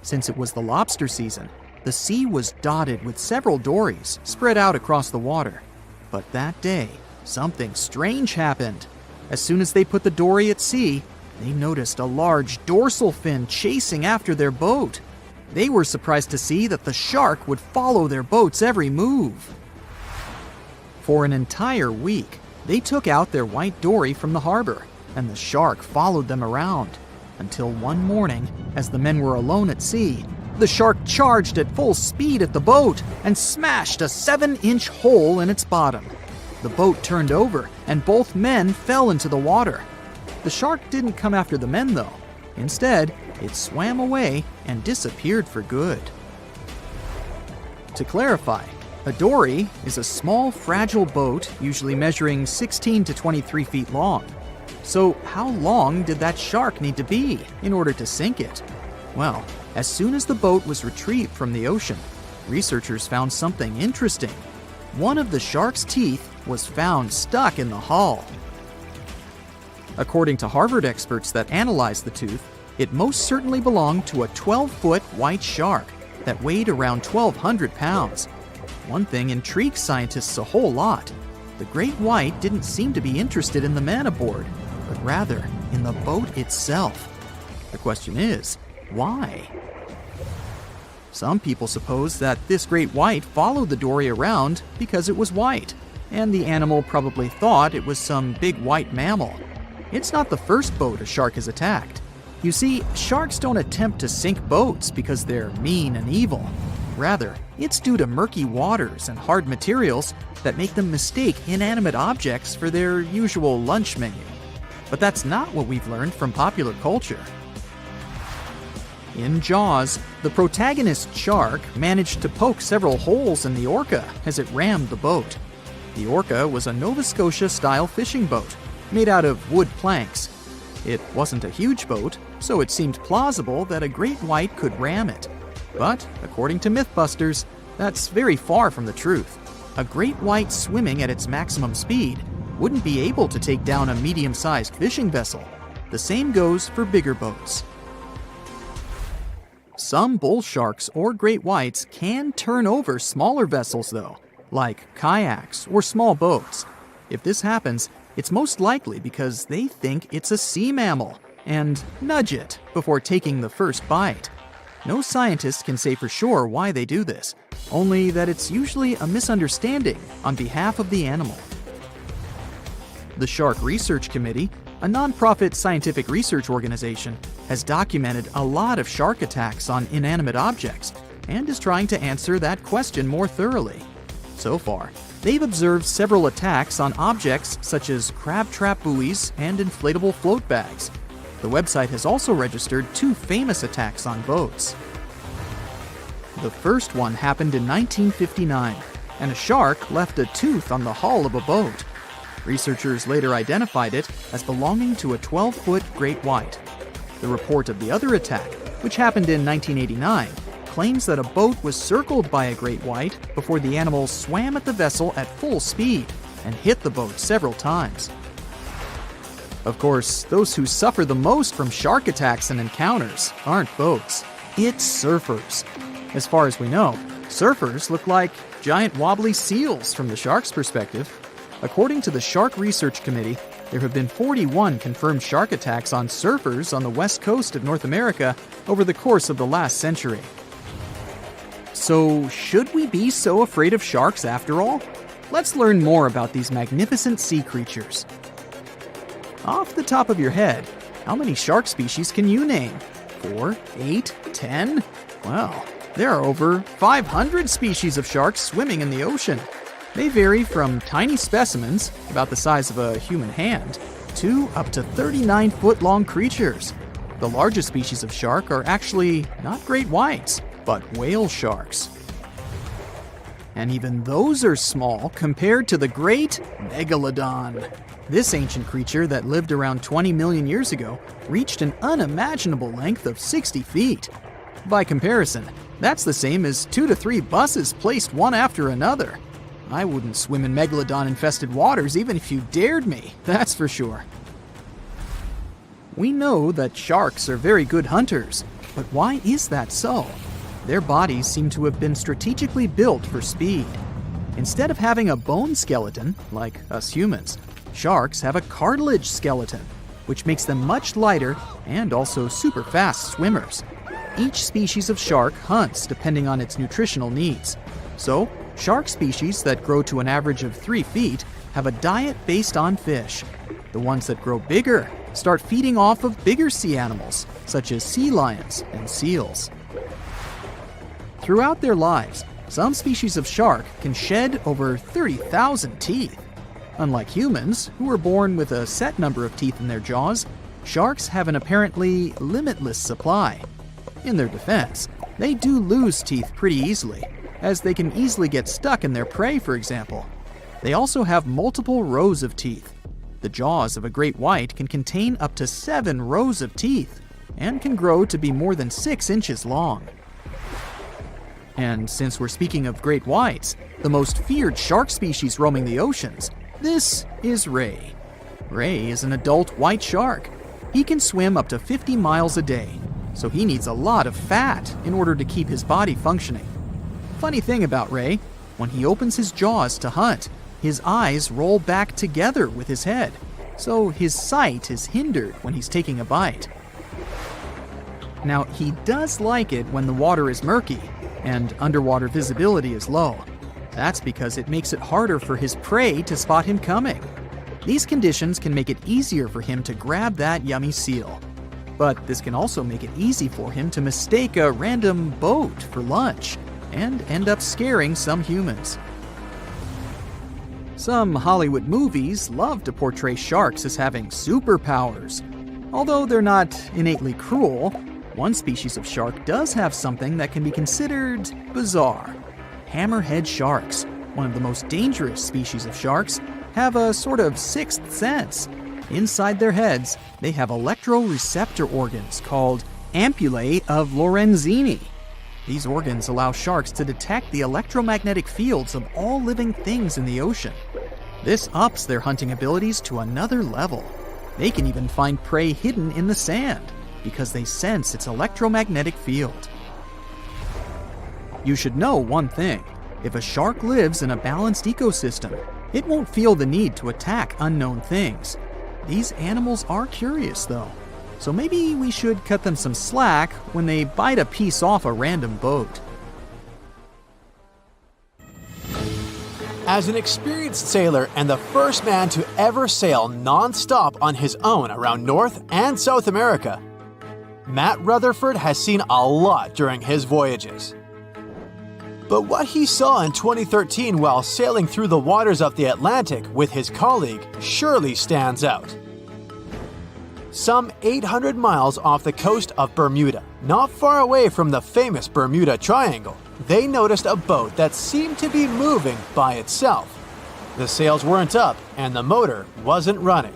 Since it was the lobster season, the sea was dotted with several dories spread out across the water. But that day, something strange happened. As soon as they put the dory at sea, they noticed a large dorsal fin chasing after their boat. They were surprised to see that the shark would follow their boat's every move. For an entire week, they took out their white dory from the harbor, and the shark followed them around. Until one morning, as the men were alone at sea, the shark charged at full speed at the boat and smashed a 7-inch hole in its bottom. The boat turned over, and both men fell into the water. The shark didn't come after the men, though. Instead, it swam away and disappeared for good. To clarify, a dory is a small, fragile boat usually measuring 16 to 23 feet long. So how long did that shark need to be in order to sink it? Well, as soon as the boat was retrieved from the ocean, researchers found something interesting. One of the shark's teeth was found stuck in the hull. According to Harvard experts that analyzed the tooth, it most certainly belonged to a 12-foot white shark that weighed around 1,200 pounds. One thing intrigues scientists a whole lot. The great white didn't seem to be interested in the man aboard, but rather in the boat itself. The question is, why? Some people suppose that this great white followed the dory around because it was white, and the animal probably thought it was some big white mammal. It's not the first boat a shark has attacked. You see, sharks don't attempt to sink boats because they're mean and evil. Rather, it's due to murky waters and hard materials that make them mistake inanimate objects for their usual lunch menu. But that's not what we've learned from popular culture. In Jaws, the protagonist shark managed to poke several holes in the orca as it rammed the boat. The orca was a Nova Scotia-style fishing boat, made out of wood planks. It wasn't a huge boat, so it seemed plausible that a great white could ram it. But, according to Mythbusters, that's very far from the truth. A great white swimming at its maximum speed wouldn't be able to take down a medium-sized fishing vessel. The same goes for bigger boats. Some bull sharks or great whites can turn over smaller vessels though, like kayaks or small boats. If this happens, it's most likely because they think it's a sea mammal and nudge it before taking the first bite. No scientist can say for sure why they do this, only that it's usually a misunderstanding on behalf of the animal. The Shark Research Committee, a nonprofit scientific research organization, has documented a lot of shark attacks on inanimate objects and is trying to answer that question more thoroughly. So far, they've observed several attacks on objects such as crab trap buoys and inflatable float bags. The website has also registered 2 famous attacks on boats. The first one happened in 1959, and a shark left a tooth on the hull of a boat. Researchers later identified it as belonging to a 12-foot great white. The report of the other attack, which happened in 1989, claims that a boat was circled by a great white before the animal swam at the vessel at full speed and hit the boat several times. Of course, those who suffer the most from shark attacks and encounters aren't boats. It's surfers. As far as we know, surfers look like giant wobbly seals from the shark's perspective. According to the Shark Research Committee, there have been 41 confirmed shark attacks on surfers on the west coast of North America over the course of the last century. So, should we be so afraid of sharks after all? Let's learn more about these magnificent sea creatures. Off the top of your head, how many shark species can you name? 4, 8, 10? Well, there are over 500 species of sharks swimming in the ocean. They vary from tiny specimens, about the size of a human hand, to up to 39-foot-long creatures. The largest species of shark are actually not great whites, but whale sharks. And even those are small compared to the great Megalodon. This ancient creature that lived around 20 million years ago reached an unimaginable length of 60 feet. By comparison, that's the same as 2 to 3 buses placed one after another. I wouldn't swim in Megalodon-infested waters even if you dared me, that's for sure. We know that sharks are very good hunters, but why is that so? Their bodies seem to have been strategically built for speed. Instead of having a bone skeleton, like us humans, sharks have a cartilage skeleton, which makes them much lighter and also super fast swimmers. Each species of shark hunts depending on its nutritional needs. So, shark species that grow to an average of 3 feet have a diet based on fish. The ones that grow bigger start feeding off of bigger sea animals, such as sea lions and seals. Throughout their lives, some species of shark can shed over 30,000 teeth. Unlike humans, who are born with a set number of teeth in their jaws, sharks have an apparently limitless supply. In their defense, they do lose teeth pretty easily, as they can easily get stuck in their prey, for example. They also have multiple rows of teeth. The jaws of a great white can contain up to 7 rows of teeth, and can grow to be more than 6 inches long. And since we're speaking of great whites, the most feared shark species roaming the oceans, this is ray. Ray is an adult white shark. He can swim up to 50 miles a day, so he needs a lot of fat in order to keep his body functioning. Funny thing about Ray, when he opens his jaws to hunt, his eyes roll back together with his head, so his sight is hindered when he's taking a bite. Now, he does like it when the water is murky and underwater visibility is low. That's because it makes it harder for his prey to spot him coming. These conditions can make it easier for him to grab that yummy seal. But this can also make it easy for him to mistake a random boat for lunch and end up scaring some humans. Some Hollywood movies love to portray sharks as having superpowers. Although they're not innately cruel, one species of shark does have something that can be considered bizarre. Hammerhead sharks, one of the most dangerous species of sharks, have a sort of sixth sense. Inside their heads, they have electroreceptor organs called ampullae of Lorenzini. These organs allow sharks to detect the electromagnetic fields of all living things in the ocean. This ups their hunting abilities to another level. They can even find prey hidden in the sand because they sense its electromagnetic field. You should know one thing. If a shark lives in a balanced ecosystem, it won't feel the need to attack unknown things. These animals are curious, though, so maybe we should cut them some slack when they bite a piece off a random boat. As an experienced sailor and the first man to ever sail non-stop on his own around North and South America, Matt Rutherford has seen a lot during his voyages. But what he saw in 2013 while sailing through the waters of the Atlantic with his colleague surely stands out. Some 800 miles off the coast of Bermuda, not far away from the famous Bermuda Triangle, they noticed a boat that seemed to be moving by itself. The sails weren't up and the motor wasn't running.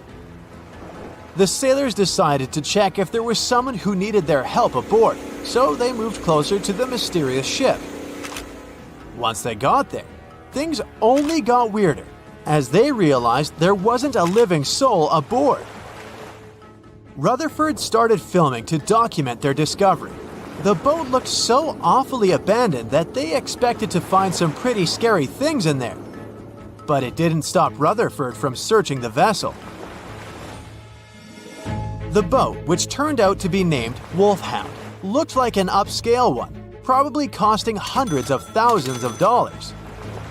The sailors decided to check if there was someone who needed their help aboard, so they moved closer to the mysterious ship. Once they got there, things only got weirder, as they realized there wasn't a living soul aboard. Rutherford started filming to document their discovery. The boat looked so awfully abandoned that they expected to find some pretty scary things in there. But it didn't stop Rutherford from searching the vessel. The boat, which turned out to be named Wolfhound, looked like an upscale one, probably costing hundreds of thousands of dollars.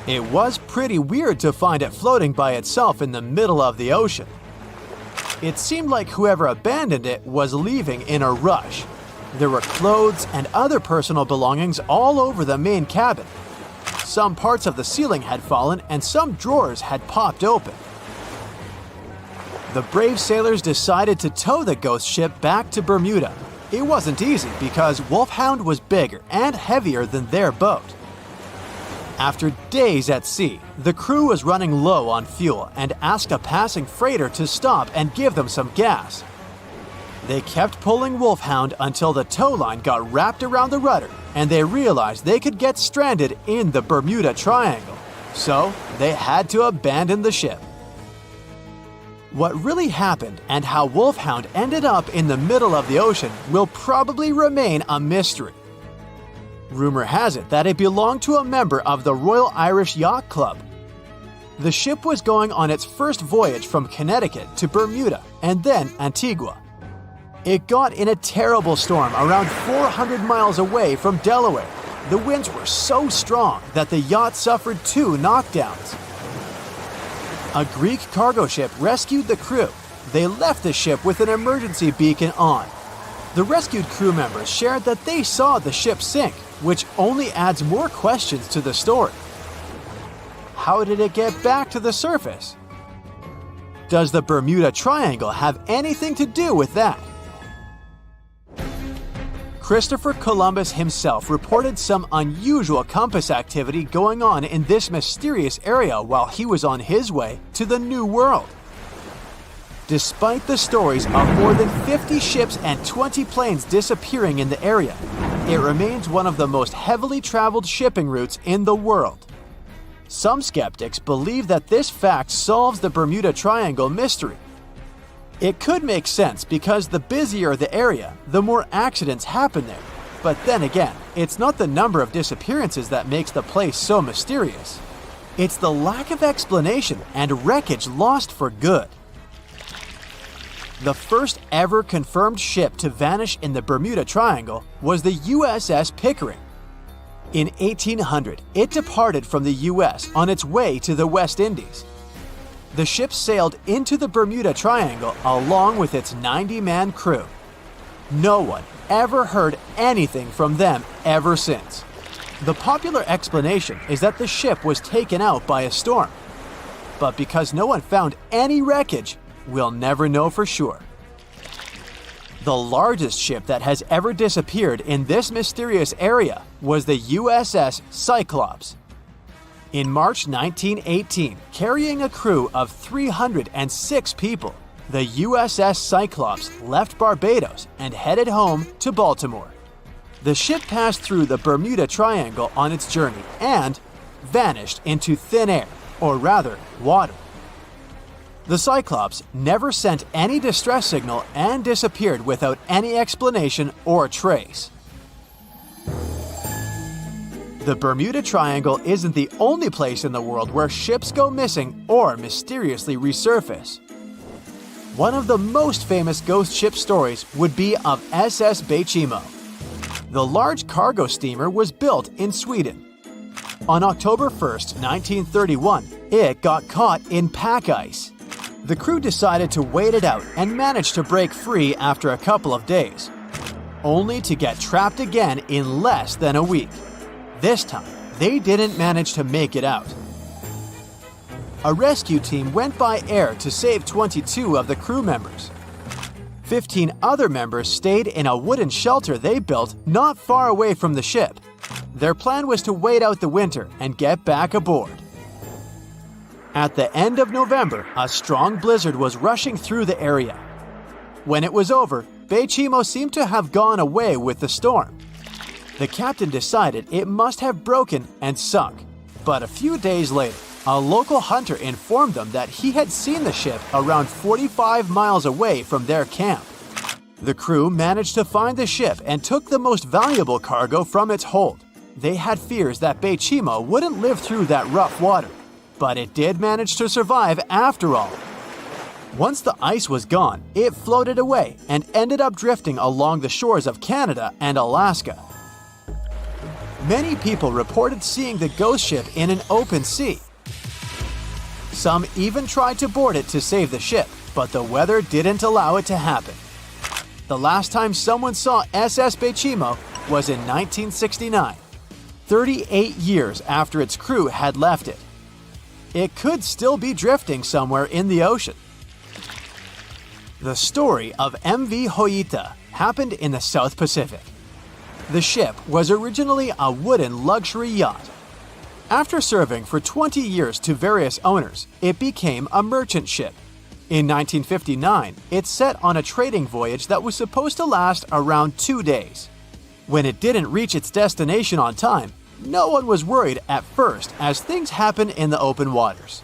It was pretty weird to find it floating by itself in the middle of the ocean. It seemed like whoever abandoned it was leaving in a rush. There were clothes and other personal belongings all over the main cabin. Some parts of the ceiling had fallen and some drawers had popped open. The brave sailors decided to tow the ghost ship back to Bermuda. It wasn't easy because Wolfhound was bigger and heavier than their boat. After days at sea, the crew was running low on fuel and asked a passing freighter to stop and give them some gas. They kept pulling Wolfhound until the tow line got wrapped around the rudder and they realized they could get stranded in the Bermuda Triangle. So they had to abandon the ship. What really happened and how Wolfhound ended up in the middle of the ocean will probably remain a mystery. Rumor has it that it belonged to a member of the Royal Irish Yacht Club. The ship was going on its first voyage from Connecticut to Bermuda and then Antigua. It got in a terrible storm around 400 miles away from Delaware. The winds were so strong that the yacht suffered 2 knockdowns. A Greek cargo ship rescued the crew. They left the ship with an emergency beacon on. The rescued crew members shared that they saw the ship sink, which only adds more questions to the story. How did it get back to the surface? Does the Bermuda Triangle have anything to do with that? Christopher Columbus himself reported some unusual compass activity going on in this mysterious area while he was on his way to the New World. Despite the stories of more than 50 ships and 20 planes disappearing in the area, it remains one of the most heavily traveled shipping routes in the world. Some skeptics believe that this fact solves the Bermuda Triangle mystery. It could make sense because the busier the area, the more accidents happen there. But then again, it's not the number of disappearances that makes the place so mysterious. It's the lack of explanation and wreckage lost for good. The first ever confirmed ship to vanish in the Bermuda Triangle was the USS Pickering. In 1800, it departed from the US on its way to the West Indies. The ship sailed into the Bermuda Triangle along with its 90-man crew. No one ever heard anything from them ever since. The popular explanation is that the ship was taken out by a storm. But because no one found any wreckage, we'll never know for sure. The largest ship that has ever disappeared in this mysterious area was the USS Cyclops. In March 1918, carrying a crew of 306 people, the USS Cyclops left Barbados and headed home to Baltimore. The ship passed through the Bermuda Triangle on its journey and vanished into thin air, or rather, water. The Cyclops never sent any distress signal and disappeared without any explanation or trace. The Bermuda Triangle isn't the only place in the world where ships go missing or mysteriously resurface. One of the most famous ghost ship stories would be of SS Baychimo. The large cargo steamer was built in Sweden. On October 1st, 1931, it got caught in pack ice. The crew decided to wait it out and managed to break free after a couple of days, only to get trapped again in less than a week. This time, they didn't manage to make it out. A rescue team went by air to save 22 of the crew members. 15 other members stayed in a wooden shelter they built not far away from the ship. Their plan was to wait out the winter and get back aboard. At the end of November, a strong blizzard was rushing through the area. When it was over, Baychimo seemed to have gone away with the storm. The captain decided it must have broken and sunk, but a few days later, a local hunter informed them that he had seen the ship around 45 miles away from their camp. The crew managed to find the ship and took the most valuable cargo from its hold. They had fears that Baychimo wouldn't live through that rough water, but it did manage to survive after all. Once the ice was gone, it floated away and ended up drifting along the shores of Canada and Alaska. Many people reported seeing the ghost ship in an open sea. Some even tried to board it to save the ship, but the weather didn't allow it to happen. The last time someone saw SS Baychimo was in 1969, 38 years after its crew had left it. It could still be drifting somewhere in the ocean. The story of MV Joyita happened in the South Pacific. The ship was originally a wooden luxury yacht. After serving for 20 years to various owners, it became a merchant ship. In 1959, it set on a trading voyage that was supposed to last around 2 days. When it didn't reach its destination on time, no one was worried at first, as things happen in the open waters.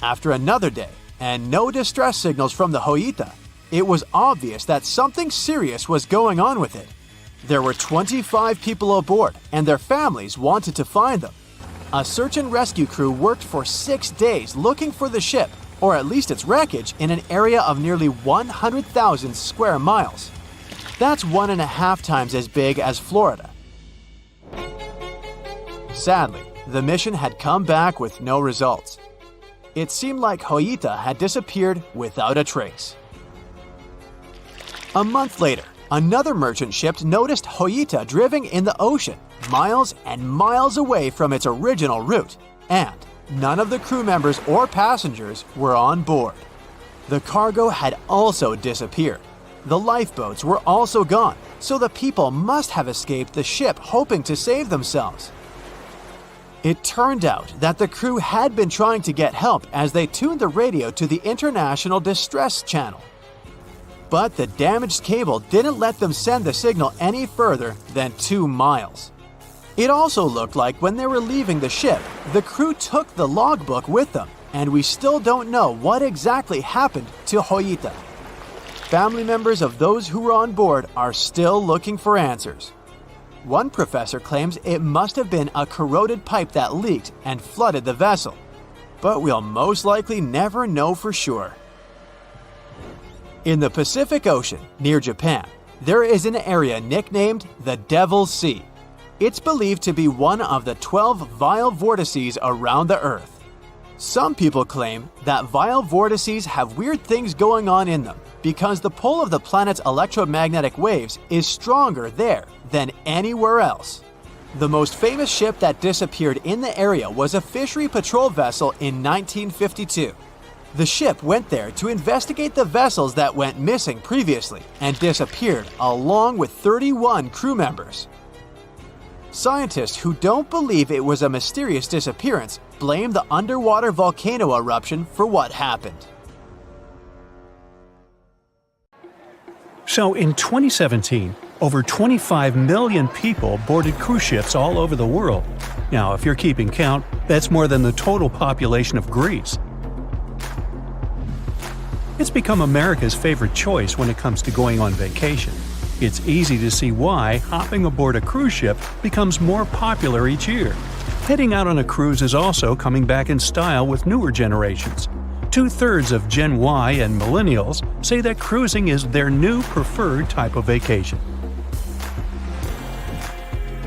After another day, and no distress signals from the Joyita, it was obvious that something serious was going on with it. There were 25 people aboard, and their families wanted to find them. A search and rescue crew worked for 6 days looking for the ship, or at least its wreckage, in an area of nearly 100,000 square miles. That's 1.5 times as big as Florida. Sadly, the mission had come back with no results. It seemed like Joyita had disappeared without a trace. A month later, another merchant ship noticed Joyita drifting in the ocean, miles and miles away from its original route, and none of the crew members or passengers were on board. The cargo had also disappeared. The lifeboats were also gone, so the people must have escaped the ship hoping to save themselves. It turned out that the crew had been trying to get help as they tuned the radio to the International Distress Channel. But the damaged cable didn't let them send the signal any further than 2 miles. It also looked like when they were leaving the ship, the crew took the logbook with them, and we still don't know what exactly happened to Joyita. Family members of those who were on board are still looking for answers. One professor claims it must have been a corroded pipe that leaked and flooded the vessel, but we'll most likely never know for sure. In the Pacific Ocean, near Japan, there is an area nicknamed the Devil's Sea. It's believed to be one of the 12 vile vortices around the Earth. Some people claim that vile vortices have weird things going on in them because the pull of the planet's electromagnetic waves is stronger there than anywhere else. The most famous ship that disappeared in the area was a fishery patrol vessel in 1952. The ship went there to investigate the vessels that went missing previously and disappeared along with 31 crew members. Scientists who don't believe it was a mysterious disappearance blame the underwater volcano eruption for what happened. So in 2017, over 25 million people boarded cruise ships all over the world. Now, if you're keeping count, that's more than the total population of Greece. It's become America's favorite choice when it comes to going on vacation. It's easy to see why hopping aboard a cruise ship becomes more popular each year. Heading out on a cruise is also coming back in style with newer generations. 2/3 of Gen Y and millennials say that cruising is their new preferred type of vacation.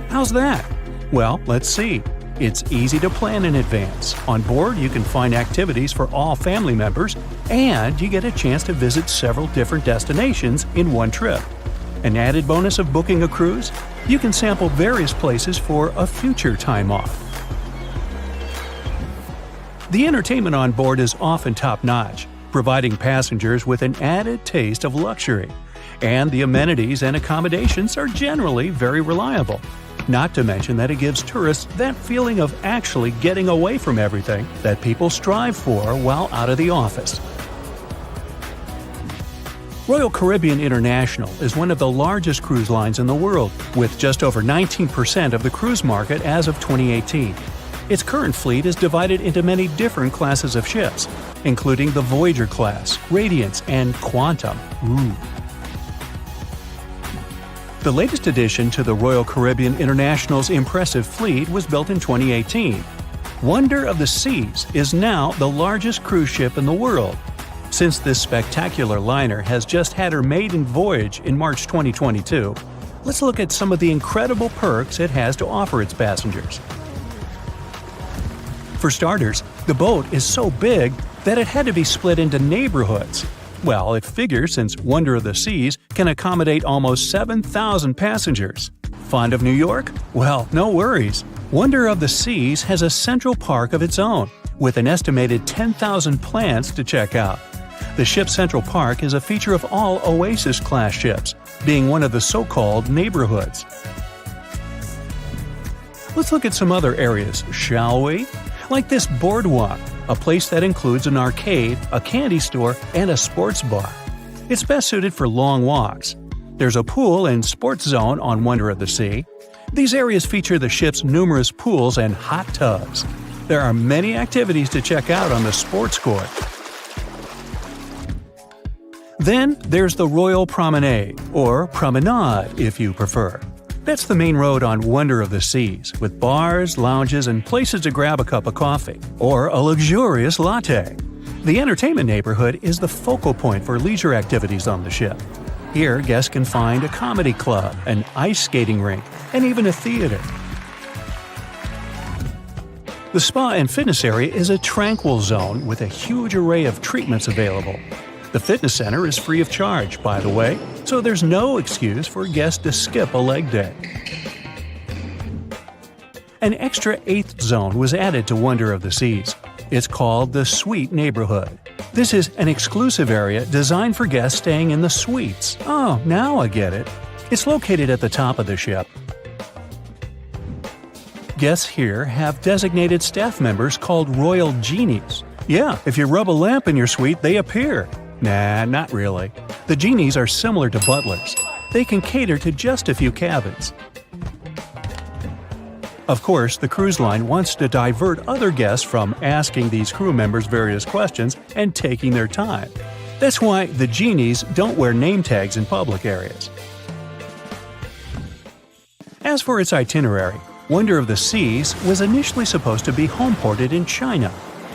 How's that? Well, let's see. It's easy to plan in advance. On board, you can find activities for all family members, and you get a chance to visit several different destinations in one trip. An added bonus of booking a cruise? You can sample various places for a future time off. The entertainment on board is often top-notch, providing passengers with an added taste of luxury. And the amenities and accommodations are generally very reliable. Not to mention that it gives tourists that feeling of actually getting away from everything that people strive for while out of the office. Royal Caribbean International is one of the largest cruise lines in the world, with just over 19% of the cruise market as of 2018. Its current fleet is divided into many different classes of ships, including the Voyager class, Radiance, and Quantum. The latest addition to the Royal Caribbean International's impressive fleet was built in 2018. Wonder of the Seas is now the largest cruise ship in the world. Since this spectacular liner has just had her maiden voyage in March 2022, let's look at some of the incredible perks it has to offer its passengers. For starters, the boat is so big that it had to be split into neighborhoods. Well, it figures since Wonder of the Seas can accommodate almost 7,000 passengers. Fond of New York? Well, no worries. Wonder of the Seas has a central park of its own, with an estimated 10,000 plants to check out. The ship's central park is a feature of all Oasis-class ships, being one of the so-called neighborhoods. Let's look at some other areas, shall we? Like this boardwalk, a place that includes an arcade, a candy store, and a sports bar. It's best suited for long walks. There's a pool and sports zone on Wonder of the Sea. These areas feature the ship's numerous pools and hot tubs. There are many activities to check out on the sports court. Then there's the Royal Promenade, or Promenade if you prefer. That's the main road on Wonder of the Seas, with bars, lounges, and places to grab a cup of coffee, or a luxurious latte. The entertainment neighborhood is the focal point for leisure activities on the ship. Here, guests can find a comedy club, an ice skating rink, and even a theater. The spa and fitness area is a tranquil zone with a huge array of treatments available. The fitness center is free of charge, by the way, so there's no excuse for guests to skip a leg day. An extra 8th zone was added to Wonder of the Seas. It's called the Suite Neighborhood. This is an exclusive area designed for guests staying in the suites. Oh, now I get it. It's located at the top of the ship. Guests here have designated staff members called Royal Genies. Yeah, if you rub a lamp in your suite, they appear. Nah, not really. The genies are similar to butlers. They can cater to just a few cabins. Of course, the cruise line wants to divert other guests from asking these crew members various questions and taking their time. That's why the genies don't wear name tags in public areas. As for its itinerary, Wonder of the Seas was initially supposed to be homeported in China,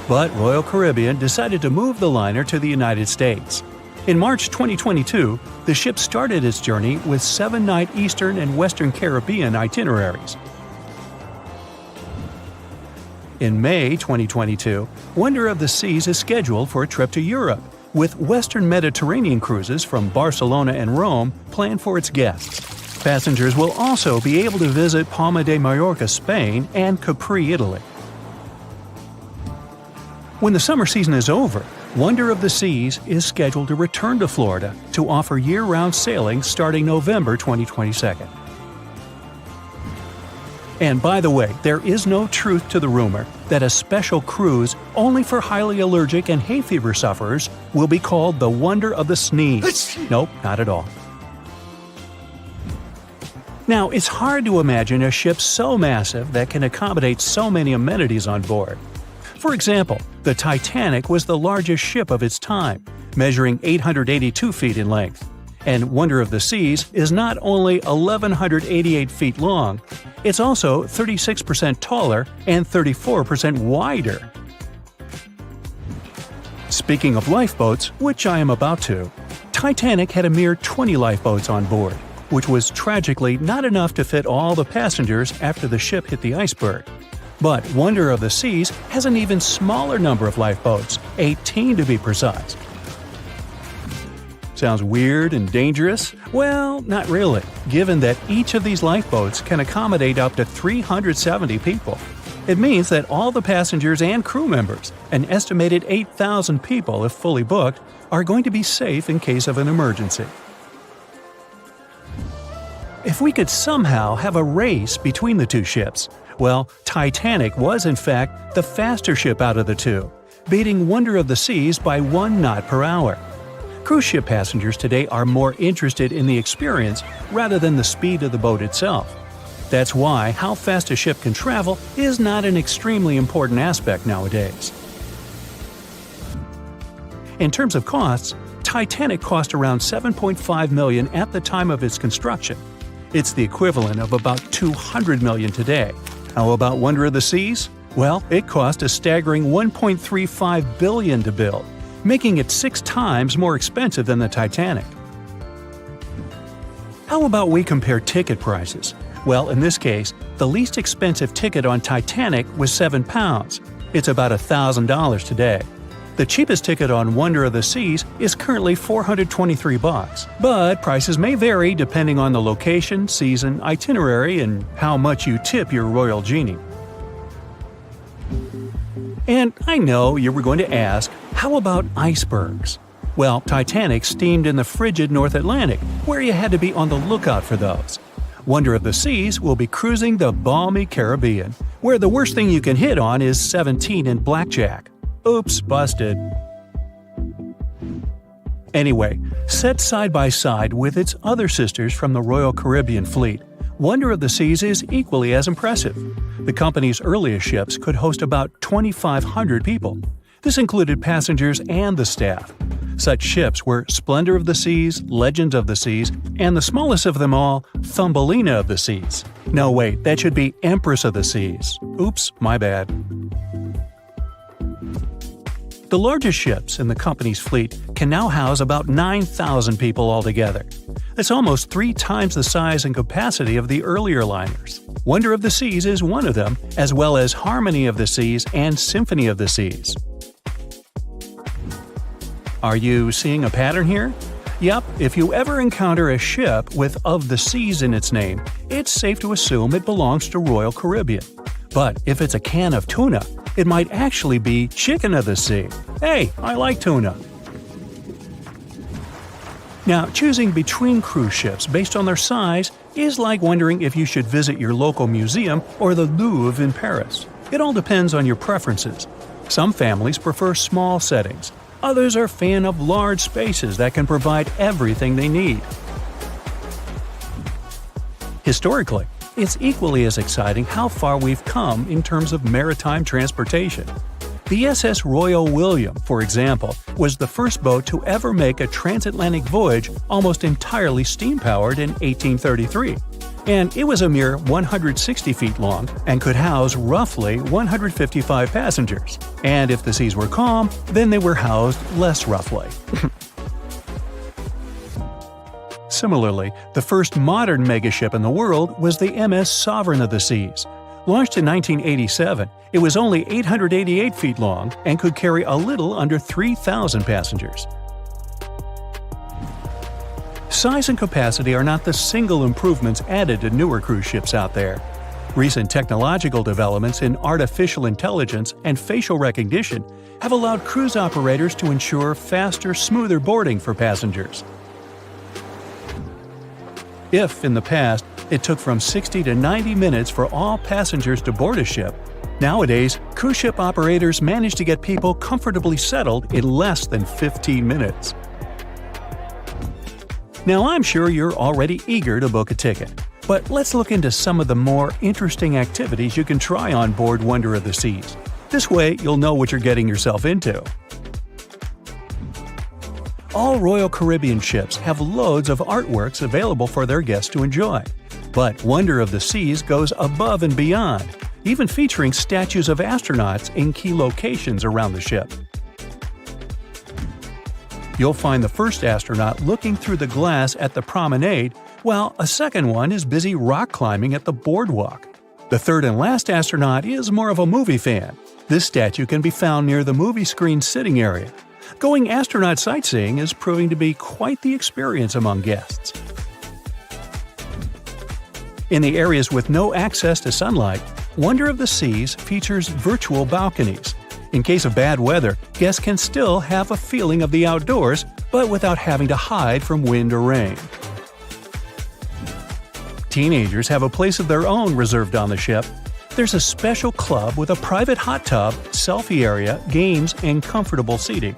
but Royal Caribbean decided to move the liner to the United States. In March 2022, the ship started its journey with 7-night Eastern and Western Caribbean itineraries. In May 2022, Wonder of the Seas is scheduled for a trip to Europe, with Western Mediterranean cruises from Barcelona and Rome planned for its guests. Passengers will also be able to visit Palma de Mallorca, Spain, and Capri, Italy. When the summer season is over, Wonder of the Seas is scheduled to return to Florida to offer year-round sailing starting November 2022. And by the way, there is no truth to the rumor that a special cruise only for highly allergic and hay fever sufferers will be called the Wonder of the Sneeze. Nope, not at all. Now, it's hard to imagine a ship so massive that can accommodate so many amenities on board. For example, the Titanic was the largest ship of its time, measuring 882 feet in length. And Wonder of the Seas is not only 1,188 feet long, it's also 36% taller and 34% wider. Speaking of lifeboats, which I am about to, Titanic had a mere 20 lifeboats on board, which was tragically not enough to fit all the passengers after the ship hit the iceberg. But Wonder of the Seas has an even smaller number of lifeboats, 18 to be precise. Sounds weird and dangerous? Well, not really, given that each of these lifeboats can accommodate up to 370 people. It means that all the passengers and crew members, an estimated 8,000 people if fully booked, are going to be safe in case of an emergency. If we could somehow have a race between the two ships, well, Titanic was in fact the faster ship out of the two, beating Wonder of the Seas by 1 knot per hour. Cruise ship passengers today are more interested in the experience rather than the speed of the boat itself. That's why how fast a ship can travel is not an extremely important aspect nowadays. In terms of costs, Titanic cost around $7.5 million at the time of its construction. It's the equivalent of about $200 million today. How about Wonder of the Seas? Well, it cost a staggering $1.35 billion to build, making it 6 times more expensive than the Titanic. How about we compare ticket prices? Well, in this case, the least expensive ticket on Titanic was £7. It's about $1,000 today. The cheapest ticket on Wonder of the Seas is currently $423, but prices may vary depending on the location, season, itinerary, and how much you tip your royal genie. And I know you were going to ask, how about icebergs? Well, Titanic steamed in the frigid North Atlantic, where you had to be on the lookout for those. Wonder of the Seas will be cruising the balmy Caribbean, where the worst thing you can hit on is 17 and blackjack. Oops, busted. Anyway, set side by side with its other sisters from the Royal Caribbean Fleet, Wonder of the Seas is equally as impressive. The company's earliest ships could host about 2,500 people. This included passengers and the staff. Such ships were Splendor of the Seas, Legend of the Seas, and the smallest of them all, Thumbelina of the Seas. No, wait, that should be Empress of the Seas. Oops, my bad. The largest ships in the company's fleet can now house about 9,000 people altogether. That's almost 3 times the size and capacity of the earlier liners. Wonder of the Seas is one of them, as well as Harmony of the Seas and Symphony of the Seas. Are you seeing a pattern here? Yup, if you ever encounter a ship with Of the Seas in its name, it's safe to assume it belongs to Royal Caribbean. But if it's a can of tuna, it might actually be Chicken of the Sea. Hey, I like tuna. Now, choosing between cruise ships based on their size is like wondering if you should visit your local museum or the Louvre in Paris. It all depends on your preferences. Some families prefer small settings. Others are fan of large spaces that can provide everything they need. Historically, it's equally as exciting how far we've come in terms of maritime transportation. The SS Royal William, for example, was the first boat to ever make a transatlantic voyage almost entirely steam-powered in 1833. And it was a mere 160 feet long and could house roughly 155 passengers. And if the seas were calm, then they were housed less roughly. Similarly, the first modern megaship in the world was the MS Sovereign of the Seas. Launched in 1987, it was only 888 feet long and could carry a little under 3,000 passengers. Size and capacity are not the single improvements added to newer cruise ships out there. Recent technological developments in artificial intelligence and facial recognition have allowed cruise operators to ensure faster, smoother boarding for passengers. If, in the past, it took from 60 to 90 minutes for all passengers to board a ship, nowadays, cruise ship operators manage to get people comfortably settled in less than 15 minutes. Now, I'm sure you're already eager to book a ticket, but let's look into some of the more interesting activities you can try on board Wonder of the Seas. This way, you'll know what you're getting yourself into. All Royal Caribbean ships have loads of artworks available for their guests to enjoy. But Wonder of the Seas goes above and beyond, even featuring statues of astronauts in key locations around the ship. You'll find the first astronaut looking through the glass at the promenade, while a second one is busy rock climbing at the boardwalk. The third and last astronaut is more of a movie fan. This statue can be found near the movie screen sitting area. Going astronaut sightseeing is proving to be quite the experience among guests. In the areas with no access to sunlight, Wonder of the Seas features virtual balconies. In case of bad weather, guests can still have a feeling of the outdoors, but without having to hide from wind or rain. Teenagers have a place of their own reserved on the ship. There's a special club with a private hot tub, selfie area, games, and comfortable seating.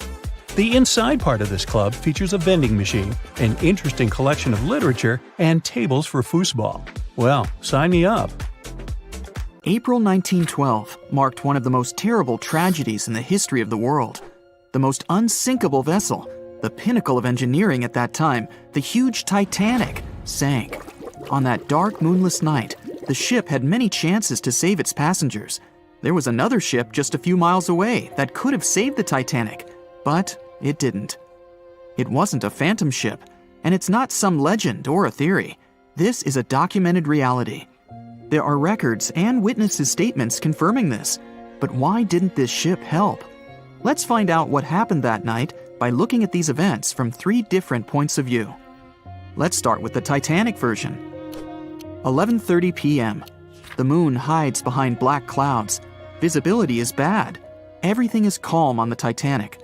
The inside part of this club features a vending machine, an interesting collection of literature, and tables for foosball. Well, sign me up. April 1912 marked one of the most terrible tragedies in the history of the world. The most unsinkable vessel, the pinnacle of engineering at that time, the huge Titanic, sank. On that dark, moonless night, the ship had many chances to save its passengers. There was another ship just a few miles away that could have saved the Titanic, but it didn't. It wasn't a phantom ship, and it's not some legend or a theory. This is a documented reality. There are records and witnesses' statements confirming this. But why didn't this ship help? Let's find out what happened that night by looking at these events from 3 different points of view. Let's start with the Titanic version. 11:30 p.m. The moon hides behind black clouds. Visibility is bad. Everything is calm on the Titanic.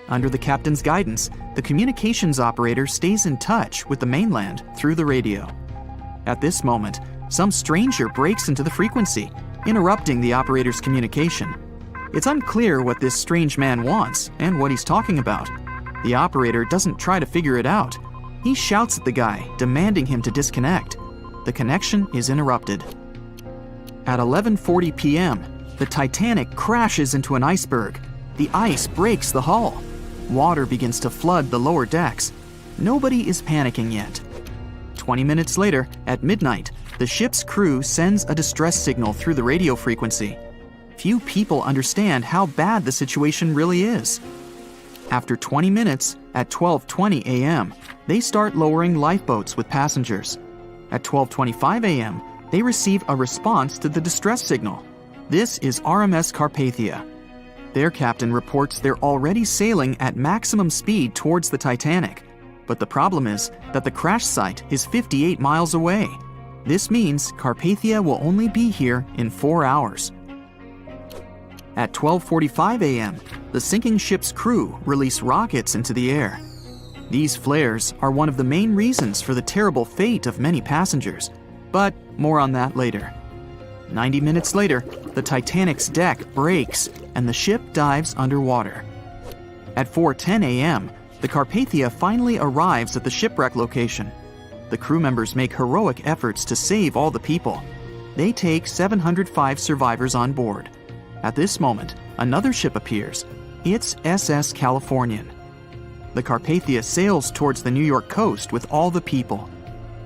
Under the captain's guidance, the communications operator stays in touch with the mainland through the radio. At this moment, some stranger breaks into the frequency, interrupting the operator's communication. It's unclear what this strange man wants and what he's talking about. The operator doesn't try to figure it out. He shouts at the guy, demanding him to disconnect. The connection is interrupted. At 11:40 p.m., the Titanic crashes into an iceberg. The ice breaks the hull. Water begins to flood the lower decks. Nobody is panicking yet. 20 minutes later, at midnight, the ship's crew sends a distress signal through the radio frequency. Few people understand how bad the situation really is. After 20 minutes, at 12:20 a.m., they start lowering lifeboats with passengers. At 12:25 a.m., they receive a response to the distress signal. This is RMS Carpathia. Their captain reports they're already sailing at maximum speed towards the Titanic. But the problem is that the crash site is 58 miles away. This means Carpathia will only be here in 4 hours. At 12:45 a.m., the sinking ship's crew release rockets into the air. These flares are one of the main reasons for the terrible fate of many passengers, but more on that later. 90 minutes later, the Titanic's deck breaks and the ship dives underwater. At 4:10 a.m., the Carpathia finally arrives at the shipwreck location. The crew members make heroic efforts to save all the people. They take 705 survivors on board. At this moment, another ship appears. It's SS Californian. The Carpathia sails towards the New York coast with all the people.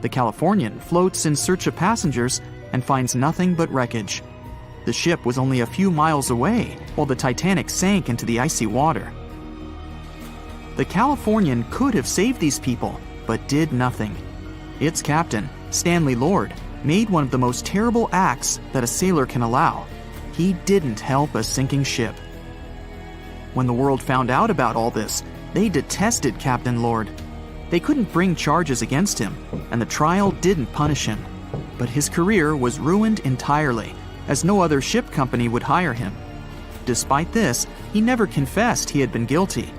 The Californian floats in search of passengers and finds nothing but wreckage. The ship was only a few miles away while the Titanic sank into the icy water. The Californian could have saved these people, but did nothing. Its captain, Stanley Lord, made one of the most terrible acts that a sailor can allow. He didn't help a sinking ship. When the world found out about all this, they detested Captain Lord. They couldn't bring charges against him, and the trial didn't punish him. But his career was ruined entirely, as no other ship company would hire him. Despite this, he never confessed he had been guilty.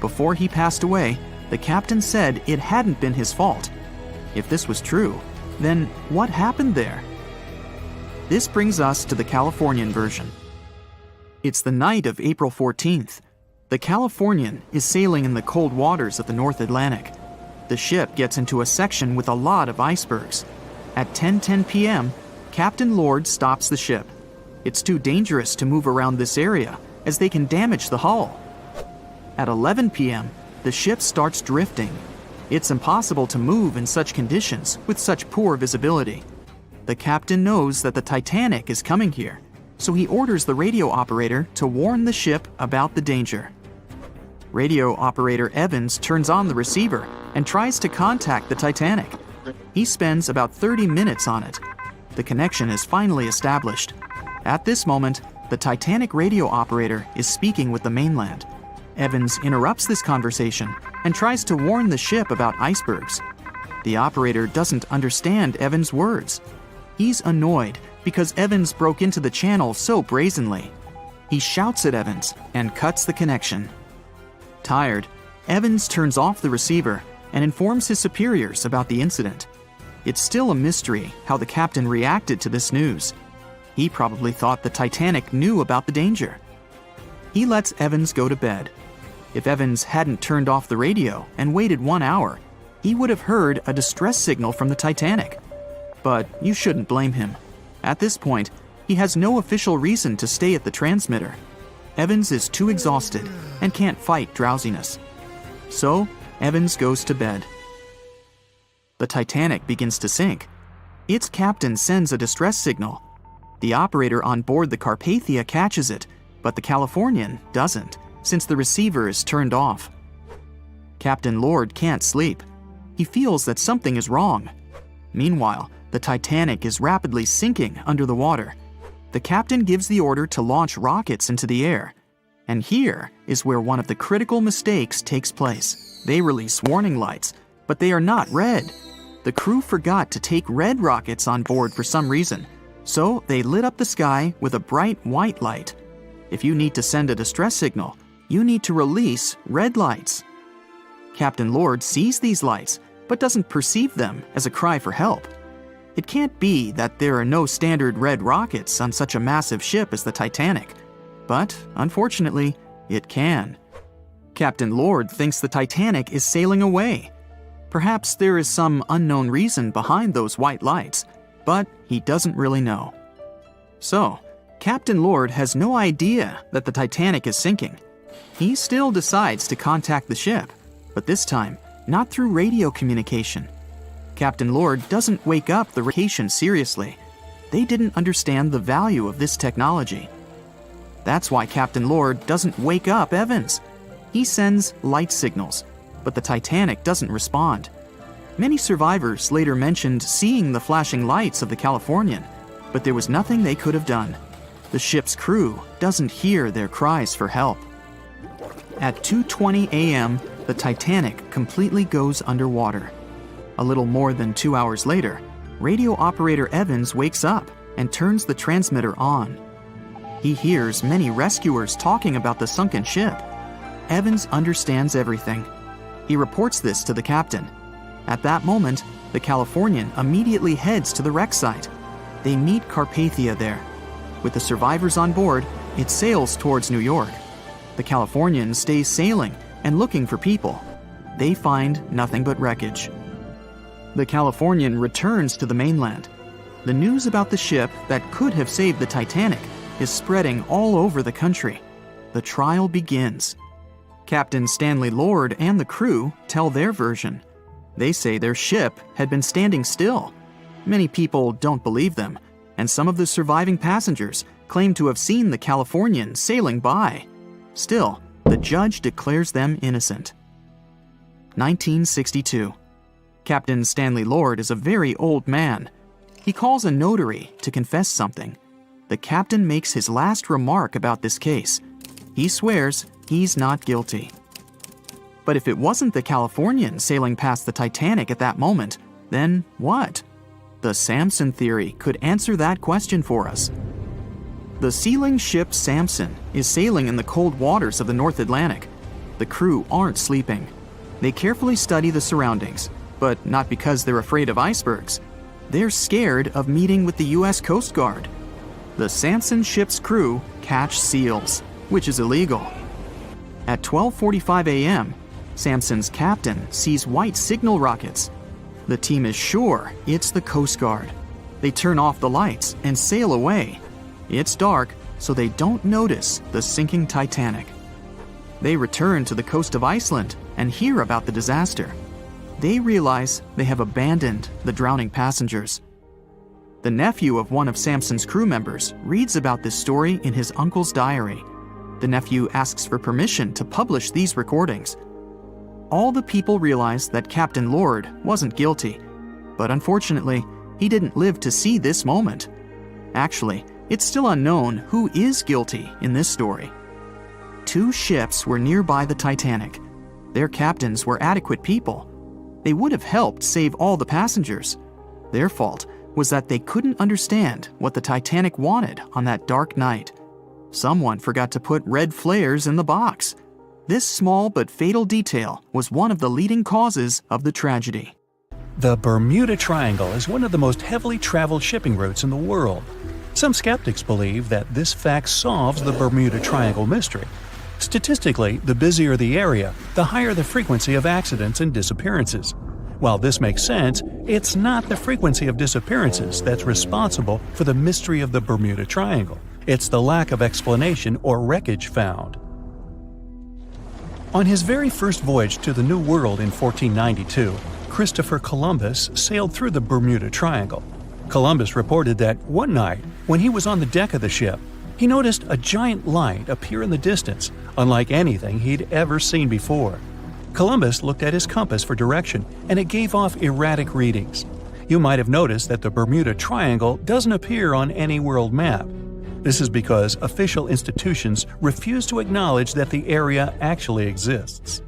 Before he passed away, the captain said it hadn't been his fault. If this was true, then what happened there? This brings us to the Californian version. It's the night of April 14th. The Californian is sailing in the cold waters of the North Atlantic. The ship gets into a section with a lot of icebergs. At 10:10 p.m., Captain Lord stops the ship. It's too dangerous to move around this area, as they can damage the hull. At 11 p.m., the ship starts drifting. It's impossible to move in such conditions with such poor visibility. The captain knows that the Titanic is coming here, so he orders the radio operator to warn the ship about the danger. Radio operator Evans turns on the receiver and tries to contact the Titanic. He spends about 30 minutes on it. The connection is finally established. At this moment, the Titanic radio operator is speaking with the mainland. Evans interrupts this conversation and tries to warn the ship about icebergs. The operator doesn't understand Evans' words. He's annoyed because Evans broke into the channel so brazenly. He shouts at Evans and cuts the connection. Tired, Evans turns off the receiver and informs his superiors about the incident. It's still a mystery how the captain reacted to this news. He probably thought the Titanic knew about the danger. He lets Evans go to bed. If Evans hadn't turned off the radio and waited 1 hour, he would have heard a distress signal from the Titanic. But you shouldn't blame him. At this point, he has no official reason to stay at the transmitter. Evans is too exhausted and can't fight drowsiness. So, Evans goes to bed. The Titanic begins to sink. Its captain sends a distress signal. The operator on board the Carpathia catches it, but the Californian doesn't, since the receiver is turned off. Captain Lord can't sleep. He feels that something is wrong. Meanwhile, the Titanic is rapidly sinking under the water. The captain gives the order to launch rockets into the air. And here is where one of the critical mistakes takes place. They release warning lights, but they are not red. The crew forgot to take red rockets on board for some reason, so they lit up the sky with a bright white light. If you need to send a distress signal, you need to release red lights. Captain Lord sees these lights, but doesn't perceive them as a cry for help. It can't be that there are no standard red rockets on such a massive ship as the Titanic. But, unfortunately, it can. Captain Lord thinks the Titanic is sailing away. Perhaps there is some unknown reason behind those white lights, but he doesn't really know. So, Captain Lord has no idea that the Titanic is sinking. He still decides to contact the ship, but this time, not through radio communication. Captain Lord doesn't wake up the vacation seriously. They didn't understand the value of this technology. That's why Captain Lord doesn't wake up Evans. He sends light signals, but the Titanic doesn't respond. Many survivors later mentioned seeing the flashing lights of the Californian, but there was nothing they could have done. The ship's crew doesn't hear their cries for help. At 2:20 a.m., the Titanic completely goes underwater. A little more than 2 hours later, radio operator Evans wakes up and turns the transmitter on. He hears many rescuers talking about the sunken ship. Evans understands everything. He reports this to the captain. At that moment, the Californian immediately heads to the wreck site. They meet Carpathia there. With the survivors on board, it sails towards New York. The Californian stays sailing and looking for people. They find nothing but wreckage. The Californian returns to the mainland. The news about the ship that could have saved the Titanic is spreading all over the country. The trial begins. Captain Stanley Lord and the crew tell their version. They say their ship had been standing still. Many people don't believe them, and some of the surviving passengers claim to have seen the Californian sailing by. Still, the judge declares them innocent. 1962. Captain Stanley Lord is a very old man. He calls a notary to confess something. The captain makes his last remark about this case. He swears he's not guilty. But if it wasn't the Californian sailing past the Titanic at that moment, then what? The Samson theory could answer that question for us. The sealing ship Samson is sailing in the cold waters of the North Atlantic. The crew aren't sleeping. They carefully study the surroundings, but not because they're afraid of icebergs. They're scared of meeting with the U.S. Coast Guard. The Samson ship's crew catch seals, which is illegal. At 12:45 a.m., Samson's captain sees white signal rockets. The team is sure it's the Coast Guard. They turn off the lights and sail away. It's dark, so they don't notice the sinking Titanic. They return to the coast of Iceland and hear about the disaster. They realize they have abandoned the drowning passengers. The nephew of one of Samson's crew members reads about this story in his uncle's diary. The nephew asks for permission to publish these recordings. All the people realize that Captain Lord wasn't guilty, but unfortunately, he didn't live to see this moment. Actually, it's still unknown who is guilty in this story. 2 ships were nearby the Titanic. Their captains were adequate people. They would have helped save all the passengers. Their fault was that they couldn't understand what the Titanic wanted on that dark night. Someone forgot to put red flares in the box. This small but fatal detail was one of the leading causes of the tragedy. The Bermuda Triangle is one of the most heavily traveled shipping routes in the world. Some skeptics believe that this fact solves the Bermuda Triangle mystery. Statistically, the busier the area, the higher the frequency of accidents and disappearances. While this makes sense, it's not the frequency of disappearances that's responsible for the mystery of the Bermuda Triangle. It's the lack of explanation or wreckage found. On his very first voyage to the New World in 1492, Christopher Columbus sailed through the Bermuda Triangle. Columbus reported that one night, when he was on the deck of the ship, he noticed a giant light appear in the distance, unlike anything he'd ever seen before. Columbus looked at his compass for direction, and it gave off erratic readings. You might have noticed that the Bermuda Triangle doesn't appear on any world map. This is because official institutions refuse to acknowledge that the area actually exists.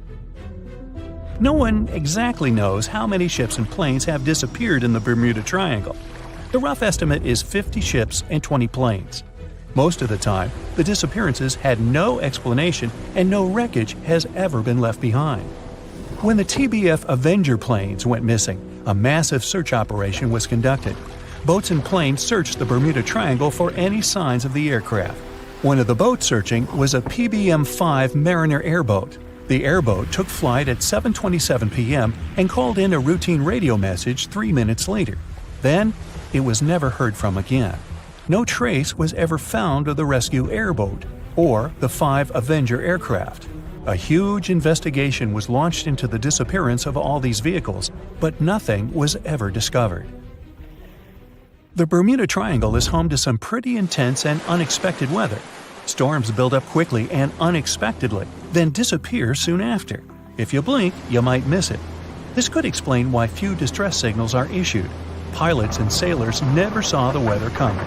No one exactly knows how many ships and planes have disappeared in the Bermuda Triangle. The rough estimate is 50 ships and 20 planes. Most of the time, the disappearances had no explanation and no wreckage has ever been left behind. When the TBF Avenger planes went missing, a massive search operation was conducted. Boats and planes searched the Bermuda Triangle for any signs of the aircraft. One of the boats searching was a PBM-5 Mariner airboat. The airboat took flight at 7:27 p.m. and called in a routine radio message 3 minutes later. Then, it was never heard from again. No trace was ever found of the rescue airboat or the 5 Avenger aircraft. A huge investigation was launched into the disappearance of all these vehicles, but nothing was ever discovered. The Bermuda Triangle is home to some pretty intense and unexpected weather. Storms build up quickly and unexpectedly, then disappear soon after. If you blink, you might miss it. This could explain why few distress signals are issued. Pilots and sailors never saw the weather coming.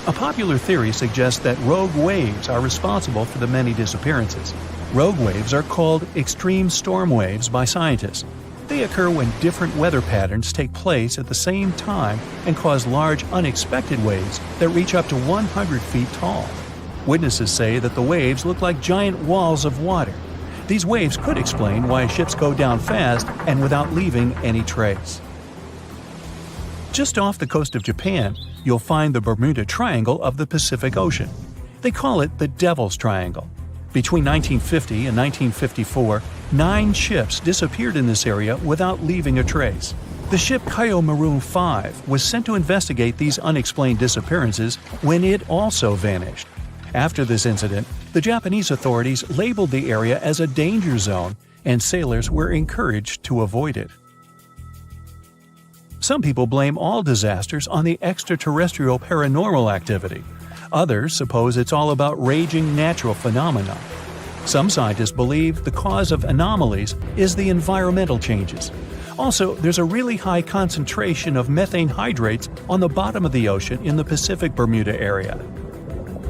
A popular theory suggests that rogue waves are responsible for the many disappearances. Rogue waves are called extreme storm waves by scientists. They occur when different weather patterns take place at the same time and cause large unexpected waves that reach up to 100 feet tall. Witnesses say that the waves look like giant walls of water. These waves could explain why ships go down fast and without leaving any trace. Just off the coast of Japan, you'll find the Bermuda Triangle of the Pacific Ocean. They call it the Devil's Triangle. Between 1950 and 1954, 9 ships disappeared in this area without leaving a trace. The ship Kaiomaru 5 was sent to investigate these unexplained disappearances when it also vanished. After this incident, the Japanese authorities labeled the area as a danger zone, and sailors were encouraged to avoid it. Some people blame all disasters on the extraterrestrial paranormal activity. Others suppose it's all about raging natural phenomena. Some scientists believe the cause of anomalies is the environmental changes. Also, there's a really high concentration of methane hydrates on the bottom of the ocean in the Pacific Bermuda area.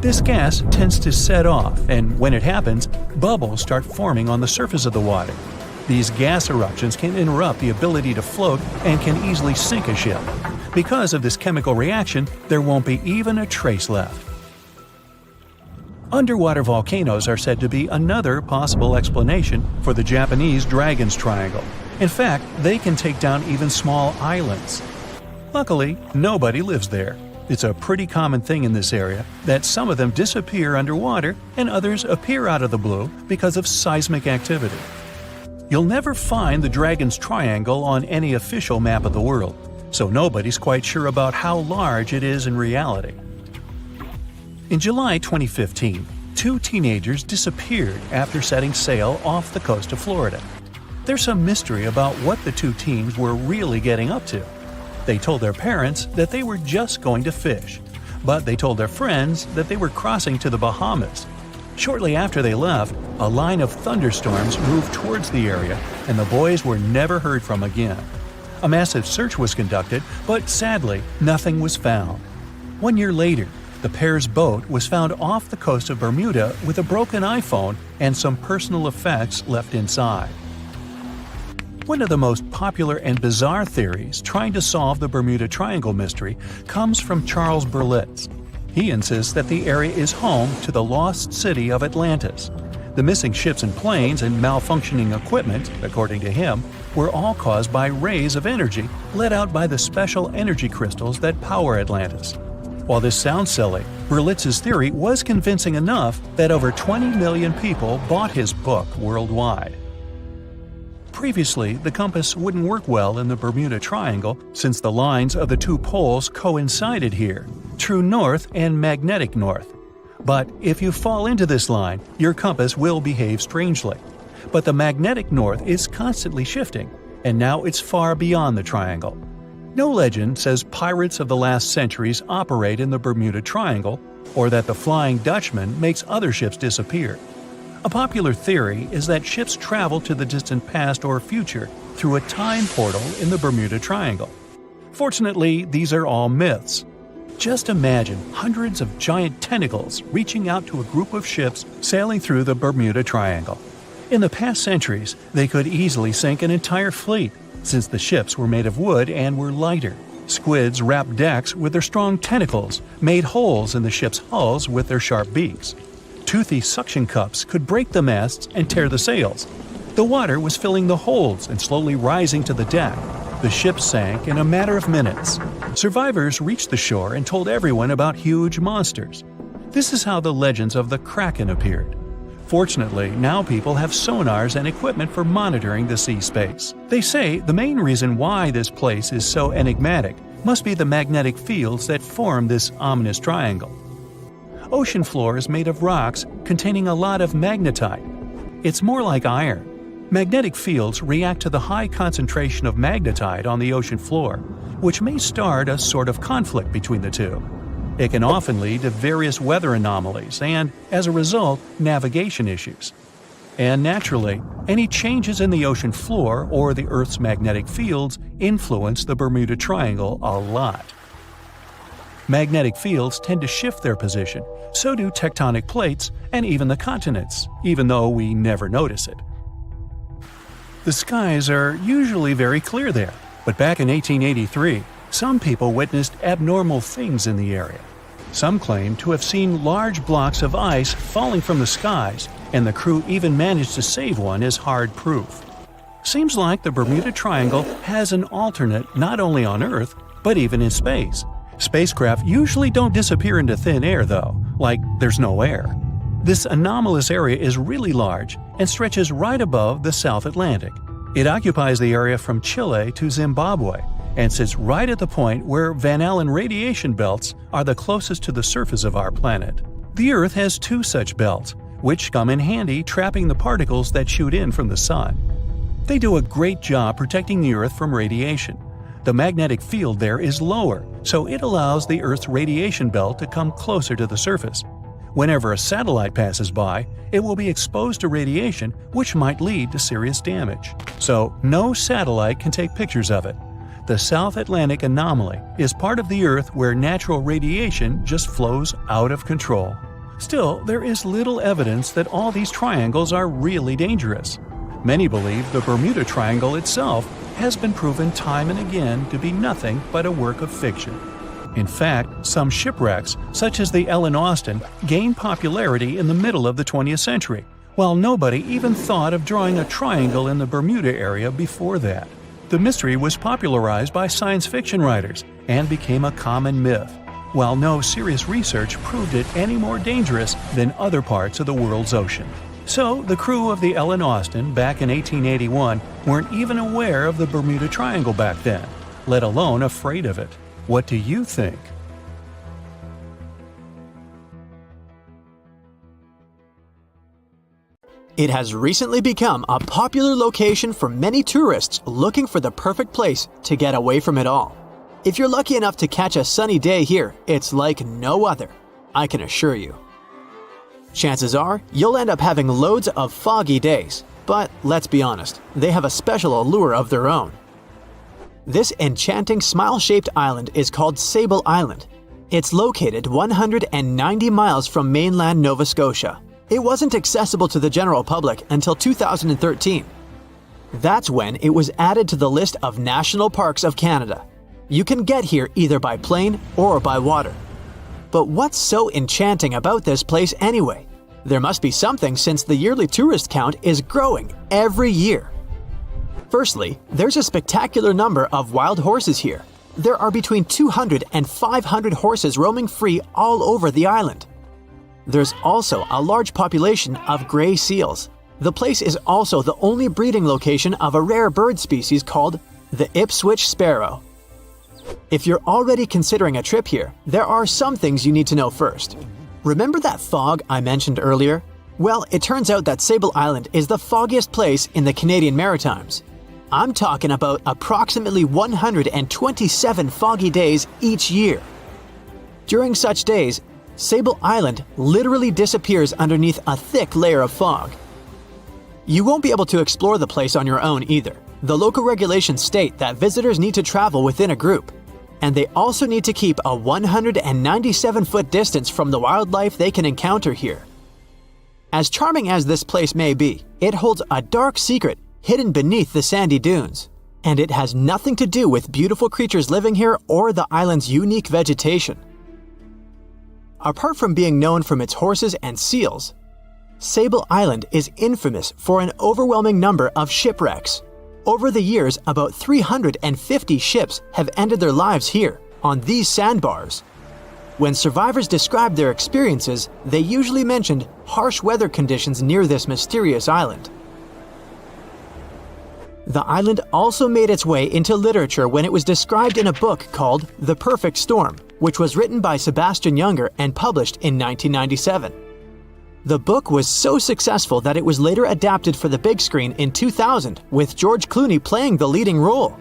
This gas tends to set off, and when it happens, bubbles start forming on the surface of the water. These gas eruptions can interrupt the ability to float and can easily sink a ship. Because of this chemical reaction, there won't be even a trace left. Underwater volcanoes are said to be another possible explanation for the Japanese Dragon's Triangle. In fact, they can take down even small islands. Luckily, nobody lives there. It's a pretty common thing in this area that some of them disappear underwater and others appear out of the blue because of seismic activity. You'll never find the Dragon's Triangle on any official map of the world, so nobody's quite sure about how large it is in reality. In July 2015, 2 teenagers disappeared after setting sail off the coast of Florida. There's some mystery about what the 2 teens were really getting up to. They told their parents that they were just going to fish, but they told their friends that they were crossing to the Bahamas. Shortly after they left, a line of thunderstorms moved towards the area, and the boys were never heard from again. A massive search was conducted, but sadly, nothing was found. 1 year later, the pair's boat was found off the coast of Bermuda with a broken iPhone and some personal effects left inside. One of the most popular and bizarre theories trying to solve the Bermuda Triangle mystery comes from Charles Berlitz. He insists that the area is home to the lost city of Atlantis. The missing ships and planes and malfunctioning equipment, according to him, were all caused by rays of energy let out by the special energy crystals that power Atlantis. While this sounds silly, Berlitz's theory was convincing enough that over 20 million people bought his book worldwide. Previously, the compass wouldn't work well in the Bermuda Triangle since the lines of the 2 poles coincided here, true north and magnetic north. But if you fall into this line, your compass will behave strangely. But the magnetic north is constantly shifting, and now it's far beyond the triangle. No legend says pirates of the last centuries operate in the Bermuda Triangle, or that the Flying Dutchman makes other ships disappear. A popular theory is that ships travel to the distant past or future through a time portal in the Bermuda Triangle. Fortunately, these are all myths. Just imagine hundreds of giant tentacles reaching out to a group of ships sailing through the Bermuda Triangle. In the past centuries, they could easily sink an entire fleet, since the ships were made of wood and were lighter. Squids wrapped decks with their strong tentacles, made holes in the ship's hulls with their sharp beaks. Toothy suction cups could break the masts and tear the sails. The water was filling the holds and slowly rising to the deck. The ship sank in a matter of minutes. Survivors reached the shore and told everyone about huge monsters. This is how the legends of the Kraken appeared. Fortunately, now people have sonars and equipment for monitoring the sea space. They say the main reason why this place is so enigmatic must be the magnetic fields that form this ominous triangle. Ocean floor is made of rocks containing a lot of magnetite. It's more like iron. Magnetic fields react to the high concentration of magnetite on the ocean floor, which may start a sort of conflict between the two. It can often lead to various weather anomalies and, as a result, navigation issues. And naturally, any changes in the ocean floor or the Earth's magnetic fields influence the Bermuda Triangle a lot. Magnetic fields tend to shift their position, so do tectonic plates and even the continents, even though we never notice it. The skies are usually very clear there, but back in 1883, some people witnessed abnormal things in the area. Some claim to have seen large blocks of ice falling from the skies, and the crew even managed to save one as hard proof. Seems like the Bermuda Triangle has an alternate not only on Earth, but even in space. Spacecraft usually don't disappear into thin air, though, like there's no air. This anomalous area is really large and stretches right above the South Atlantic. It occupies the area from Chile to Zimbabwe and sits right at the point where Van Allen radiation belts are the closest to the surface of our planet. The Earth has 2 such belts, which come in handy trapping the particles that shoot in from the sun. They do a great job protecting the Earth from radiation. The magnetic field there is lower, so it allows the Earth's radiation belt to come closer to the surface. Whenever a satellite passes by, it will be exposed to radiation which might lead to serious damage. So, no satellite can take pictures of it. The South Atlantic anomaly is part of the Earth where natural radiation just flows out of control. Still, there is little evidence that all these triangles are really dangerous. Many believe the Bermuda Triangle itself has been proven time and again to be nothing but a work of fiction. In fact, some shipwrecks, such as the Ellen Austin, gained popularity in the middle of the 20th century, while nobody even thought of drawing a triangle in the Bermuda area before that. The mystery was popularized by science fiction writers and became a common myth, while no serious research proved it any more dangerous than other parts of the world's ocean. So, the crew of the Ellen Austin back in 1881 weren't even aware of the Bermuda Triangle back then, let alone afraid of it. What do you think? It has recently become a popular location for many tourists looking for the perfect place to get away from it all. If you're lucky enough to catch a sunny day here, it's like no other, I can assure you. Chances are, you'll end up having loads of foggy days, but let's be honest, they have a special allure of their own. This enchanting smile-shaped island is called Sable Island. It's located 190 miles from mainland Nova Scotia. It wasn't accessible to the general public until 2013. That's when it was added to the list of National Parks of Canada. You can get here either by plane or by water. But what's so enchanting about this place anyway? There must be something since the yearly tourist count is growing every year. Firstly, there's a spectacular number of wild horses here. There are between 200 and 500 horses roaming free all over the island. There's also a large population of gray seals. The place is also the only breeding location of a rare bird species called the Ipswich sparrow. If you're already considering a trip here, there are some things you need to know first. Remember that fog I mentioned earlier? Well, it turns out that Sable Island is the foggiest place in the Canadian Maritimes. I'm talking about approximately 127 foggy days each year. During such days, Sable Island literally disappears underneath a thick layer of fog. You won't be able to explore the place on your own either. The local regulations state that visitors need to travel within a group, and they also need to keep a 197-foot distance from the wildlife they can encounter here. As charming as this place may be, it holds a dark secret hidden beneath the sandy dunes, and it has nothing to do with beautiful creatures living here or the island's unique vegetation. Apart from being known from its horses and seals, Sable Island is infamous for an overwhelming number of shipwrecks. Over the years, about 350 ships have ended their lives here, on these sandbars. When survivors described their experiences, they usually mentioned harsh weather conditions near this mysterious island. The island also made its way into literature when it was described in a book called The Perfect Storm, which was written by Sebastian Junger and published in 1997. The book was so successful that it was later adapted for the big screen in 2000, with George Clooney playing the leading role.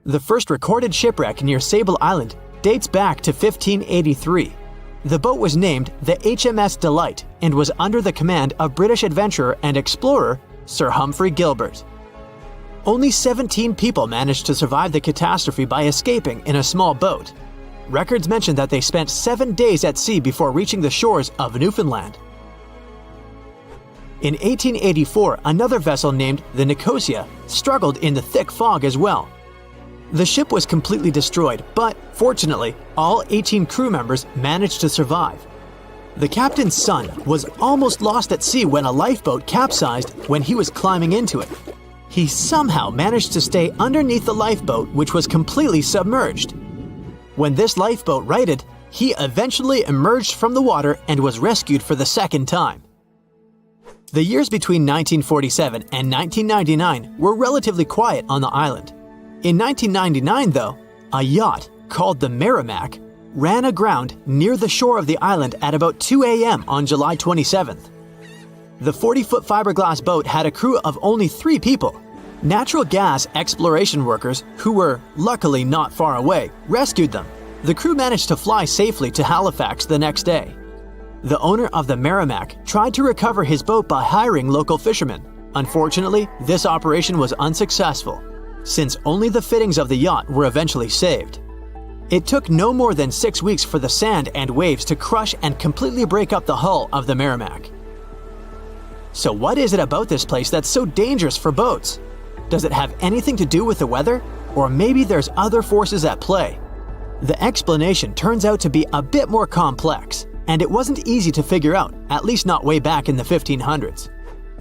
The first recorded shipwreck near Sable Island dates back to 1583. The boat was named the HMS Delight and was under the command of British adventurer and explorer Sir Humphrey Gilbert. Only 17 people managed to survive the catastrophe by escaping in a small boat. Records mention that they spent 7 days at sea before reaching the shores of Newfoundland. In 1884, another vessel named the Nicosia struggled in the thick fog as well. The ship was completely destroyed, but fortunately, all 18 crew members managed to survive. The captain's son was almost lost at sea when a lifeboat capsized when he was climbing into it. He somehow managed to stay underneath the lifeboat, which was completely submerged. When this lifeboat righted, he eventually emerged from the water and was rescued for the second time. The years between 1947 and 1999 were relatively quiet on the island. In 1999, though, a yacht called the Merrimack ran aground near the shore of the island at about 2 a.m. on July 27th. The 40-foot fiberglass boat had a crew of only 3 people. Natural gas exploration workers, who were luckily not far away, rescued them. The crew managed to fly safely to Halifax the next day. The owner of the Merrimack tried to recover his boat by hiring local fishermen. Unfortunately, this operation was unsuccessful, since only the fittings of the yacht were eventually saved. It took no more than 6 weeks for the sand and waves to crush and completely break up the hull of the Merrimack. So what is it about this place that's so dangerous for boats? Does it have anything to do with the weather? Or maybe there's other forces at play? The explanation turns out to be a bit more complex, and it wasn't easy to figure out, at least not way back in the 1500s.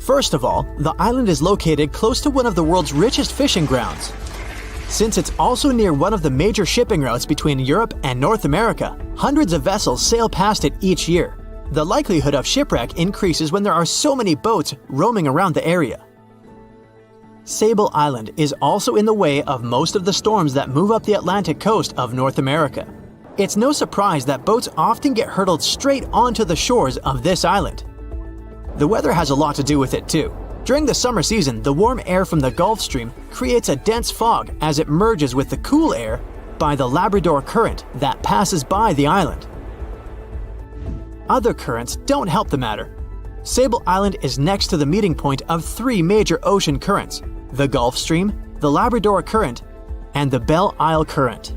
First of all, the island is located close to one of the world's richest fishing grounds. Since it's also near one of the major shipping routes between Europe and North America, hundreds of vessels sail past it each year. The likelihood of shipwreck increases when there are so many boats roaming around the area. Sable Island is also in the way of most of the storms that move up the Atlantic coast of North America. It's no surprise that boats often get hurtled straight onto the shores of this island. The weather has a lot to do with it too. During the summer season, the warm air from the Gulf Stream creates a dense fog as it merges with the cool air by the Labrador Current that passes by the island. Other currents don't help the matter. Sable Island is next to the meeting point of 3 major ocean currents: the Gulf Stream, the Labrador Current, and the Belle Isle Current.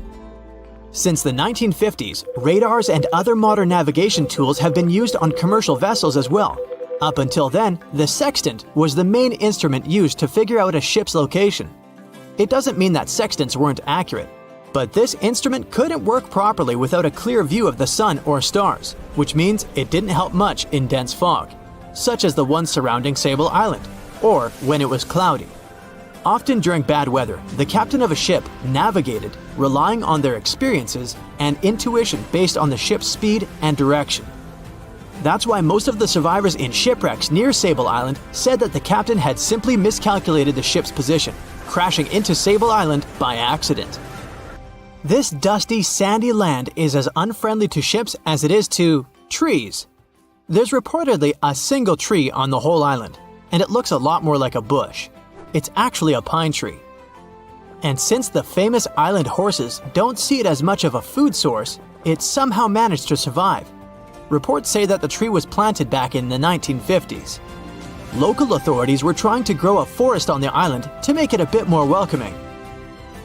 Since the 1950s, radars and other modern navigation tools have been used on commercial vessels as well. Up until then, the sextant was the main instrument used to figure out a ship's location. It doesn't mean that sextants weren't accurate, but this instrument couldn't work properly without a clear view of the sun or stars, which means it didn't help much in dense fog, such as the one surrounding Sable Island, or when it was cloudy. Often during bad weather, the captain of a ship navigated, relying on their experiences and intuition based on the ship's speed and direction. That's why most of the survivors in shipwrecks near Sable Island said that the captain had simply miscalculated the ship's position, crashing into Sable Island by accident. This dusty, sandy land is as unfriendly to ships as it is to trees. There's reportedly a single tree on the whole island, and it looks a lot more like a bush. It's actually a pine tree. And since the famous island horses don't see it as much of a food source, it somehow managed to survive. Reports say that the tree was planted back in the 1950s. Local authorities were trying to grow a forest on the island to make it a bit more welcoming.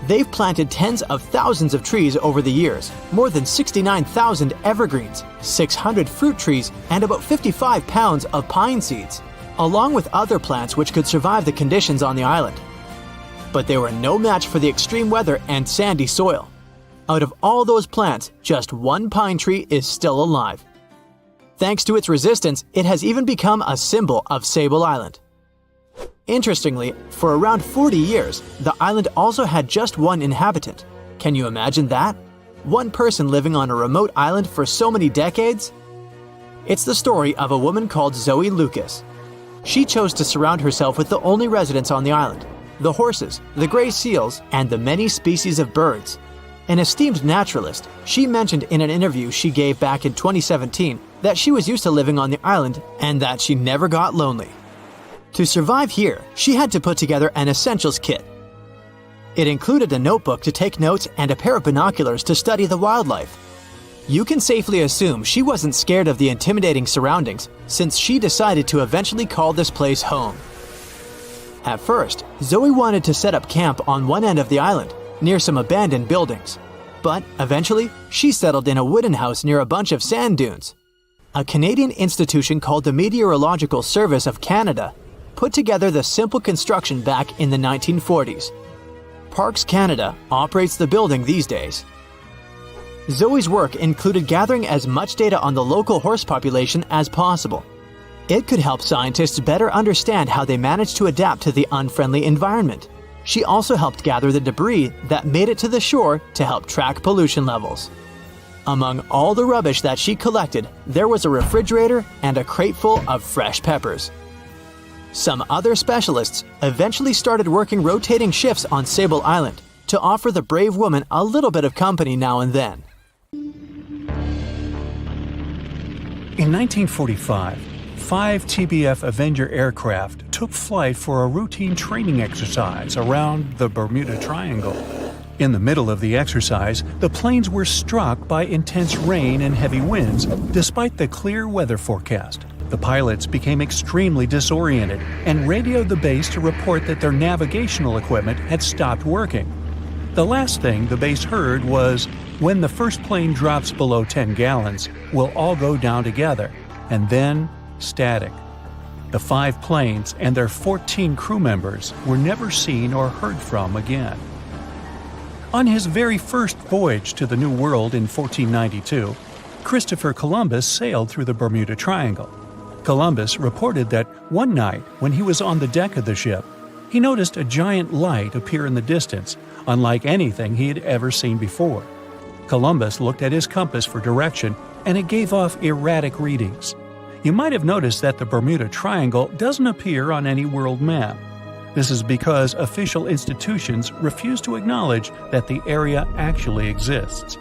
They've planted tens of thousands of trees over the years, more than 69,000 evergreens, 600 fruit trees, and about 55 pounds of pine seeds, along with other plants which could survive the conditions on the island. But they were no match for the extreme weather and sandy soil. Out of all those plants, just one pine tree is still alive. Thanks to its resistance, it has even become a symbol of Sable Island. Interestingly, for around 40 years, the island also had just one inhabitant. Can you imagine that? One person living on a remote island for so many decades? It's the story of a woman called Zoe Lucas. She chose to surround herself with the only residents on the island: the horses, the gray seals, and the many species of birds. An esteemed naturalist, she mentioned in an interview she gave back in 2017 that she was used to living on the island and that she never got lonely. To survive here, she had to put together an essentials kit. It included a notebook to take notes and a pair of binoculars to study the wildlife. You can safely assume she wasn't scared of the intimidating surroundings, since she decided to eventually call this place home. At first, Zoe wanted to set up camp on one end of the island, near some abandoned buildings. But eventually, she settled in a wooden house near a bunch of sand dunes. A Canadian institution called the Meteorological Service of Canada put together the simple construction back in the 1940s. Parks Canada operates the building these days. Zoe's work included gathering as much data on the local horse population as possible. It could help scientists better understand how they managed to adapt to the unfriendly environment. She also helped gather the debris that made it to the shore to help track pollution levels. Among all the rubbish that she collected, there was a refrigerator and a crate full of fresh peppers. Some other specialists eventually started working rotating shifts on Sable Island to offer the brave woman a little bit of company now and then. In 1945, 5 TBF Avenger aircraft took flight for a routine training exercise around the Bermuda Triangle. In the middle of the exercise, the planes were struck by intense rain and heavy winds, despite the clear weather forecast. The pilots became extremely disoriented and radioed the base to report that their navigational equipment had stopped working. The last thing the base heard was, "When the first plane drops below 10 gallons, we'll all go down together," and then static. The 5 planes and their 14 crew members were never seen or heard from again. On his very first voyage to the New World in 1492, Christopher Columbus sailed through the Bermuda Triangle. Columbus reported that one night when he was on the deck of the ship, he noticed a giant light appear in the distance, unlike anything he had ever seen before. Columbus looked at his compass for direction, and it gave off erratic readings. You might have noticed that the Bermuda Triangle doesn't appear on any world map. This is because official institutions refuse to acknowledge that the area actually exists.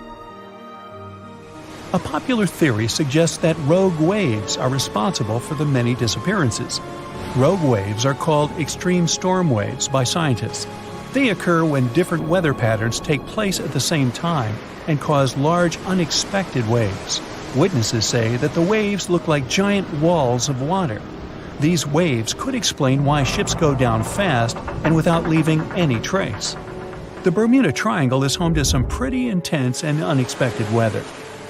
A popular theory suggests that rogue waves are responsible for the many disappearances. Rogue waves are called extreme storm waves by scientists. They occur when different weather patterns take place at the same time and cause large unexpected waves. Witnesses say that the waves look like giant walls of water. These waves could explain why ships go down fast and without leaving any trace. The Bermuda Triangle is home to some pretty intense and unexpected weather.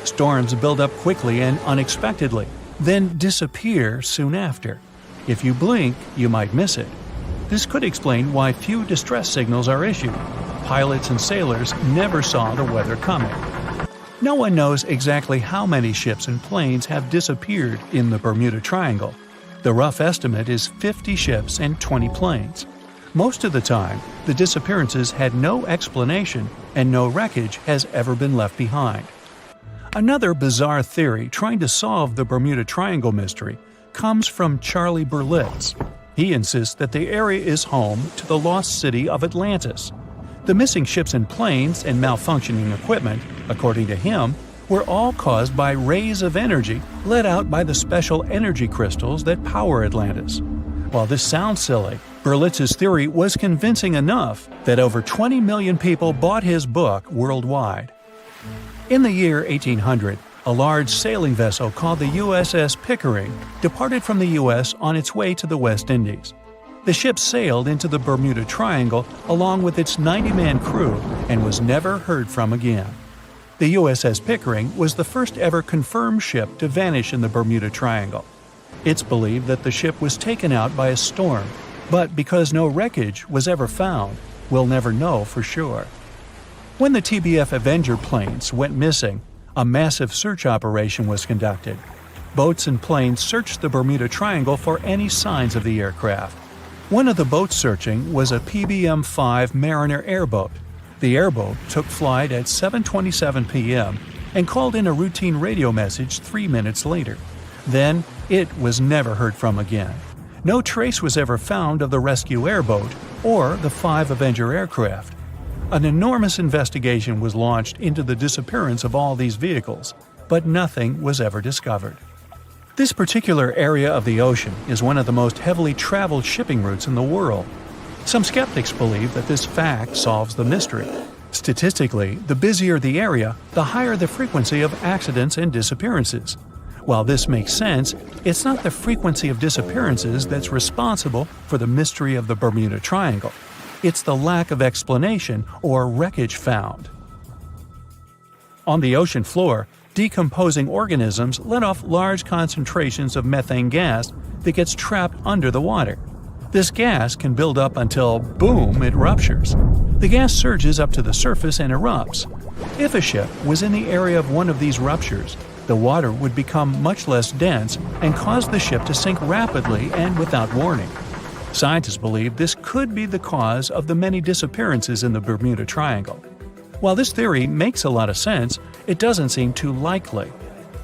Storms build up quickly and unexpectedly, then disappear soon after. If you blink, you might miss it. This could explain why few distress signals are issued. Pilots and sailors never saw the weather coming. No one knows exactly how many ships and planes have disappeared in the Bermuda Triangle. The rough estimate is 50 ships and 20 planes. Most of the time, the disappearances had no explanation and no wreckage has ever been left behind. Another bizarre theory trying to solve the Bermuda Triangle mystery comes from Charlie Berlitz. He insists that the area is home to the lost city of Atlantis. The missing ships and planes and malfunctioning equipment, according to him, were all caused by rays of energy let out by the special energy crystals that power Atlantis. While this sounds silly, Berlitz's theory was convincing enough that over 20 million people bought his book worldwide. In the year 1800, a large sailing vessel called the USS Pickering departed from the U.S. on its way to the West Indies. The ship sailed into the Bermuda Triangle along with its 90-man crew and was never heard from again. The USS Pickering was the first ever confirmed ship to vanish in the Bermuda Triangle. It's believed that the ship was taken out by a storm, but because no wreckage was ever found, we'll never know for sure. When the TBF Avenger planes went missing, a massive search operation was conducted. Boats and planes searched the Bermuda Triangle for any signs of the aircraft. One of the boats searching was a PBM-5 Mariner airboat. The airboat took flight at 7:27 p.m. and called in a routine radio message 3 minutes later. Then, it was never heard from again. No trace was ever found of the rescue airboat or the 5 Avenger aircraft. An enormous investigation was launched into the disappearance of all these vehicles, but nothing was ever discovered. This particular area of the ocean is one of the most heavily traveled shipping routes in the world. Some skeptics believe that this fact solves the mystery. Statistically, the busier the area, the higher the frequency of accidents and disappearances. While this makes sense, it's not the frequency of disappearances that's responsible for the mystery of the Bermuda Triangle. It's the lack of explanation or wreckage found. On the ocean floor, decomposing organisms let off large concentrations of methane gas that gets trapped under the water. This gas can build up until, boom, it ruptures. The gas surges up to the surface and erupts. If a ship was in the area of one of these ruptures, the water would become much less dense and cause the ship to sink rapidly and without warning. Scientists believe this could be the cause of the many disappearances in the Bermuda Triangle. While this theory makes a lot of sense, it doesn't seem too likely.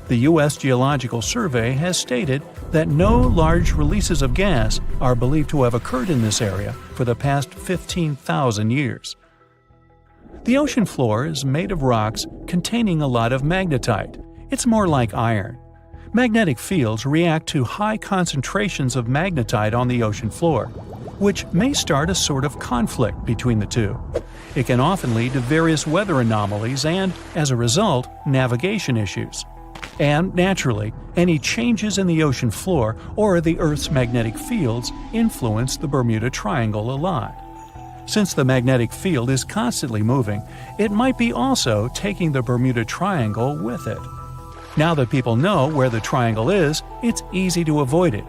The U.S. Geological Survey has stated that no large releases of gas are believed to have occurred in this area for the past 15,000 years. The ocean floor is made of rocks containing a lot of magnetite. It's more like iron. Magnetic fields react to high concentrations of magnetite on the ocean floor. which may start a sort of conflict between the two. It can often lead to various weather anomalies and, as a result, navigation issues. And, naturally, any changes in the ocean floor or the Earth's magnetic fields influence the Bermuda Triangle a lot. Since the magnetic field is constantly moving, it might be also taking the Bermuda Triangle with it. Now that people know where the triangle is, it's easy to avoid it.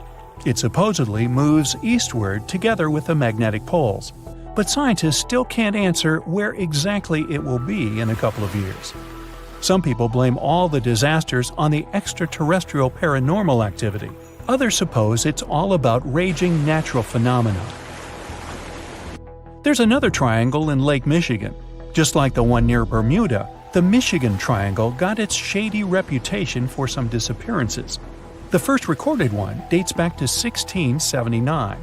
It supposedly moves eastward together with the magnetic poles, but scientists still can't answer where exactly it will be in a couple of years. Some people blame all the disasters on the extraterrestrial paranormal activity. Others suppose it's all about raging natural phenomena. There's another triangle in Lake Michigan. Just like the one near Bermuda, the Michigan Triangle got its shady reputation for some disappearances. The first recorded one dates back to 1679.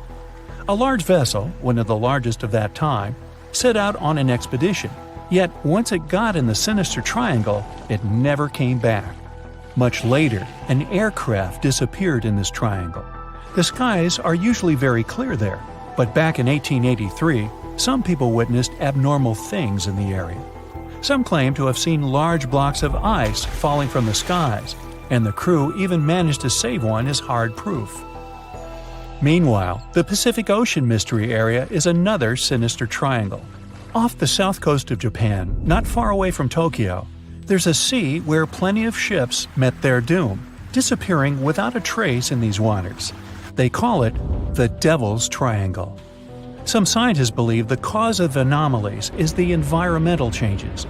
A large vessel, one of the largest of that time, set out on an expedition, yet once it got in the sinister triangle, it never came back. Much later, an aircraft disappeared in this triangle. The skies are usually very clear there, but back in 1883, some people witnessed abnormal things in the area. Some claim to have seen large blocks of ice falling from the skies, and the crew even managed to save one as hard proof. Meanwhile, the Pacific Ocean Mystery Area is another sinister triangle. Off the south coast of Japan, not far away from Tokyo, there's a sea where plenty of ships met their doom, disappearing without a trace in these waters. They call it the Devil's Triangle. Some scientists believe the cause of anomalies is the environmental changes.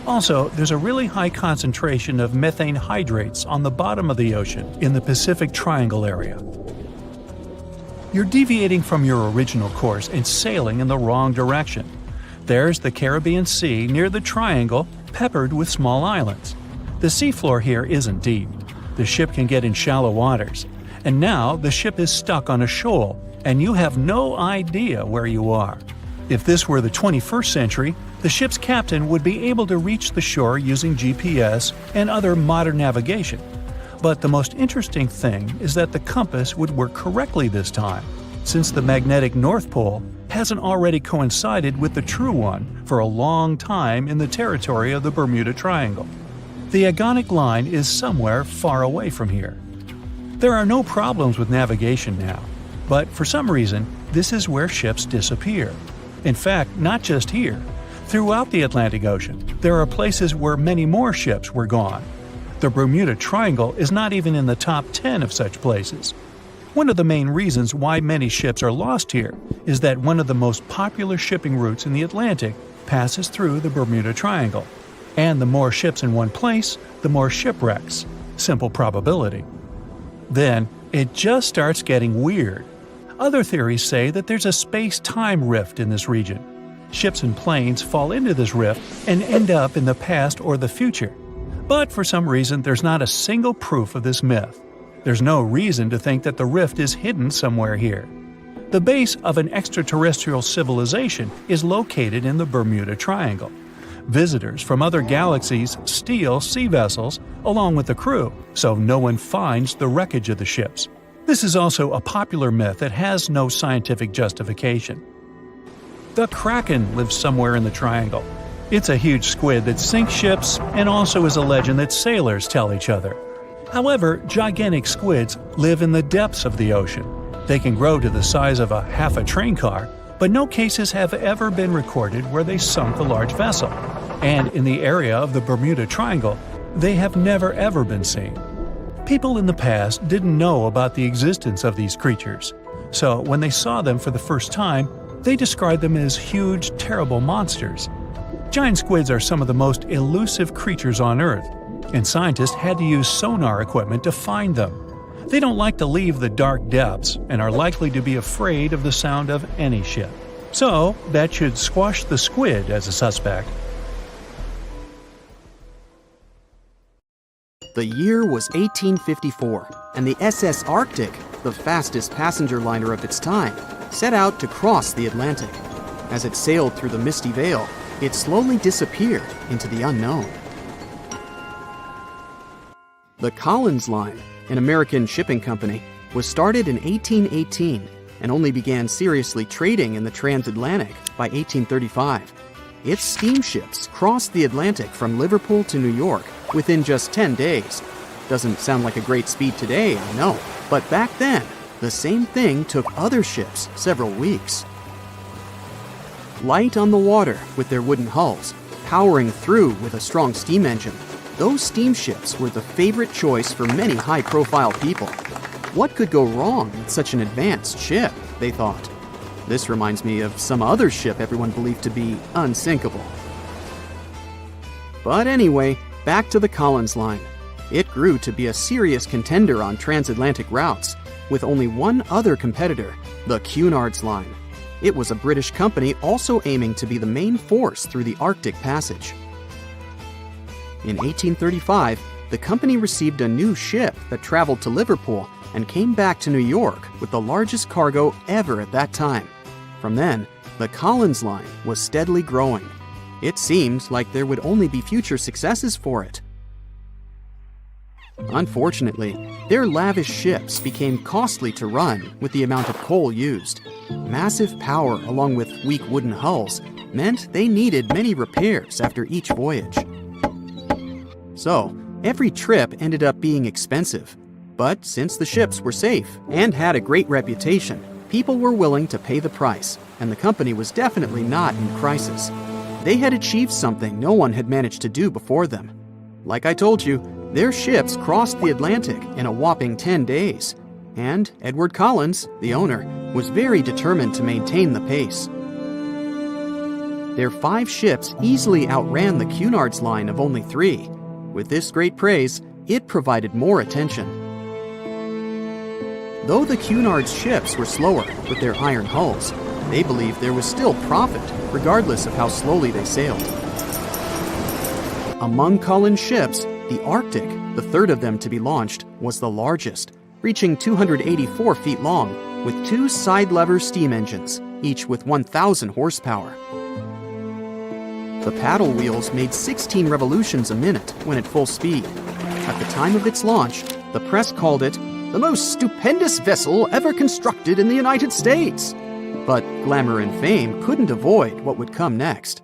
Also, there's a really high concentration of methane hydrates on the bottom of the ocean in the Pacific Triangle area. You're deviating from your original course and sailing in the wrong direction. There's the Caribbean Sea near the triangle, peppered with small islands. The seafloor here isn't deep. The ship can get in shallow waters. And now the ship is stuck on a shoal, and you have no idea where you are. If this were the 21st century, the ship's captain would be able to reach the shore using GPS and other modern navigation. But the most interesting thing is that the compass would work correctly this time, since the magnetic North Pole hasn't already coincided with the true one for a long time in the territory of the Bermuda Triangle. The agonic line is somewhere far away from here. There are no problems with navigation now, but for some reason, this is where ships disappear. In fact, not just here. Throughout the Atlantic Ocean, there are places where many more ships were gone. The Bermuda Triangle is not even in the top 10 of such places. One of the main reasons why many ships are lost here is that one of the most popular shipping routes in the Atlantic passes through the Bermuda Triangle. And the more ships in one place, the more shipwrecks. Simple probability. Then, it just starts getting weird. Other theories say that there's a space-time rift in this region. Ships and planes fall into this rift and end up in the past or the future. But for some reason, there's not a single proof of this myth. There's no reason to think that the rift is hidden somewhere here. The base of an extraterrestrial civilization is located in the Bermuda Triangle. Visitors from other galaxies steal sea vessels along with the crew, so no one finds the wreckage of the ships. This is also a popular myth that has no scientific justification. The Kraken lives somewhere in the triangle. It's a huge squid that sinks ships and also is a legend that sailors tell each other. However, gigantic squids live in the depths of the ocean. They can grow to the size of half a train car, but no cases have ever been recorded where they sunk a large vessel. And in the area of the Bermuda Triangle, they have never ever been seen. People in the past didn't know about the existence of these creatures, so when they saw them for the first time, they described them as huge, terrible monsters. Giant squids are some of the most elusive creatures on Earth, and scientists had to use sonar equipment to find them. They don't like to leave the dark depths and are likely to be afraid of the sound of any ship. So, that should squash the squid as a suspect. The year was 1854, and the SS Arctic, the fastest passenger liner of its time, set out to cross the Atlantic. As it sailed through the misty veil, it slowly disappeared into the unknown. The Collins Line, an American shipping company, was started in 1818. and only began seriously trading in the transatlantic by 1835. Its steamships crossed the Atlantic from Liverpool to New York within just 10 days. Doesn't sound like a great speed today, I know, but back then, the same thing took other ships several weeks. Light on the water with their wooden hulls, powering through with a strong steam engine, those steamships were the favorite choice for many high-profile people. What could go wrong with such an advanced ship, they thought. This reminds me of some other ship everyone believed to be unsinkable. But anyway, back to the Collins Line. It grew to be a serious contender on transatlantic routes, with only one other competitor, the Cunard's Line. It was a British company also aiming to be the main force through the Arctic Passage. In 1835, the company received a new ship that traveled to Liverpool and came back to New York with the largest cargo ever at that time. From then, the Collins Line was steadily growing. It seemed like there would only be future successes for it. Unfortunately, their lavish ships became costly to run with the amount of coal used. Massive power along with weak wooden hulls meant they needed many repairs after each voyage. So, every trip ended up being expensive. But since the ships were safe and had a great reputation, people were willing to pay the price, and the company was definitely not in crisis. They had achieved something no one had managed to do before them. Like I told you, their ships crossed the Atlantic in a whopping 10 days, and Edward Collins, the owner, was very determined to maintain the pace. Their 5 ships easily outran the Cunard's Line of only 3. With this great praise, it provided more attention. Though the Cunard's ships were slower with their iron hulls, they believed there was still profit, regardless of how slowly they sailed. Among Collins' ships, the Arctic, the third of them to be launched, was the largest, reaching 284 feet long, with 2 side-lever steam engines, each with 1,000 horsepower. The paddle wheels made 16 revolutions a minute when at full speed. At the time of its launch, the press called it the most stupendous vessel ever constructed in the United States. But glamour and fame couldn't avoid what would come next.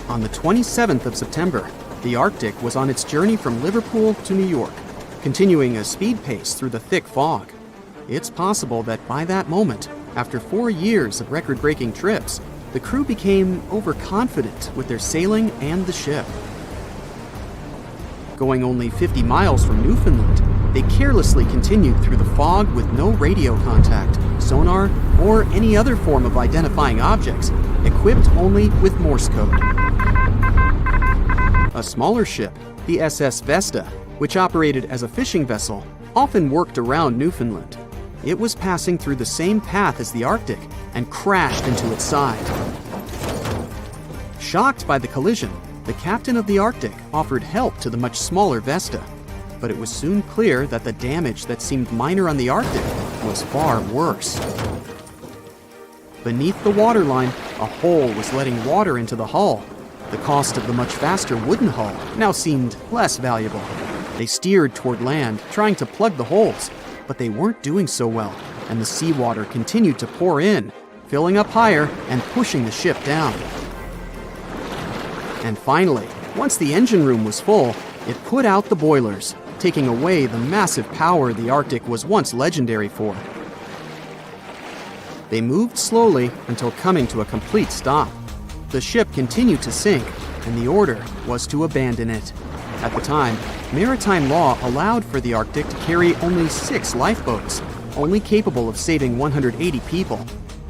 On the 27th of September, the Arctic was on its journey from Liverpool to New York, continuing a speed pace through the thick fog. It's possible that by that moment, after 4 years of record-breaking trips, the crew became overconfident with their sailing and the ship. Going only 50 miles from Newfoundland, they carelessly continued through the fog with no radio contact, sonar, or any other form of identifying objects, equipped only with Morse code. A smaller ship, the SS Vesta, which operated as a fishing vessel, often worked around Newfoundland. It was passing through the same path as the Arctic and crashed into its side. Shocked by the collision, the captain of the Arctic offered help to the much smaller Vesta, but it was soon clear that the damage that seemed minor on the Arctic was far worse. Beneath the waterline, a hole was letting water into the hull. The cost of the much faster wooden hull now seemed less valuable. They steered toward land, trying to plug the holes, but they weren't doing so well, and the seawater continued to pour in, filling up higher and pushing the ship down. And finally, once the engine room was full, it put out the boilers, taking away the massive power the Arctic was once legendary for. They moved slowly until coming to a complete stop. The ship continued to sink, and the order was to abandon it. At the time, maritime law allowed for the Arctic to carry only 6 lifeboats, only capable of saving 180 people.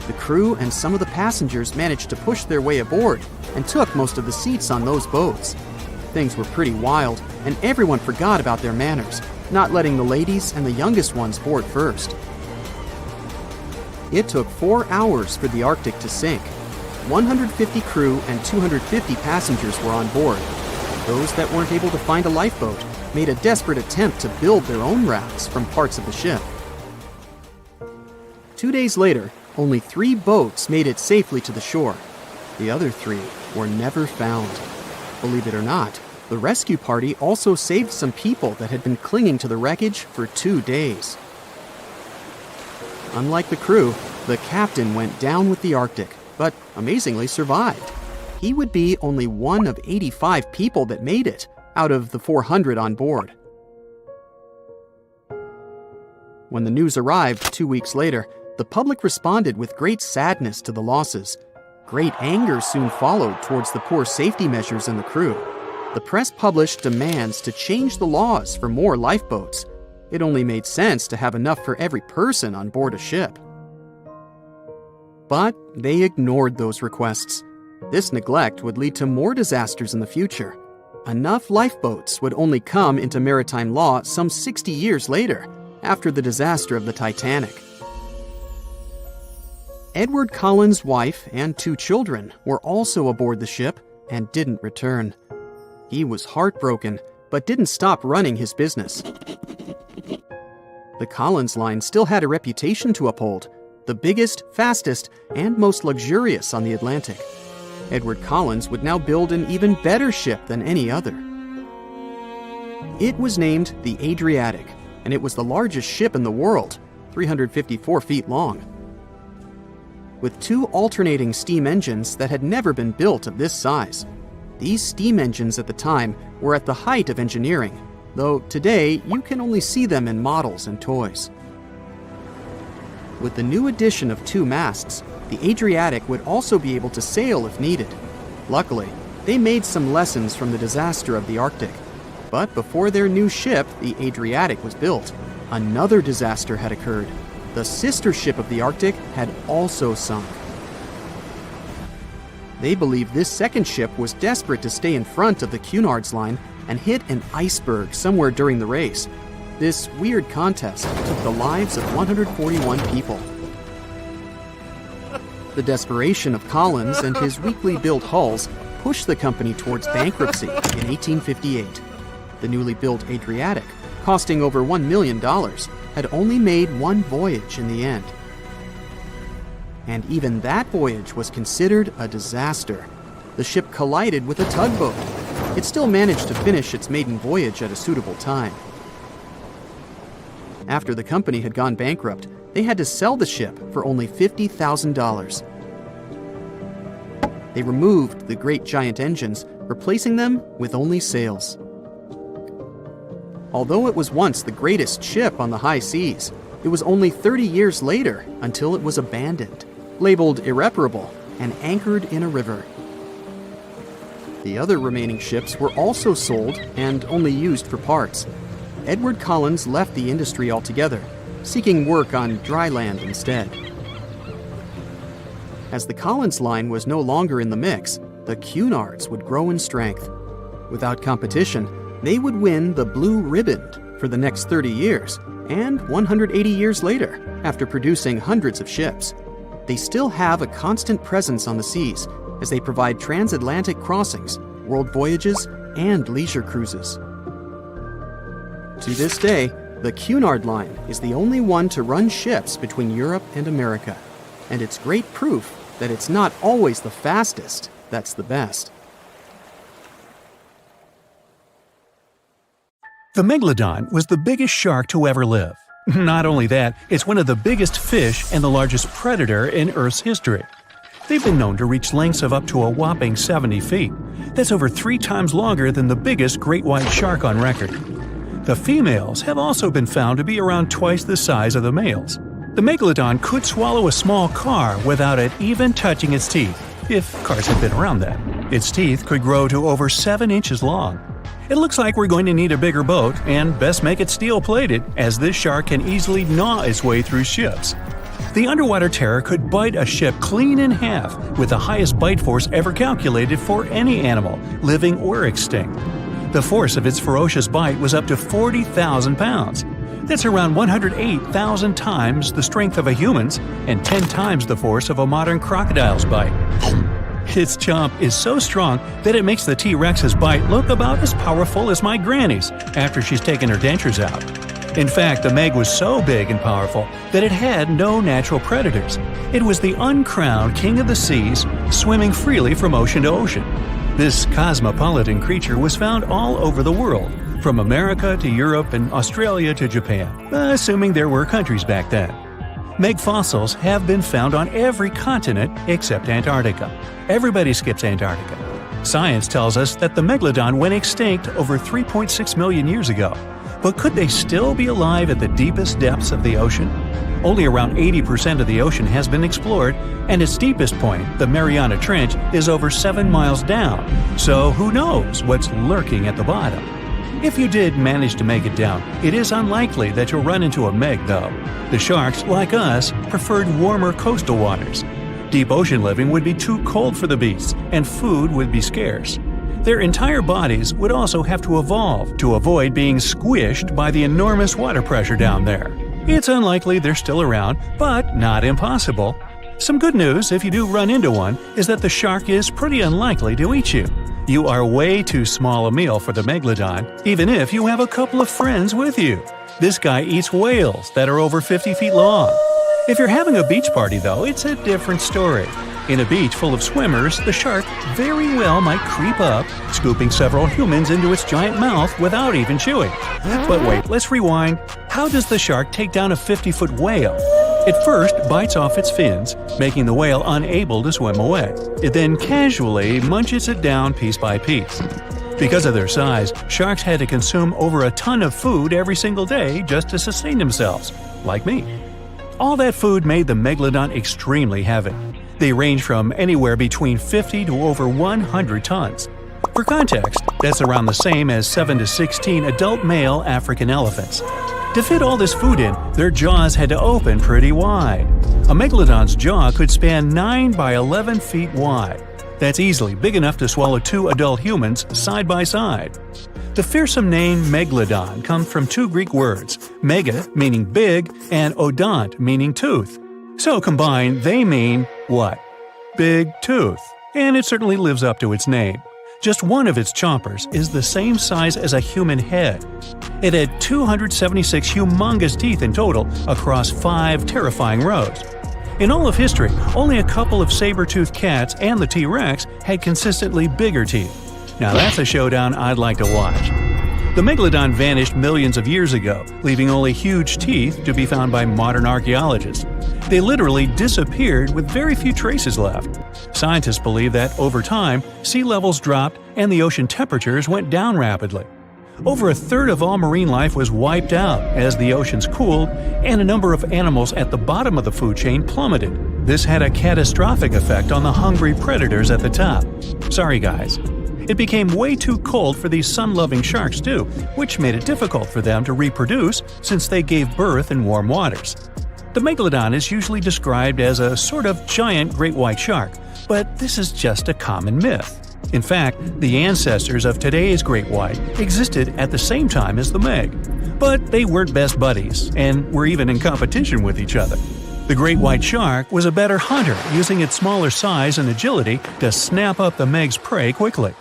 The crew and some of the passengers managed to push their way aboard and took most of the seats on those boats. Things were pretty wild, and everyone forgot about their manners, not letting the ladies and the youngest ones board first. It took 4 hours for the Arctic to sink. 150 crew and 250 passengers were on board. Those that weren't able to find a lifeboat made a desperate attempt to build their own rafts from parts of the ship. 2 days later, only 3 boats made it safely to the shore. The other 3 were never found. Believe it or not, the rescue party also saved some people that had been clinging to the wreckage for 2 days. Unlike the crew, the captain went down with the Arctic, but amazingly survived. He would be only one of 85 people that made it, out of the 400 on board. When the news arrived 2 weeks later, the public responded with great sadness to the losses. Great anger soon followed towards the poor safety measures in the crew. The press published demands to change the laws for more lifeboats. It only made sense to have enough for every person on board a ship. But they ignored those requests. This neglect would lead to more disasters in the future. Enough lifeboats would only come into maritime law some 60 years later, after the disaster of the Titanic. Edward Cullen's wife and 2 children were also aboard the ship and didn't return. He was heartbroken, but didn't stop running his business. The Collins line still had a reputation to uphold, the biggest, fastest, and most luxurious on the Atlantic. Edward Collins would now build an even better ship than any other. It was named the Adriatic, and it was the largest ship in the world, 354 feet long. With 2 alternating steam engines that had never been built of this size. These steam engines at the time were at the height of engineering, though today you can only see them in models and toys. With the new addition of 2 masts, the Adriatic would also be able to sail if needed. Luckily, they made some lessons from the disaster of the Arctic. But before their new ship, the Adriatic, was built, another disaster had occurred. The sister ship of the Arctic had also sunk. They believed this second ship was desperate to stay in front of the Cunard's line and hit an iceberg somewhere during the race. This weird contest took the lives of 141 people. The desperation of Collins and his weakly built hulls pushed the company towards bankruptcy in 1858. The newly built Adriatic, costing over $1 million, had only made 1 voyage in the end. And even that voyage was considered a disaster. The ship collided with a tugboat. It still managed to finish its maiden voyage at a suitable time. After the company had gone bankrupt, they had to sell the ship for only $50,000. They removed the great giant engines, replacing them with only sails. Although it was once the greatest ship on the high seas, it was only 30 years later until it was abandoned, labeled irreparable, and anchored in a river. The other remaining ships were also sold and only used for parts. Edward Collins left the industry altogether, seeking work on dry land instead. As the Collins line was no longer in the mix, the Cunards would grow in strength. Without competition, they would win the Blue Riband for the next 30 years, and 180 years later, after producing hundreds of ships. They still have a constant presence on the seas as they provide transatlantic crossings, world voyages, and leisure cruises. To this day, the Cunard line is the only one to run ships between Europe and America, and it's great proof that it's not always the fastest that's the best. The Megalodon was the biggest shark to ever live. Not only that, it's one of the biggest fish and the largest predator in Earth's history. They've been known to reach lengths of up to a whopping 70 feet. That's over 3 times longer than the biggest great white shark on record. The females have also been found to be around twice the size of the males. The Megalodon could swallow a small car without it even touching its teeth, if cars had been around then. Its teeth could grow to over 7 inches long. It looks like we're going to need a bigger boat, and best make it steel-plated, as this shark can easily gnaw its way through ships. The underwater terror could bite a ship clean in half, with the highest bite force ever calculated for any animal, living or extinct. The force of its ferocious bite was up to 40,000 pounds. That's around 108,000 times the strength of a human's and 10 times the force of a modern crocodile's bite. Its chomp is so strong that it makes the T-Rex's bite look about as powerful as my granny's after she's taken her dentures out. In fact, the Meg was so big and powerful that it had no natural predators. It was the uncrowned king of the seas, swimming freely from ocean to ocean. This cosmopolitan creature was found all over the world, from America to Europe and Australia to Japan, assuming there were countries back then. Meg fossils have been found on every continent except Antarctica. Everybody skips Antarctica. Science tells us that the Megalodon went extinct over 3.6 million years ago. But could they still be alive at the deepest depths of the ocean? Only around 80% of the ocean has been explored, and its deepest point, the Mariana Trench, is over 7 miles down. So who knows what's lurking at the bottom? If you did manage to make it down, it is unlikely that you'll run into a Meg, though. The sharks, like us, preferred warmer coastal waters. Deep ocean living would be too cold for the beasts, and food would be scarce. Their entire bodies would also have to evolve to avoid being squished by the enormous water pressure down there. It's unlikely they're still around, but not impossible. Some good news, if you do run into one, is that the shark is pretty unlikely to eat you. You are way too small a meal for the Megalodon, even if you have a couple of friends with you. This guy eats whales that are over 50 feet long. If you're having a beach party, though, it's a different story. In a beach full of swimmers, the shark very well might creep up, scooping several humans into its giant mouth without even chewing. But wait, let's rewind. How does the shark take down a 50-foot whale? It first bites off its fins, making the whale unable to swim away. It then casually munches it down piece by piece. Because of their size, sharks had to consume over a ton of food every single day just to sustain themselves, like me. All that food made the Megalodon extremely heavy. They range from anywhere between 50 to over 100 tons. For context, that's around the same as 7 to 16 adult male African elephants. To fit all this food in, their jaws had to open pretty wide. A Megalodon's jaw could span 9 by 11 feet wide. That's easily big enough to swallow 2 adult humans side by side. The fearsome name Megalodon comes from 2 Greek words, mega meaning big and odont meaning tooth. So combined, they mean what? Big tooth. And it certainly lives up to its name. Just one of its chompers is the same size as a human head. It had 276 humongous teeth in total across 5 terrifying rows. In all of history, only a couple of saber-toothed cats and the T-Rex had consistently bigger teeth. Now that's a showdown I'd like to watch. The Megalodon vanished millions of years ago, leaving only huge teeth to be found by modern archaeologists. They literally disappeared with very few traces left. Scientists believe that over time, sea levels dropped and the ocean temperatures went down rapidly. Over a third of all marine life was wiped out as the oceans cooled, and a number of animals at the bottom of the food chain plummeted. This had a catastrophic effect on the hungry predators at the top. Sorry guys. It became way too cold for these sun-loving sharks too, which made it difficult for them to reproduce since they gave birth in warm waters. The Megalodon is usually described as a sort of giant great white shark, but this is just a common myth. In fact, the ancestors of today's great white existed at the same time as the Meg. But they weren't best buddies, and were even in competition with each other. The great white shark was a better hunter, using its smaller size and agility to snap up the Meg's prey quickly.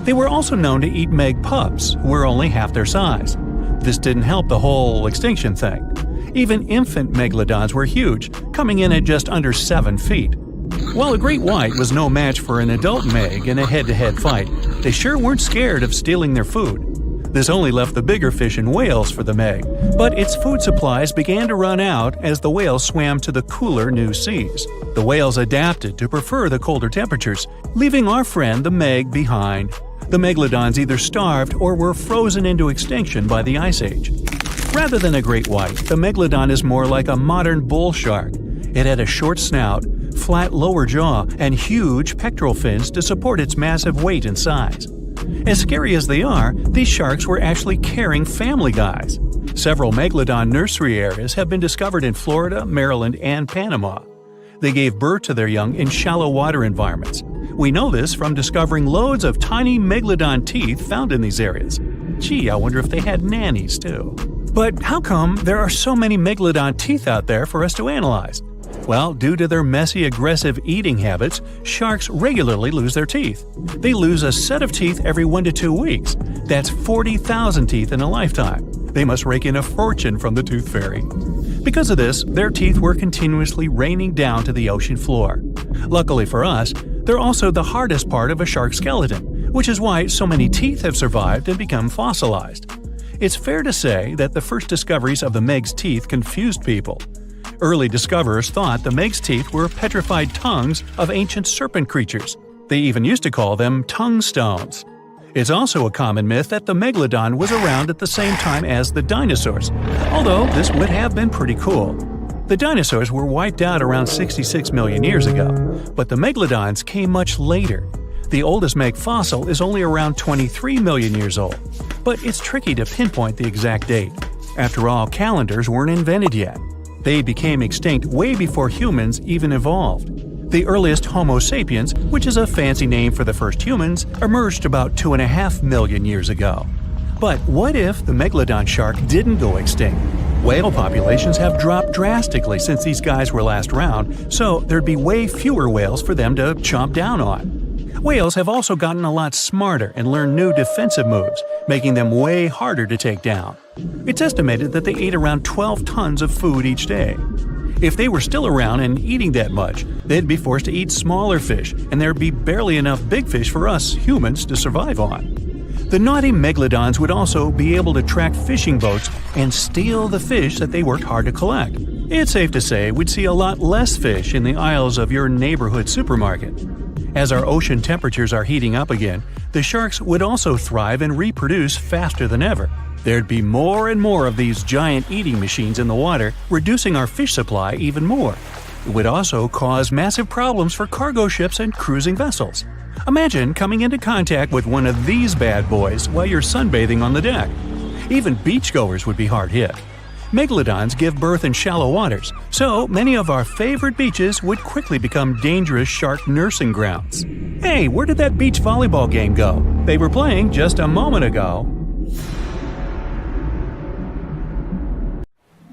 They were also known to eat Meg pups, who were only half their size. This didn't help the whole extinction thing. Even infant Megalodons were huge, coming in at just under 7 feet. While a great white was no match for an adult Meg in a head-to-head fight, they sure weren't scared of stealing their food. This only left the bigger fish and whales for the Meg, but its food supplies began to run out as the whales swam to the cooler new seas. The whales adapted to prefer the colder temperatures, leaving our friend the Meg behind. The Megalodons either starved or were frozen into extinction by the Ice Age. Rather than a great white, the Megalodon is more like a modern bull shark. It had a short snout, flat lower jaw, and huge pectoral fins to support its massive weight and size. As scary as they are, these sharks were actually caring family guys. Several Megalodon nursery areas have been discovered in Florida, Maryland, and Panama. They gave birth to their young in shallow water environments. We know this from discovering loads of tiny Megalodon teeth found in these areas. Gee, I wonder if they had nannies too. But how come there are so many Megalodon teeth out there for us to analyze? Well, due to their messy, aggressive eating habits, sharks regularly lose their teeth. They lose a set of teeth every 1 to 2 weeks. That's 40,000 teeth in a lifetime. They must rake in a fortune from the tooth fairy. Because of this, their teeth were continuously raining down to the ocean floor. Luckily for us, they're also the hardest part of a shark skeleton, which is why so many teeth have survived and become fossilized. It's fair to say that the first discoveries of the Meg's teeth confused people. Early discoverers thought the Meg's teeth were petrified tongues of ancient serpent creatures. They even used to call them tongue stones. It's also a common myth that the Megalodon was around at the same time as the dinosaurs, although this would have been pretty cool. The dinosaurs were wiped out around 66 million years ago, but the Megalodons came much later. The oldest Meg fossil is only around 23 million years old, but it's tricky to pinpoint the exact date. After all, calendars weren't invented yet. They became extinct way before humans even evolved. The earliest Homo sapiens, which is a fancy name for the first humans, emerged about 2.5 million years ago. But what if the Megalodon shark didn't go extinct? Whale populations have dropped drastically since these guys were last around, so there'd be way fewer whales for them to chomp down on. Whales have also gotten a lot smarter and learned new defensive moves, making them way harder to take down. It's estimated that they ate around 12 tons of food each day. If they were still around and eating that much, they'd be forced to eat smaller fish, and there'd be barely enough big fish for us humans to survive on. The naughty Megalodons would also be able to track fishing boats and steal the fish that they worked hard to collect. It's safe to say we'd see a lot less fish in the aisles of your neighborhood supermarket. As our ocean temperatures are heating up again, the sharks would also thrive and reproduce faster than ever. There'd be more and more of these giant eating machines in the water, reducing our fish supply even more. It would also cause massive problems for cargo ships and cruising vessels. Imagine coming into contact with one of these bad boys while you're sunbathing on the deck. Even beachgoers would be hard hit. Megalodons give birth in shallow waters, so many of our favorite beaches would quickly become dangerous shark nursing grounds. Hey, where did that beach volleyball game go? They were playing just a moment ago.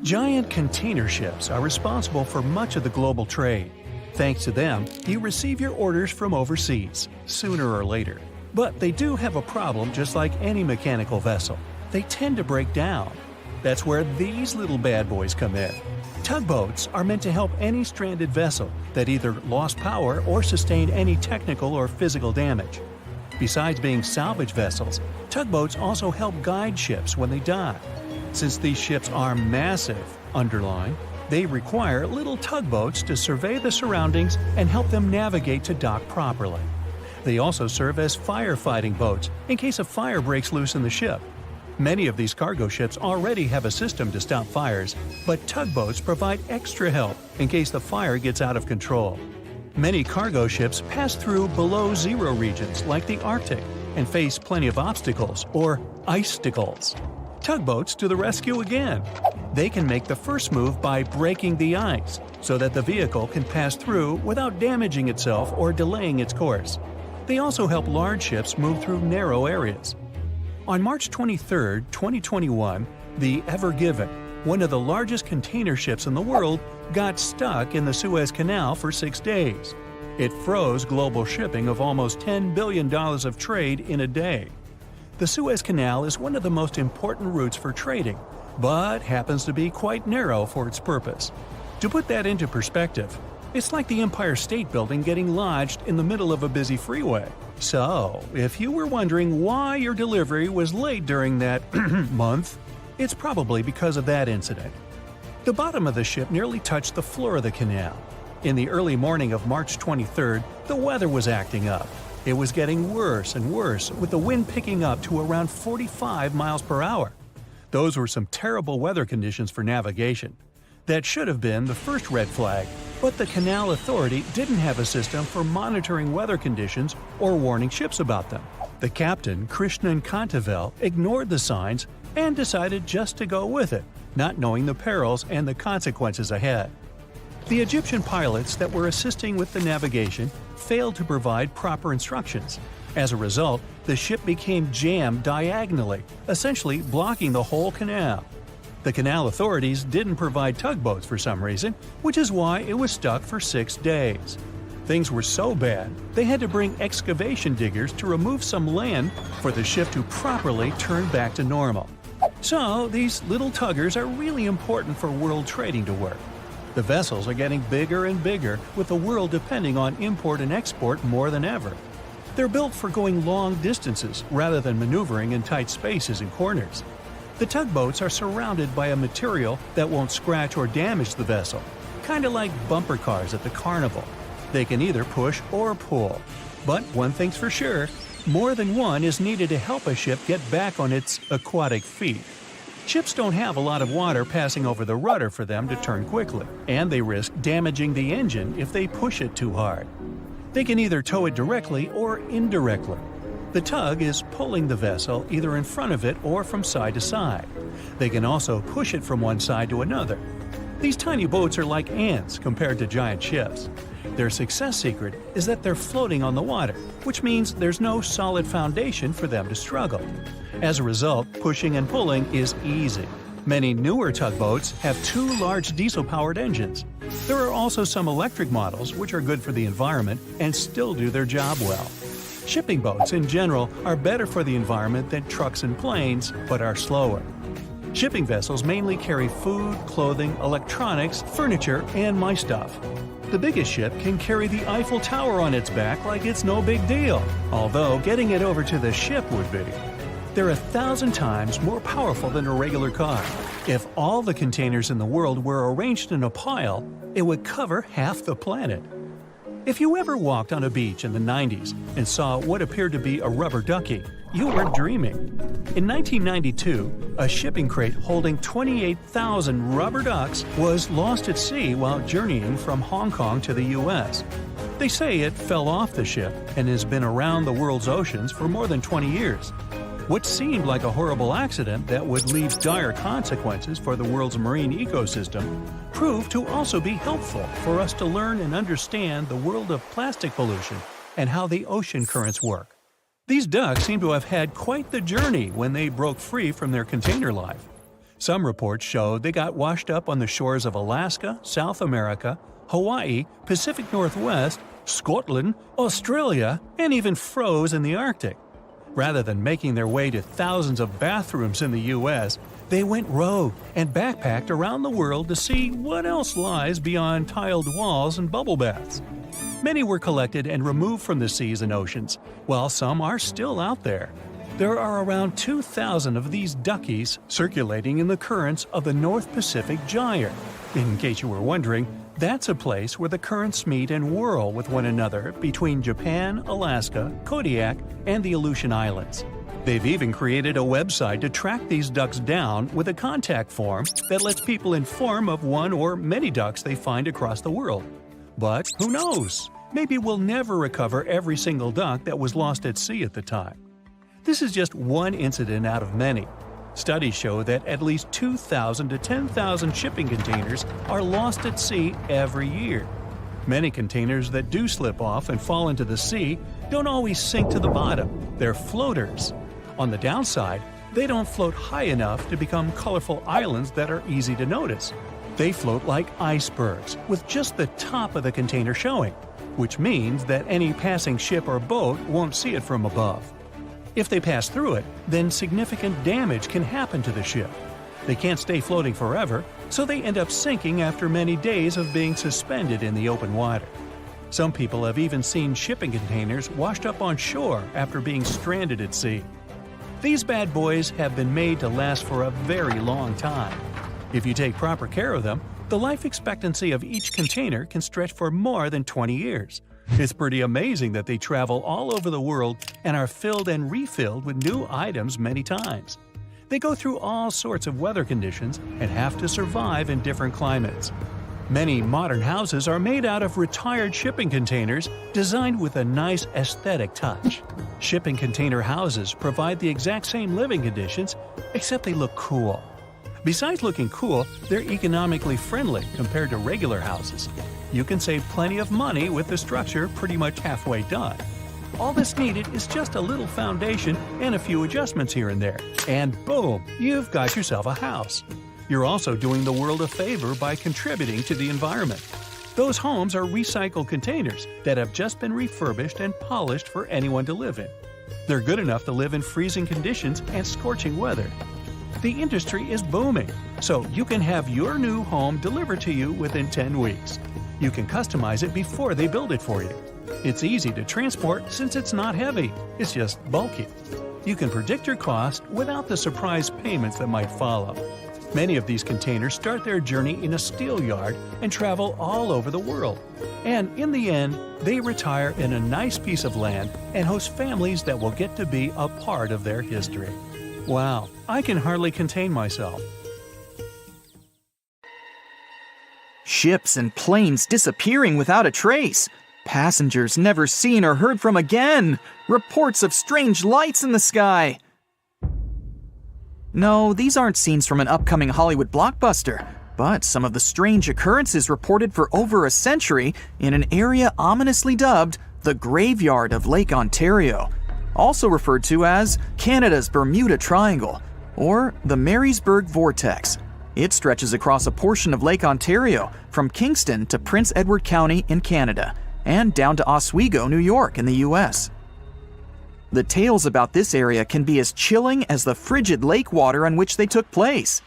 Giant container ships are responsible for much of the global trade. Thanks to them, you receive your orders from overseas, sooner or later. But they do have a problem just like any mechanical vessel. They tend to break down. That's where these little bad boys come in. Tugboats are meant to help any stranded vessel that either lost power or sustained any technical or physical damage. Besides being salvage vessels, tugboats also help guide ships when they dock. Since these ships are massive, underline, they require little tugboats to survey the surroundings and help them navigate to dock properly. They also serve as firefighting boats in case a fire breaks loose in the ship. Many of these cargo ships already have a system to stop fires, but tugboats provide extra help in case the fire gets out of control. Many cargo ships pass through below-zero regions like the Arctic and face plenty of obstacles, or icicles. Tugboats to the rescue again. They can make the first move by breaking the ice so that the vehicle can pass through without damaging itself or delaying its course. They also help large ships move through narrow areas. On March 23, 2021, the Ever Given, one of the largest container ships in the world, got stuck in the Suez Canal for 6 days. It froze global shipping of almost $10 billion of trade in a day. The Suez Canal is one of the most important routes for trading, but happens to be quite narrow for its purpose. To put that into perspective, it's like the Empire State Building getting lodged in the middle of a busy freeway. So, if you were wondering why your delivery was late during that month, it's probably because of that incident. The bottom of the ship nearly touched the floor of the canal. In the early morning of March 23rd, the weather was acting up. It was getting worse and worse, with the wind picking up to around 45 miles per hour. Those were some terrible weather conditions for navigation. That should have been the first red flag, but the Canal Authority didn't have a system for monitoring weather conditions or warning ships about them. The captain, Krishnan Kantavel, ignored the signs and decided just to go with it, not knowing the perils and the consequences ahead. The Egyptian pilots that were assisting with the navigation failed to provide proper instructions. As a result, the ship became jammed diagonally, essentially blocking the whole canal. The canal authorities didn't provide tugboats for some reason, which is why it was stuck for 6 days. Things were so bad, they had to bring excavation diggers to remove some land for the ship to properly turn back to normal. So, these little tuggers are really important for world trading to work. The vessels are getting bigger and bigger, with the world depending on import and export more than ever. They're built for going long distances rather than maneuvering in tight spaces and corners. The tugboats are surrounded by a material that won't scratch or damage the vessel, kind of like bumper cars at the carnival. They can either push or pull. But one thing's for sure, more than one is needed to help a ship get back on its aquatic feet. Ships don't have a lot of water passing over the rudder for them to turn quickly, and they risk damaging the engine if they push it too hard. They can either tow it directly or indirectly. The tug is pulling the vessel either in front of it or from side to side. They can also push it from one side to another. These tiny boats are like ants compared to giant ships. Their success secret is that they're floating on the water, which means there's no solid foundation for them to struggle. As a result, pushing and pulling is easy. Many newer tugboats have 2 large diesel-powered engines. There are also some electric models which are good for the environment and still do their job well. Shipping boats in general are better for the environment than trucks and planes, but are slower. Shipping vessels mainly carry food, clothing, electronics, furniture, and my stuff. The biggest ship can carry the Eiffel Tower on its back like it's no big deal, although getting it over to the ship would be. They're 1,000 times more powerful than a regular car. If all the containers in the world were arranged in a pile, it would cover half the planet. If you ever walked on a beach in the 90s and saw what appeared to be a rubber ducky, you weren't dreaming. In 1992, a shipping crate holding 28,000 rubber ducks was lost at sea while journeying from Hong Kong to the U.S. They say it fell off the ship and has been around the world's oceans for more than 20 years. What seemed like a horrible accident that would leave dire consequences for the world's marine ecosystem proved to also be helpful for us to learn and understand the world of plastic pollution and how the ocean currents work. These ducks seem to have had quite the journey when they broke free from their container life. Some reports showed they got washed up on the shores of Alaska, South America, Hawaii, Pacific Northwest, Scotland, Australia, and even froze in the Arctic. Rather than making their way to thousands of bathrooms in the U.S., they went rogue and backpacked around the world to see what else lies beyond tiled walls and bubble baths. Many were collected and removed from the seas and oceans, while some are still out there. There are around 2,000 of these duckies circulating in the currents of the North Pacific Gyre. In case you were wondering, that's a place where the currents meet and whirl with one another between Japan, Alaska, Kodiak, and the Aleutian Islands. They've even created a website to track these ducks down with a contact form that lets people inform of one or many ducks they find across the world. But who knows? Maybe we'll never recover every single duck that was lost at sea at the time. This is just one incident out of many. Studies show that at least 2,000 to 10,000 shipping containers are lost at sea every year. Many containers that do slip off and fall into the sea don't always sink to the bottom. They're floaters. On the downside, they don't float high enough to become colorful islands that are easy to notice. They float like icebergs, with just the top of the container showing, which means that any passing ship or boat won't see it from above. If they pass through it, then significant damage can happen to the ship. They can't stay floating forever, so they end up sinking after many days of being suspended in the open water. Some people have even seen shipping containers washed up on shore after being stranded at sea. These bad boys have been made to last for a very long time. If you take proper care of them, the life expectancy of each container can stretch for more than 20 years. It's pretty amazing that they travel all over the world and are filled and refilled with new items many times. They go through all sorts of weather conditions and have to survive in different climates. Many modern houses are made out of retired shipping containers designed with a nice aesthetic touch. Shipping container houses provide the exact same living conditions, except they look cool. Besides looking cool, they're economically friendly compared to regular houses. You can save plenty of money with the structure pretty much halfway done. All that's needed is just a little foundation and a few adjustments here and there, and boom, you've got yourself a house. You're also doing the world a favor by contributing to the environment. Those homes are recycled containers that have just been refurbished and polished for anyone to live in. They're good enough to live in freezing conditions and scorching weather. The industry is booming, so you can have your new home delivered to you within 10 weeks. You can customize it before they build it for you. It's easy to transport since it's not heavy, it's just bulky. you can predict your cost without the surprise payments that might follow. Many of these containers start their journey in a steel yard and travel all over the world. And in the end, they retire in a nice piece of land and host families that will get to be a part of their history. Wow, I can hardly contain myself. Ships and planes disappearing without a trace. Passengers never seen or heard from again. Reports of strange lights in the sky. No, these aren't scenes from an upcoming Hollywood blockbuster, but some of the strange occurrences reported for over a century in an area ominously dubbed the Graveyard of Lake Ontario, also referred to as Canada's Bermuda Triangle, or the Marysburg Vortex. It stretches across a portion of Lake Ontario from Kingston to Prince Edward County in Canada, and down to Oswego, New York in the US. The tales about this area can be as chilling as the frigid lake water on which they took place.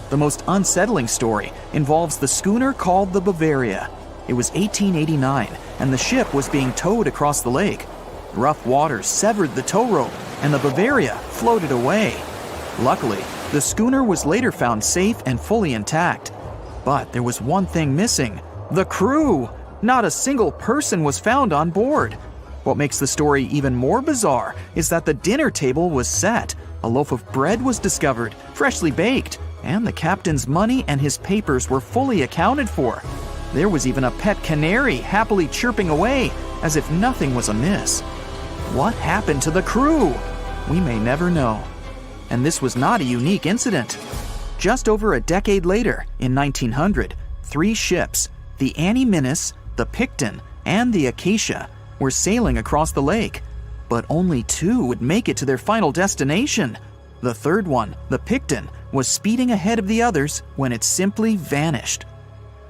The most unsettling story involves the schooner called the Bavaria. It was 1889, and the ship was being towed across the lake. Rough waters severed the tow rope, and the Bavaria floated away. Luckily, the schooner was later found safe and fully intact. But there was one thing missing: the crew! Not a single person was found on board. What makes the story even more bizarre is that the dinner table was set, a loaf of bread was discovered, freshly baked, and the captain's money and his papers were fully accounted for. There was even a pet canary happily chirping away, as if nothing was amiss. What happened to the crew? We may never know. And this was not a unique incident. Just over a decade later, in 1900, 3 ships, the Annie Minnis, the Picton, and the Acacia, were sailing across the lake. But only 2 would make it to their final destination. The third one, the Picton, was speeding ahead of the others when it simply vanished.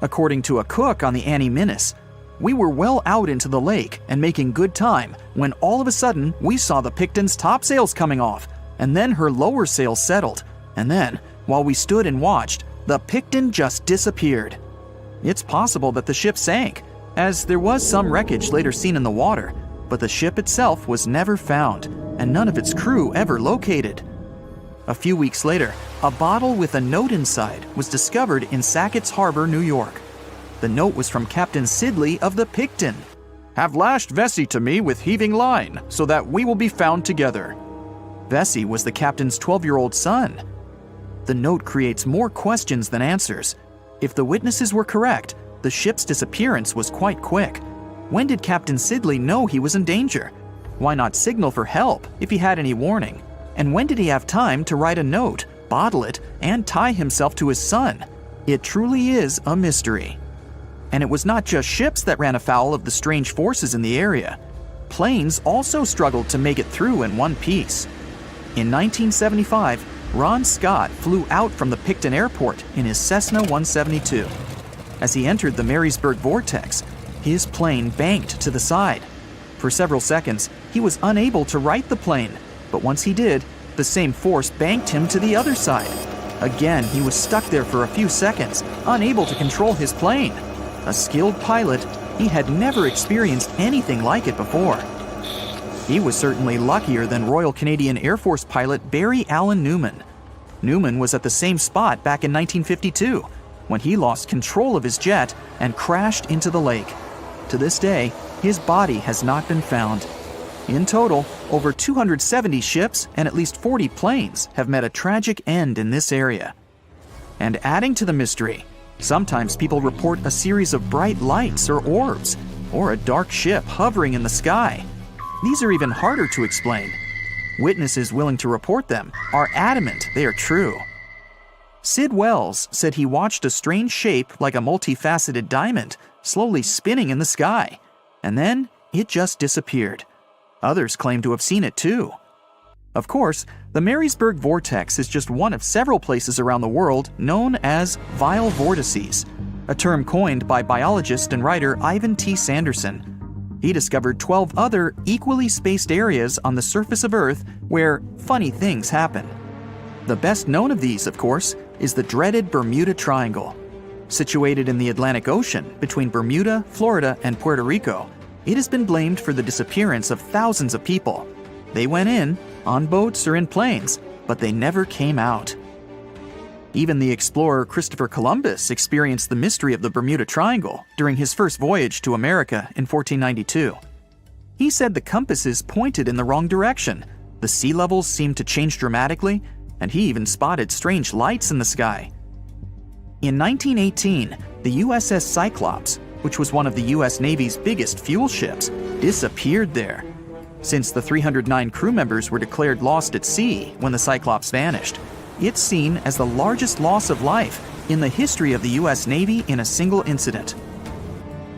According to a cook on the Annie Minnis, "We were well out into the lake and making good time when all of a sudden we saw the Picton's topsails coming off, and then her lower sails settled, and then, while we stood and watched, the Picton just disappeared." It's possible that the ship sank, as there was some wreckage later seen in the water, but the ship itself was never found, and none of its crew ever located. A few weeks later, a bottle with a note inside was discovered in Sackett's Harbor, New York. The note was from Captain Sidley of the Picton. "Have lashed Vesey to me with heaving line, so that we will be found together." Vesey was the captain's 12-year-old son. The note creates more questions than answers. If the witnesses were correct, the ship's disappearance was quite quick. When did Captain Sidley know he was in danger? Why not signal for help if he had any warning? And when did he have time to write a note, bottle it, and tie himself to his son? It truly is a mystery. And it was not just ships that ran afoul of the strange forces in the area. Planes also struggled to make it through in one piece. In 1975, Ron Scott flew out from the Picton Airport in his Cessna 172. As he entered the Marysburg Vortex, his plane banked to the side. For several seconds, he was unable to right the plane, but once he did, the same force banked him to the other side. Again, he was stuck there for a few seconds, unable to control his plane. A skilled pilot, he had never experienced anything like it before. He was certainly luckier than Royal Canadian Air Force pilot Barry Allen Newman. Newman was at the same spot back in 1952, when he lost control of his jet and crashed into the lake. To this day, his body has not been found. In total, over 270 ships and at least 40 planes have met a tragic end in this area. And adding to the mystery, sometimes people report a series of bright lights or orbs, or a dark ship hovering in the sky. These are even harder to explain. Witnesses willing to report them are adamant they are true. Sid Wells said he watched a strange shape like a multifaceted diamond slowly spinning in the sky, and then it just disappeared. Others claim to have seen it too. Of course, the Marysburg Vortex is just one of several places around the world known as vile vortices, a term coined by biologist and writer Ivan T. Sanderson. He discovered 12 other equally spaced areas on the surface of Earth where funny things happen. The best known of these, of course, is the dreaded Bermuda Triangle. Situated in the Atlantic Ocean between Bermuda, Florida, and Puerto Rico, it has been blamed for the disappearance of thousands of people. They went in, on boats or in planes, but they never came out. Even the explorer Christopher Columbus experienced the mystery of the Bermuda Triangle during his first voyage to America in 1492. He said the compasses pointed in the wrong direction, the sea levels seemed to change dramatically, and he even spotted strange lights in the sky. In 1918, the USS Cyclops, which was one of the US Navy's biggest fuel ships, disappeared there. Since the 309 crew members were declared lost at sea when the Cyclops vanished, it's seen as the largest loss of life in the history of the US Navy in a single incident.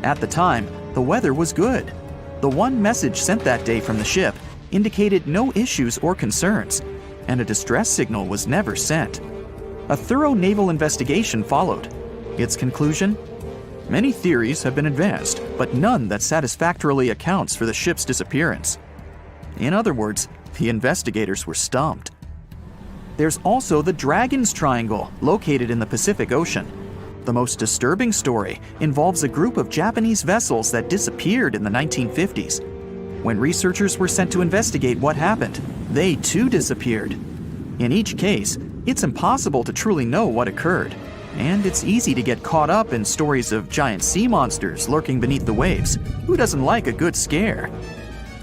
At the time, the weather was good. The one message sent that day from the ship indicated no issues or concerns, and a distress signal was never sent. A thorough naval investigation followed. Its conclusion? Many theories have been advanced, but none that satisfactorily accounts for the ship's disappearance. In other words, the investigators were stumped. There's also the Dragon's Triangle, located in the Pacific Ocean. The most disturbing story involves a group of Japanese vessels that disappeared in the 1950s. When researchers were sent to investigate what happened, they too disappeared. In each case, it's impossible to truly know what occurred, and it's easy to get caught up in stories of giant sea monsters lurking beneath the waves. Who doesn't like a good scare?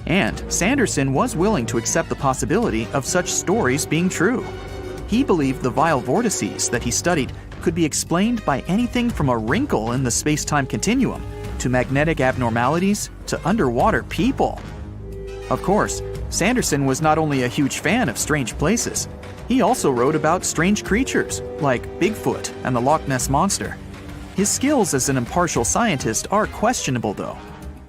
And Sanderson was willing to accept the possibility of such stories being true. He believed the vile vortices that he studied could be explained by anything from a wrinkle in the space-time continuum to magnetic abnormalities to underwater people. Of course, Sanderson was not only a huge fan of strange places, he also wrote about strange creatures like Bigfoot and the Loch Ness Monster. His skills as an impartial scientist are questionable, though.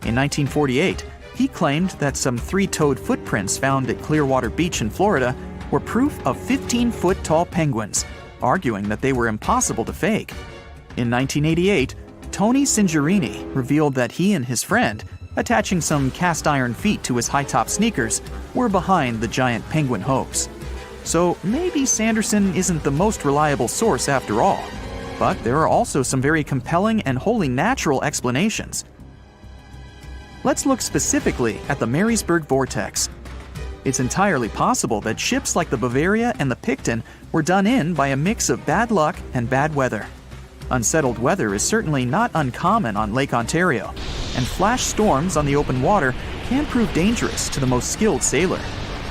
In 1948, he claimed that some 3-toed footprints found at Clearwater Beach in Florida were proof of 15-foot-tall penguins, arguing that they were impossible to fake. In 1988, Tony Singerini revealed that he and his friend, attaching some cast-iron feet to his high-top sneakers, were behind the giant penguin hoax. So maybe Sanderson isn't the most reliable source after all, but there are also some very compelling and wholly natural explanations. Let's look specifically at the Marysburg Vortex. It's entirely possible that ships like the Bavaria and the Picton were done in by a mix of bad luck and bad weather. Unsettled weather is certainly not uncommon on Lake Ontario, and flash storms on the open water can prove dangerous to the most skilled sailor.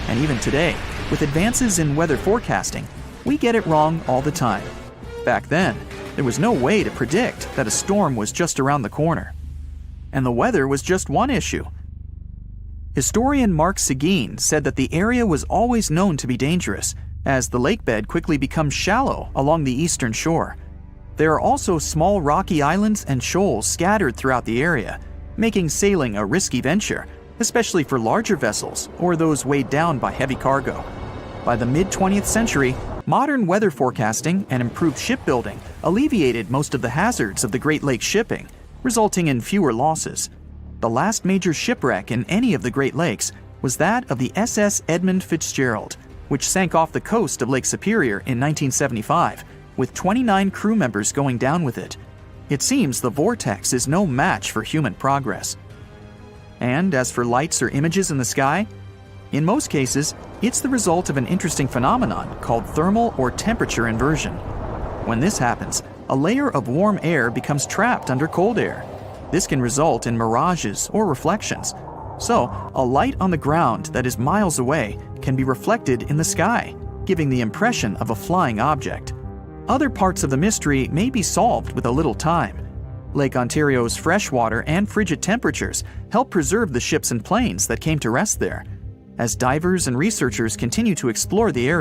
And even today, with advances in weather forecasting, we get it wrong all the time. Back then, there was no way to predict that a storm was just around the corner. And the weather was just one issue. Historian Mark Seguin said that the area was always known to be dangerous, as the lakebed quickly becomes shallow along the eastern shore. There are also small rocky islands and shoals scattered throughout the area, making sailing a risky venture, especially for larger vessels or those weighed down by heavy cargo. By the mid-20th century, modern weather forecasting and improved shipbuilding alleviated most of the hazards of the Great Lakes shipping, resulting in fewer losses. The last major shipwreck in any of the Great Lakes was that of the SS Edmund Fitzgerald, which sank off the coast of Lake Superior in 1975, with 29 crew members going down with it. It seems the vortex is no match for human progress. And as for lights or images in the sky, in most cases, it's the result of an interesting phenomenon called thermal or temperature inversion. When this happens, a layer of warm air becomes trapped under cold air. This can result in mirages or reflections. So, a light on the ground that is miles away can be reflected in the sky, giving the impression of a flying object. Other parts of the mystery may be solved with a little time. Lake Ontario's freshwater and frigid temperatures help preserve the ships and planes that came to rest there. As divers and researchers continue to explore the area,